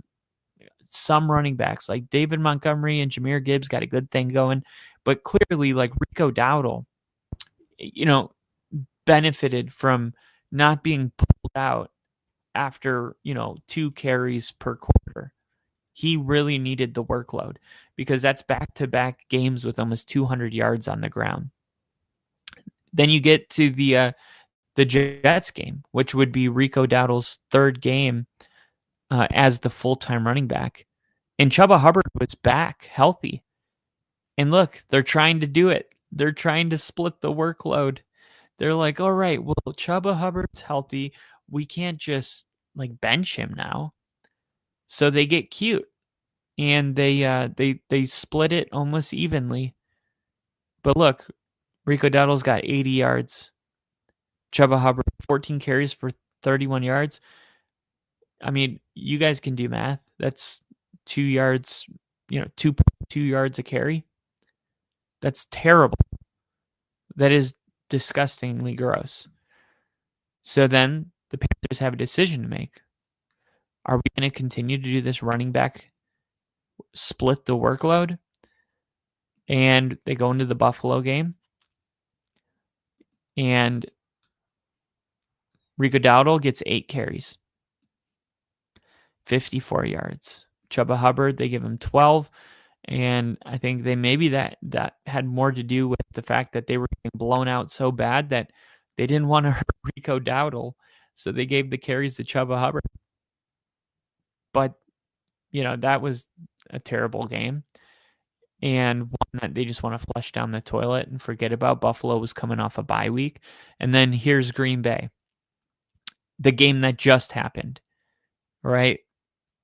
some running backs. Like David Montgomery and Jahmyr Gibbs got a good thing going. But clearly, like, Rico Dowdle, benefited from not being pulled out after, 2 carries per quarter. He really needed the workload because that's back-to-back games with almost 200 yards on the ground. Then you get to the Jets game, which would be Rico Dowdle's 3rd game as the full-time running back. And Chuba Hubbard was back healthy. And look, they're trying to do it. They're trying to split the workload. They're like, all right, well, Chuba Hubbard's healthy. We can't just, like, bench him now. So they get cute. And they split it almost evenly. But look, Rico Dowdle's got 80 yards. Chuba Hubbard, 14 carries for 31 yards. I mean, you guys can do math. That's 2 yards, 2.2 yards a carry. That's terrible. That is disgustingly gross. So then the Panthers have a decision to make. Are we going to continue to do this running back split the workload? And they go into the Buffalo game. And Rico Dowdle gets 8 carries. 54 yards. Chuba Hubbard, they give him 12. And I think that had more to do with the fact that they were getting blown out so bad that they didn't want to hurt Rico Dowdle. So they gave the carries to Chuba Hubbard. But, that was a terrible game. And one that they just want to flush down the toilet and forget about. Buffalo was coming off a bye week. And then here's Green Bay. The game that just happened, right?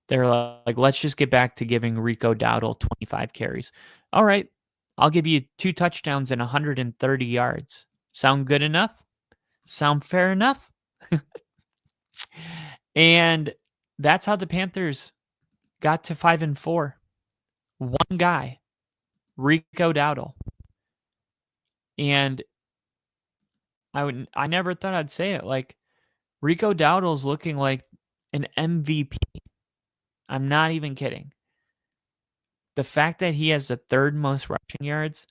They're like, let's just get back to giving Rico Dowdle 25 carries. All right, I'll give you 2 touchdowns and 130 yards. Sound good enough? Sound fair enough? And that's how the Panthers got to 5-4. One guy, Rico Dowdle. And I never thought I'd say it. Like, Rico Dowdle's looking like an MVP. I'm not even kidding. The fact that he has the 3rd most rushing yards,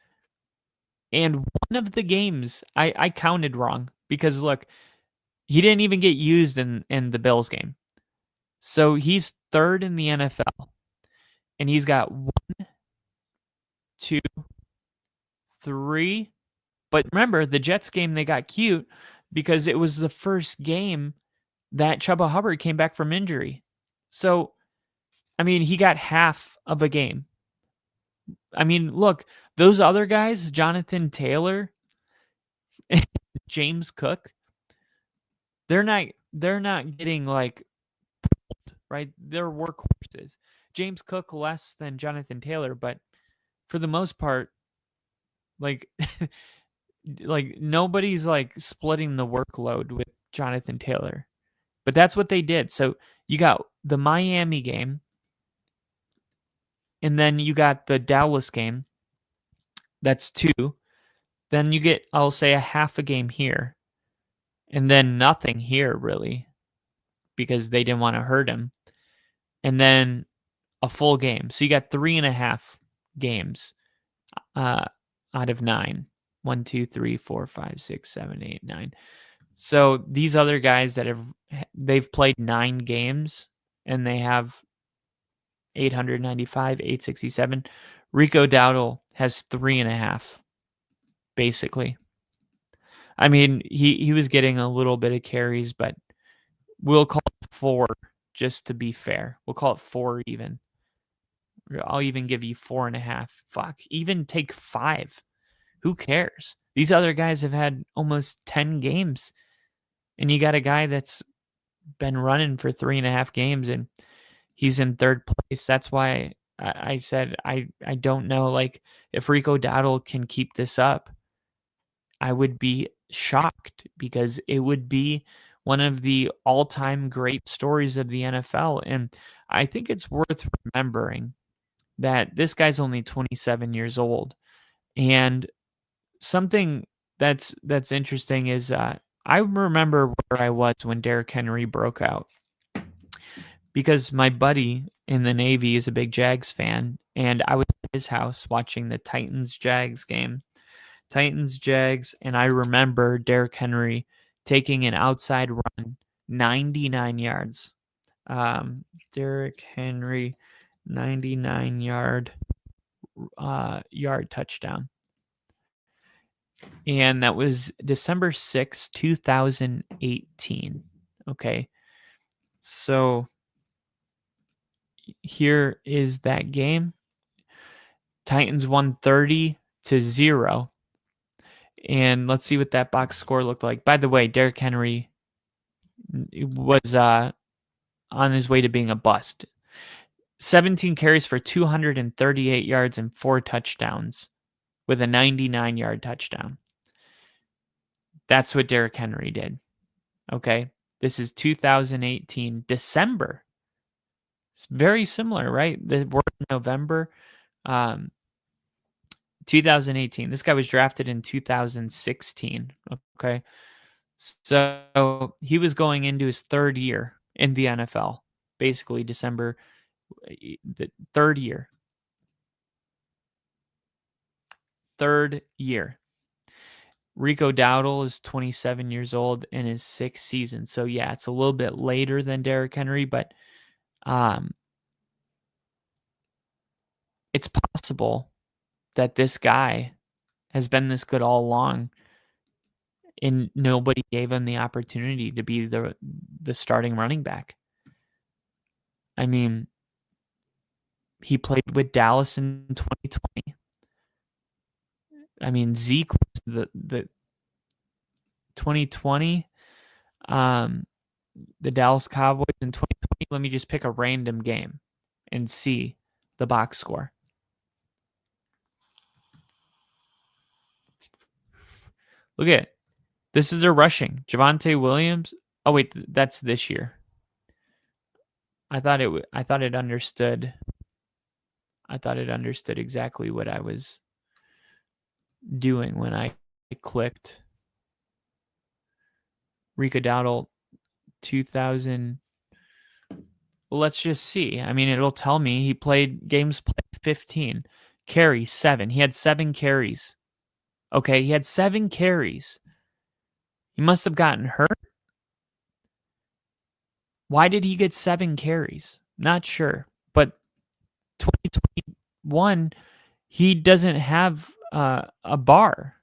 and one of the games, I counted wrong because, look, he didn't even get used in the Bills game. So he's 3rd in the NFL, and he's got 1, 2, 3, But remember, the Jets game, they got cute because it was the first game that Chuba Hubbard came back from injury. So, I mean, he got half of a game. I mean, look, those other guys, Jonathan Taylor, James Cook, they're not getting like right. They're workhorses. James Cook less than Jonathan Taylor, but for the most part, like like nobody's like splitting the workload with Jonathan Taylor. But that's what they did. So you got the Miami game, and then you got the Dallas game. That's 2. Then you get, I'll say, a half a game here. And then nothing here, really, because they didn't want to hurt him. And then a full game. So you got 3.5 games out of 9. 1, 2, 3, 4, 5, 6, 7, 8, 9. So these other guys they've played 9 games and they have 895, 867. Rico Dowdle has 3.5, basically. I mean, he was getting a little bit of carries, but we'll call it 4 just to be fair. We'll call it 4 even. I'll even give you 4.5. Fuck, even take 5. Who cares? These other guys have had almost 10 games, and you got a guy that's been running for 3.5 games, and he's in 3rd place. That's why I said I don't know, like, if Rico Dowdle can keep this up, I would be shocked because it would be one of the all-time great stories of the NFL. And I think it's worth remembering that this guy's only 27 years old. And something that's interesting is I remember where I was when Derrick Henry broke out, because my buddy in the Navy is a big Jags fan, and I was at his house watching the Titans-Jags game. Titans-Jags, and I remember Derrick Henry taking an outside run, 99 yards. Derrick Henry, 99-yard touchdown. And that was December 6, 2018. Okay. So here is that game. Titans won 30-0. And let's see what that box score looked like. By the way, Derrick Henry was on his way to being a bust. 17 carries for 238 yards and 4 touchdowns with a 99-yard touchdown. That's what Derrick Henry did. Okay. This is 2018, December. It's very similar, right? We're in November. 2018. This guy was drafted in 2016. Okay. So he was going into his 3rd year in the NFL, basically December, the 3rd year. 3rd year. Rico Dowdle is 27 years old in his 6th season. So yeah, it's a little bit later than Derrick Henry, but it's possible that this guy has been this good all along, and nobody gave him the opportunity to be the starting running back. I mean, he played with Dallas in 2020. I mean, Zeke was the 2020, the Dallas Cowboys in 2020. Let me just pick a random game and see the box score. Look at it. This is their rushing. Javonte Williams. Oh wait, that's this year. I thought it understood. I thought it understood exactly what I was doing when I clicked Rico Dowdle 2000. Well, let's just see. I mean, it'll tell me he played games played 15, carry 7. He had 7 carries. Okay, he had 7 carries. He must have gotten hurt. Why did he get 7 carries? Not sure. But 2021, he doesn't have a bar.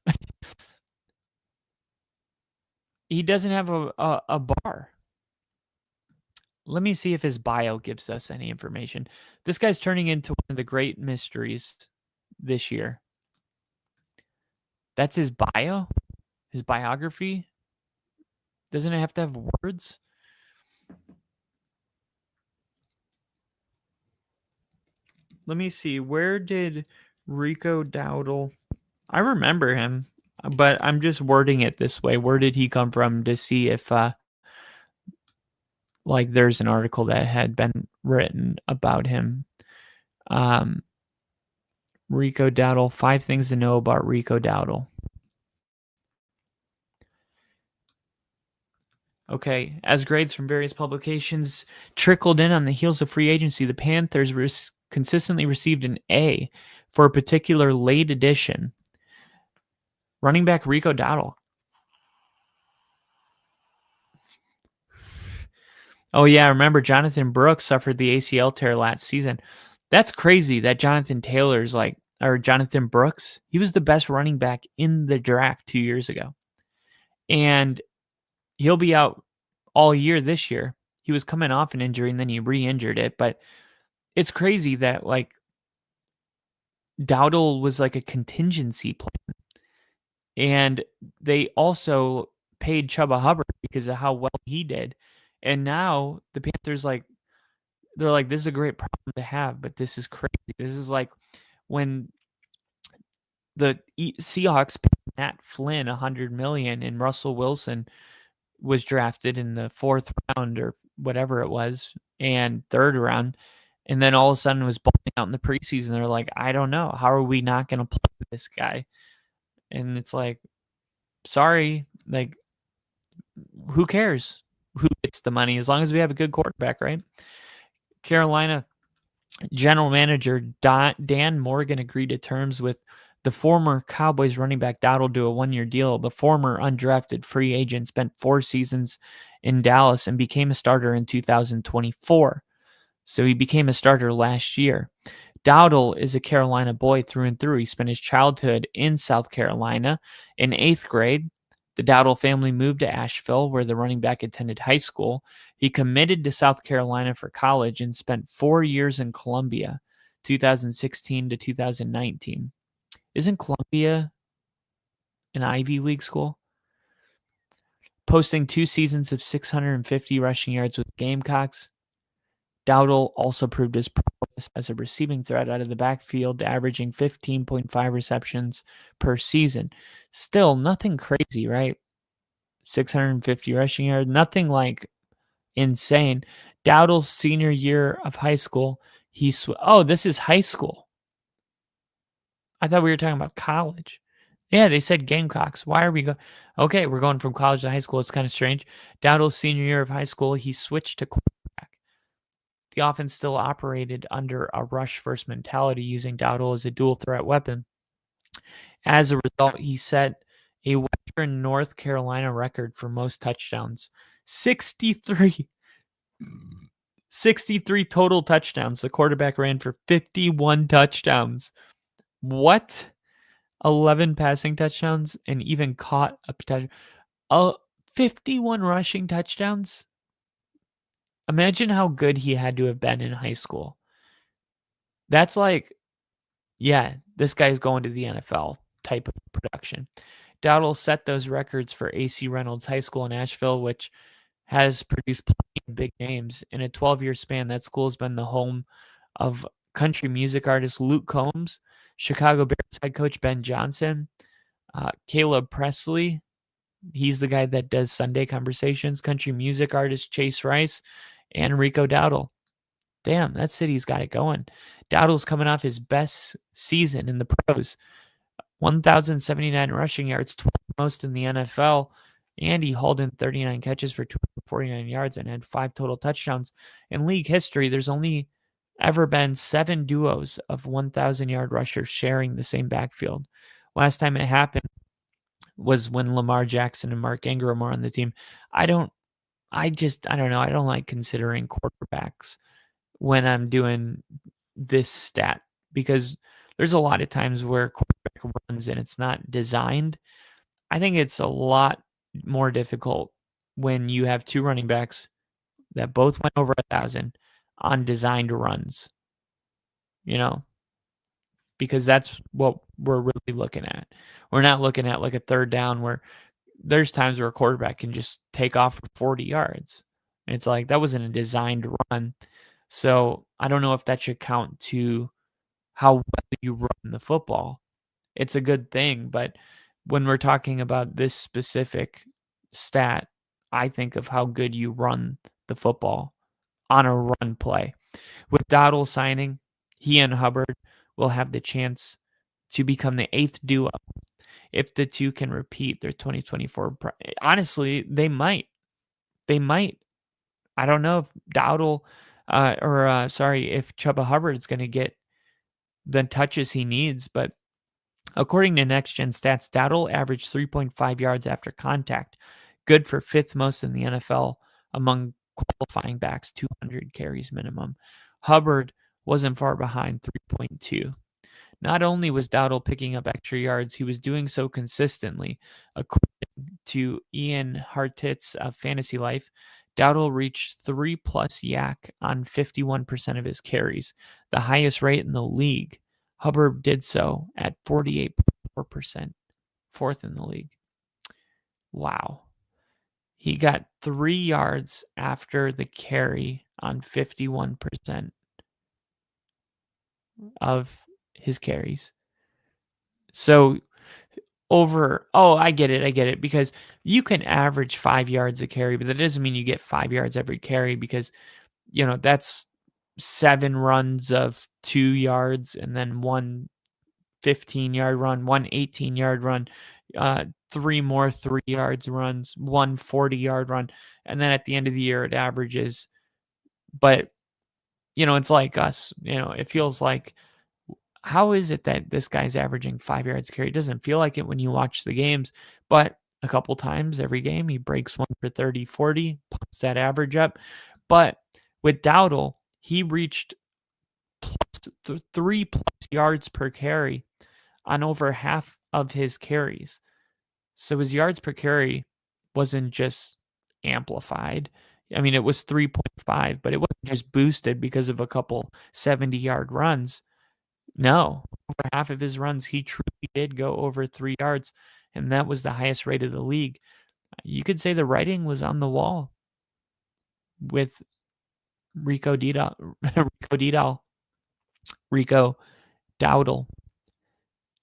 he doesn't have a bar. Let me see if his bio gives us any information. This guy's turning into one of the great mysteries this year. That's his bio? His biography? Doesn't it have to have words? Let me see. Where did Rico Dowdle... I remember him, but I'm just wording it this way. Where did he come from to see if like there's an article that had been written about him. Rico Dowdle, 5 things to know about Rico Dowdle. Okay, as grades from various publications trickled in on the heels of free agency, the Panthers consistently received an A for a particular late edition. Running back Rico Dowdle. Oh yeah, remember Jonathan Brooks suffered the ACL tear last season. That's crazy that Jonathan Brooks, he was the best running back in the draft 2 years ago. And he'll be out all year this year. He was coming off an injury and then he re-injured it, but it's crazy that like Dowdle was like a contingency plan. And they also paid Chuba Hubbard because of how well he did. And now the Panthers they're like, this is a great problem to have, but this is crazy. This is like when the Seahawks paid Matt Flynn $100 million and Russell Wilson was drafted in the 4th round or whatever it was, and 3rd round, and then all of a sudden was balling out in the preseason. They're like, I don't know, how are we not going to play this guy? And it's like, sorry, like, who cares who gets the money as long as we have a good quarterback, right? Carolina general manager Dan Morgan agreed to terms with the former Cowboys running back Dowdle to a 1-year deal. The former undrafted free agent spent 4 seasons in Dallas and became a starter in 2024. So he became a starter last year. Dowdle is a Carolina boy through and through. He spent his childhood in South Carolina. In 8th grade, the Dowdle family moved to Asheville, where the running back attended high school. He committed to South Carolina for college and spent 4 years in Columbia, 2016 to 2019. Isn't Columbia an Ivy League school? Posting 2 seasons of 650 rushing yards with Gamecocks, Dowdle also proved his prowess as a receiving threat out of the backfield, averaging 15.5 receptions per season. Still, nothing crazy, right? 650 rushing yards, nothing like insane. Dowdle's senior year of high school, this is high school. I thought we were talking about college. Yeah, they said Gamecocks. Why are we going? Okay, we're going from college to high school. It's kind of strange. Dowdle's senior year of high school, he switched to quarterback. The offense still operated under a rush-first mentality, using Dowdle as a dual-threat weapon. As a result, he set a Western North Carolina record for most touchdowns. 63 total touchdowns. The quarterback ran for 51 touchdowns. What? 11 passing touchdowns and even caught a potential 51 rushing touchdowns. Imagine how good he had to have been in high school. That's like, yeah, this guy's going to the NFL type of production. Dowdle set those records for AC Reynolds High School in Asheville, which has produced plenty of big names. In a 12-year span, that school has been the home of country music artist Luke Combs, Chicago Bears head coach Ben Johnson, Caleb Presley. He's the guy that does Sunday Conversations, country music artist Chase Rice, and Rico Dowdle. Damn, that city's got it going. Dowdle's coming off his best season in the pros. 1,079 rushing yards, 12th most in the NFL, and he hauled in 39 catches for 249 yards and had 5 total touchdowns. In league history, there's only ever been 7 duos of 1,000-yard rushers sharing the same backfield. Last time it happened was when Lamar Jackson and Mark Ingram were on the team. I don't know. I don't like considering quarterbacks when I'm doing this stat, because there's a lot of times where quarterback runs and it's not designed. I think it's a lot more difficult when you have two running backs that both went over 1,000 on designed runs, because that's what we're really looking at. We're not looking at like a third down where there's times where a quarterback can just take off for 40 yards. It's like that wasn't a designed run. So I don't know if that should count to how well you run the football. It's a good thing, but when we're talking about this specific stat, I think of how good you run the football on a run play. With Dowdle signing, he and Hubbard will have the chance to become the 8th duo if the two can repeat their 2024. Honestly, they might. They might. I don't know if Dowdle if Chuba Hubbard is going to get the touches he needs, but according to Next Gen Stats, Dowdle averaged 3.5 yards after contact, good for 5th most in the NFL among qualifying backs, 200 carries minimum. Hubbard wasn't far behind, 3.2. Not only was Dowdle picking up extra yards, he was doing so consistently. According to Ian Hartitz of Fantasy Life, Dowdle reached 3+ yak on 51% of his carries, the highest rate in the league. Hubbard did so at 48.4%, 4th in the league. Wow. He got 3 yards after the carry on 51% of his carries. So I get it, because you can average 5 yards a carry, but that doesn't mean you get 5 yards every carry, because that's 7 runs of 2 yards and then one 15-yard run, one 18-yard run, 3 more 3 yards runs, one 40-yard run, and then at the end of the year it averages. But it's like us, it feels like, how is it that this guy's averaging 5 yards a carry? It doesn't feel like it when you watch the games, but a couple times every game he breaks one for 30, 40, pumps that average up. But with Dowdle, he reached 3+ yards per carry on over half of his carries. So his yards per carry wasn't just amplified. I mean, it was 3.5, but it wasn't just boosted because of a couple 70-yard runs. No, over half of his runs, he truly did go over 3 yards, and that was the highest rate of the league. You could say the writing was on the wall with Rico Dowdle.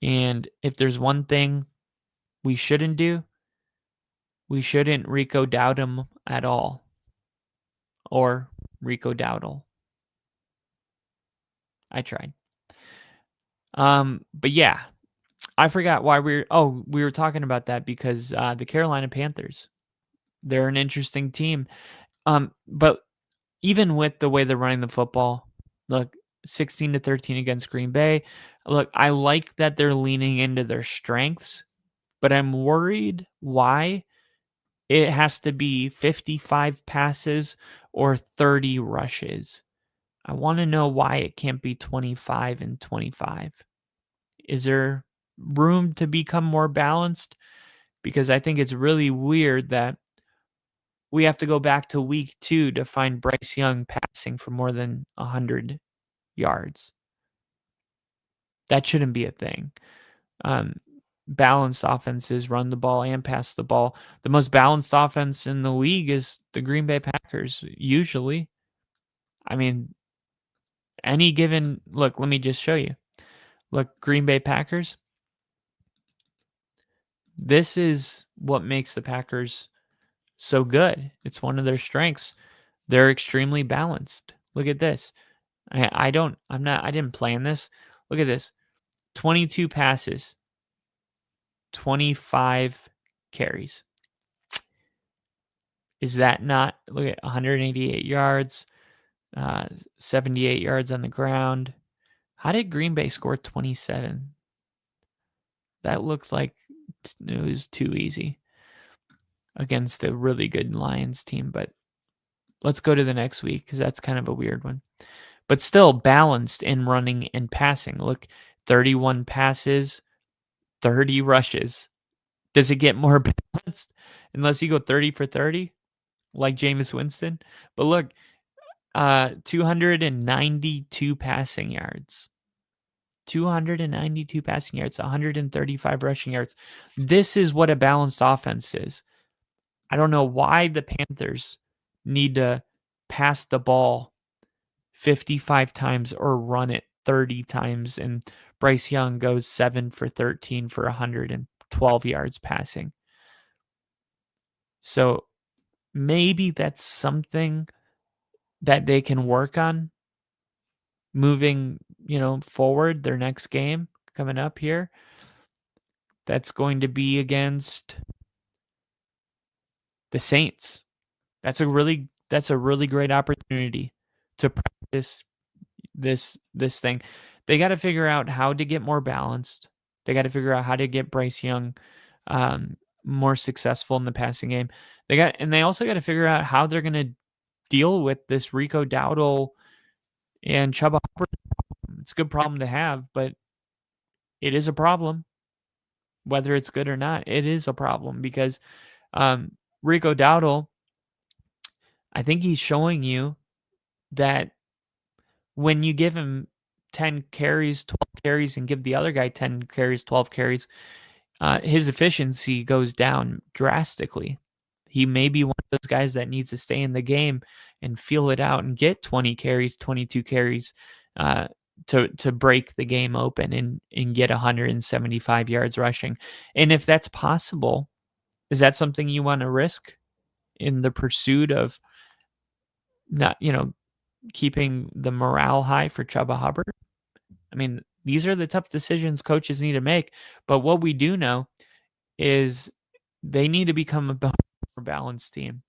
And if there's one thing we shouldn't do, we shouldn't Rico Dowdle at all. Or Rico Dowdle. I tried. But yeah, I forgot why we were talking about that because the Carolina Panthers, they're an interesting team. But even with the way they're running the football, look, 16-13 against Green Bay. Look, I like that they're leaning into their strengths, but I'm worried why it has to be 55 passes or 30 rushes. I want to know why it can't be 25 and 25. Is there room to become more balanced? Because I think it's really weird that we have to go back to week 2 to find Bryce Young passing for more than 100 yards. That shouldn't be a thing. Balanced offenses run the ball and pass the ball. The most balanced offense in the league is the Green Bay Packers, usually. I mean, look, let me just show you. Look, Green Bay Packers. This is what makes the Packers so good. It's one of their strengths. They're extremely balanced. Look at this. I didn't plan this. Look at this. 22 passes, 25 carries. Is that not, look at 188 yards, 78 yards on the ground. How did Green Bay score 27? That looks like it was too easy against a really good Lions team, but let's go to the next week because that's kind of a weird one. But still balanced in running and passing. Look, 31 passes, 30 rushes. Does it get more balanced? unless you go 30 for 30 like Jameis Winston. But look, 292 passing yards. 292 passing yards, 135 rushing yards. This is what a balanced offense is. I don't know why the Panthers need to pass the ball 55 times or run it 30 times, and Bryce Young goes 7 for 13 for 112 yards passing. So maybe that's something that they can work on moving, forward their next game coming up here. That's going to be against the Saints. That's a really great opportunity to practice this thing. They got to figure out how to get more balanced. They got to figure out how to get Bryce Young more successful in the passing game. They also got to figure out how they're going to deal with this Rico Dowdle and Chuba Hubbard. It's a good problem to have, but it is a problem. Whether it's good or not, it is a problem because Rico Dowdle, I think he's showing you that when you give him 10 carries, 12 carries, and give the other guy 10 carries, 12 carries, his efficiency goes down drastically. He may be one of those guys that needs to stay in the game and feel it out and get 20 carries, 22 carries to break the game open and get 175 yards rushing. And if that's possible, is that something you want to risk in the pursuit of not, keeping the morale high for Chuba Hubbard? I mean, these are the tough decisions coaches need to make. But what we do know is they need to become a more balanced team.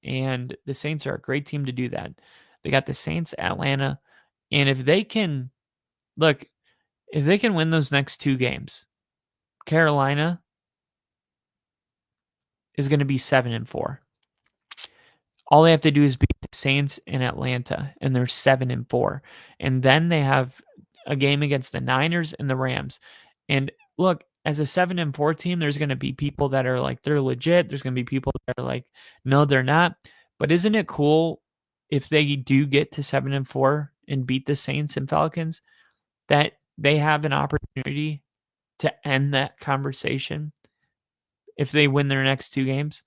And the Saints are a great team to do that. They got the Saints, Atlanta, and if they can win those next two games, Carolina is going to be 7-4. All they have to do is beat the Saints in Atlanta, and they're 7-4. And then they have a game against the Niners and the Rams. And look, as a 7-4 team, there's going to be people that are like, they're legit. There's going to be people that are like, no, they're not. But isn't it cool if they do get to 7-4 and beat the Saints and Falcons, that they have an opportunity to end that conversation if they win their next two games?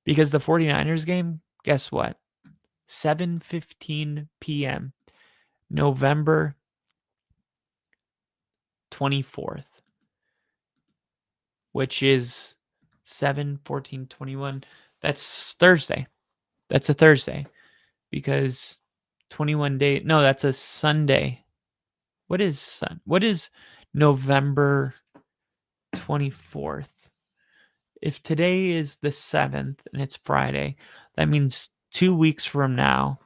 Because the 49ers game, guess what? 7:15 p.m. November 24th, which is 7/14/21. That's Thursday. That's a Thursday because 21 days. No, that's a Sunday. What is November 24th? If today is the 7th and it's Friday, that means 2 weeks from now,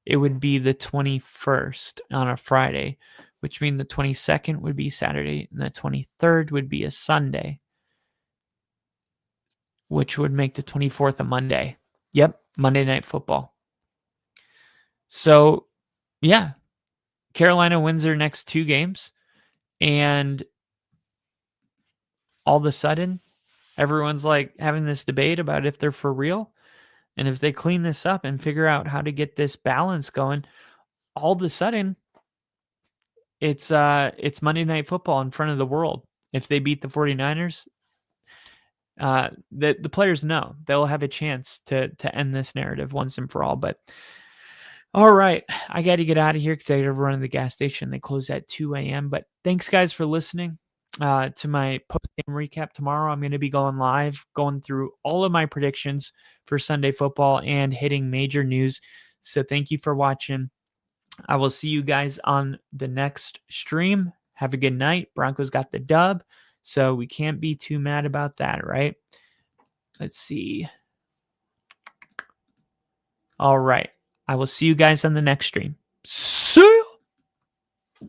it would be the 21st on a Friday, which means the 22nd would be Saturday and the 23rd would be a Sunday, which would make the 24th a Monday. Yep, Monday Night Football. So, yeah, Carolina wins their next two games, and all of a sudden, everyone's like having this debate about if they're for real. And if they clean this up and figure out how to get this balance going, all of a sudden, it's Monday Night Football in front of the world. If they beat the 49ers, the players know they'll have a chance to end this narrative once and for all. But all right, I got to get out of here because I got to run to the gas station. They close at 2 a.m. But thanks, guys, for listening to my post-game recap. Tomorrow, I'm going to be going live, going through all of my predictions for Sunday football and hitting major news. So thank you for watching. I will see you guys on the next stream. Have a good night. Broncos got the dub, so we can't be too mad about that, right? Let's see. All right. I will see you guys on the next stream. See ya!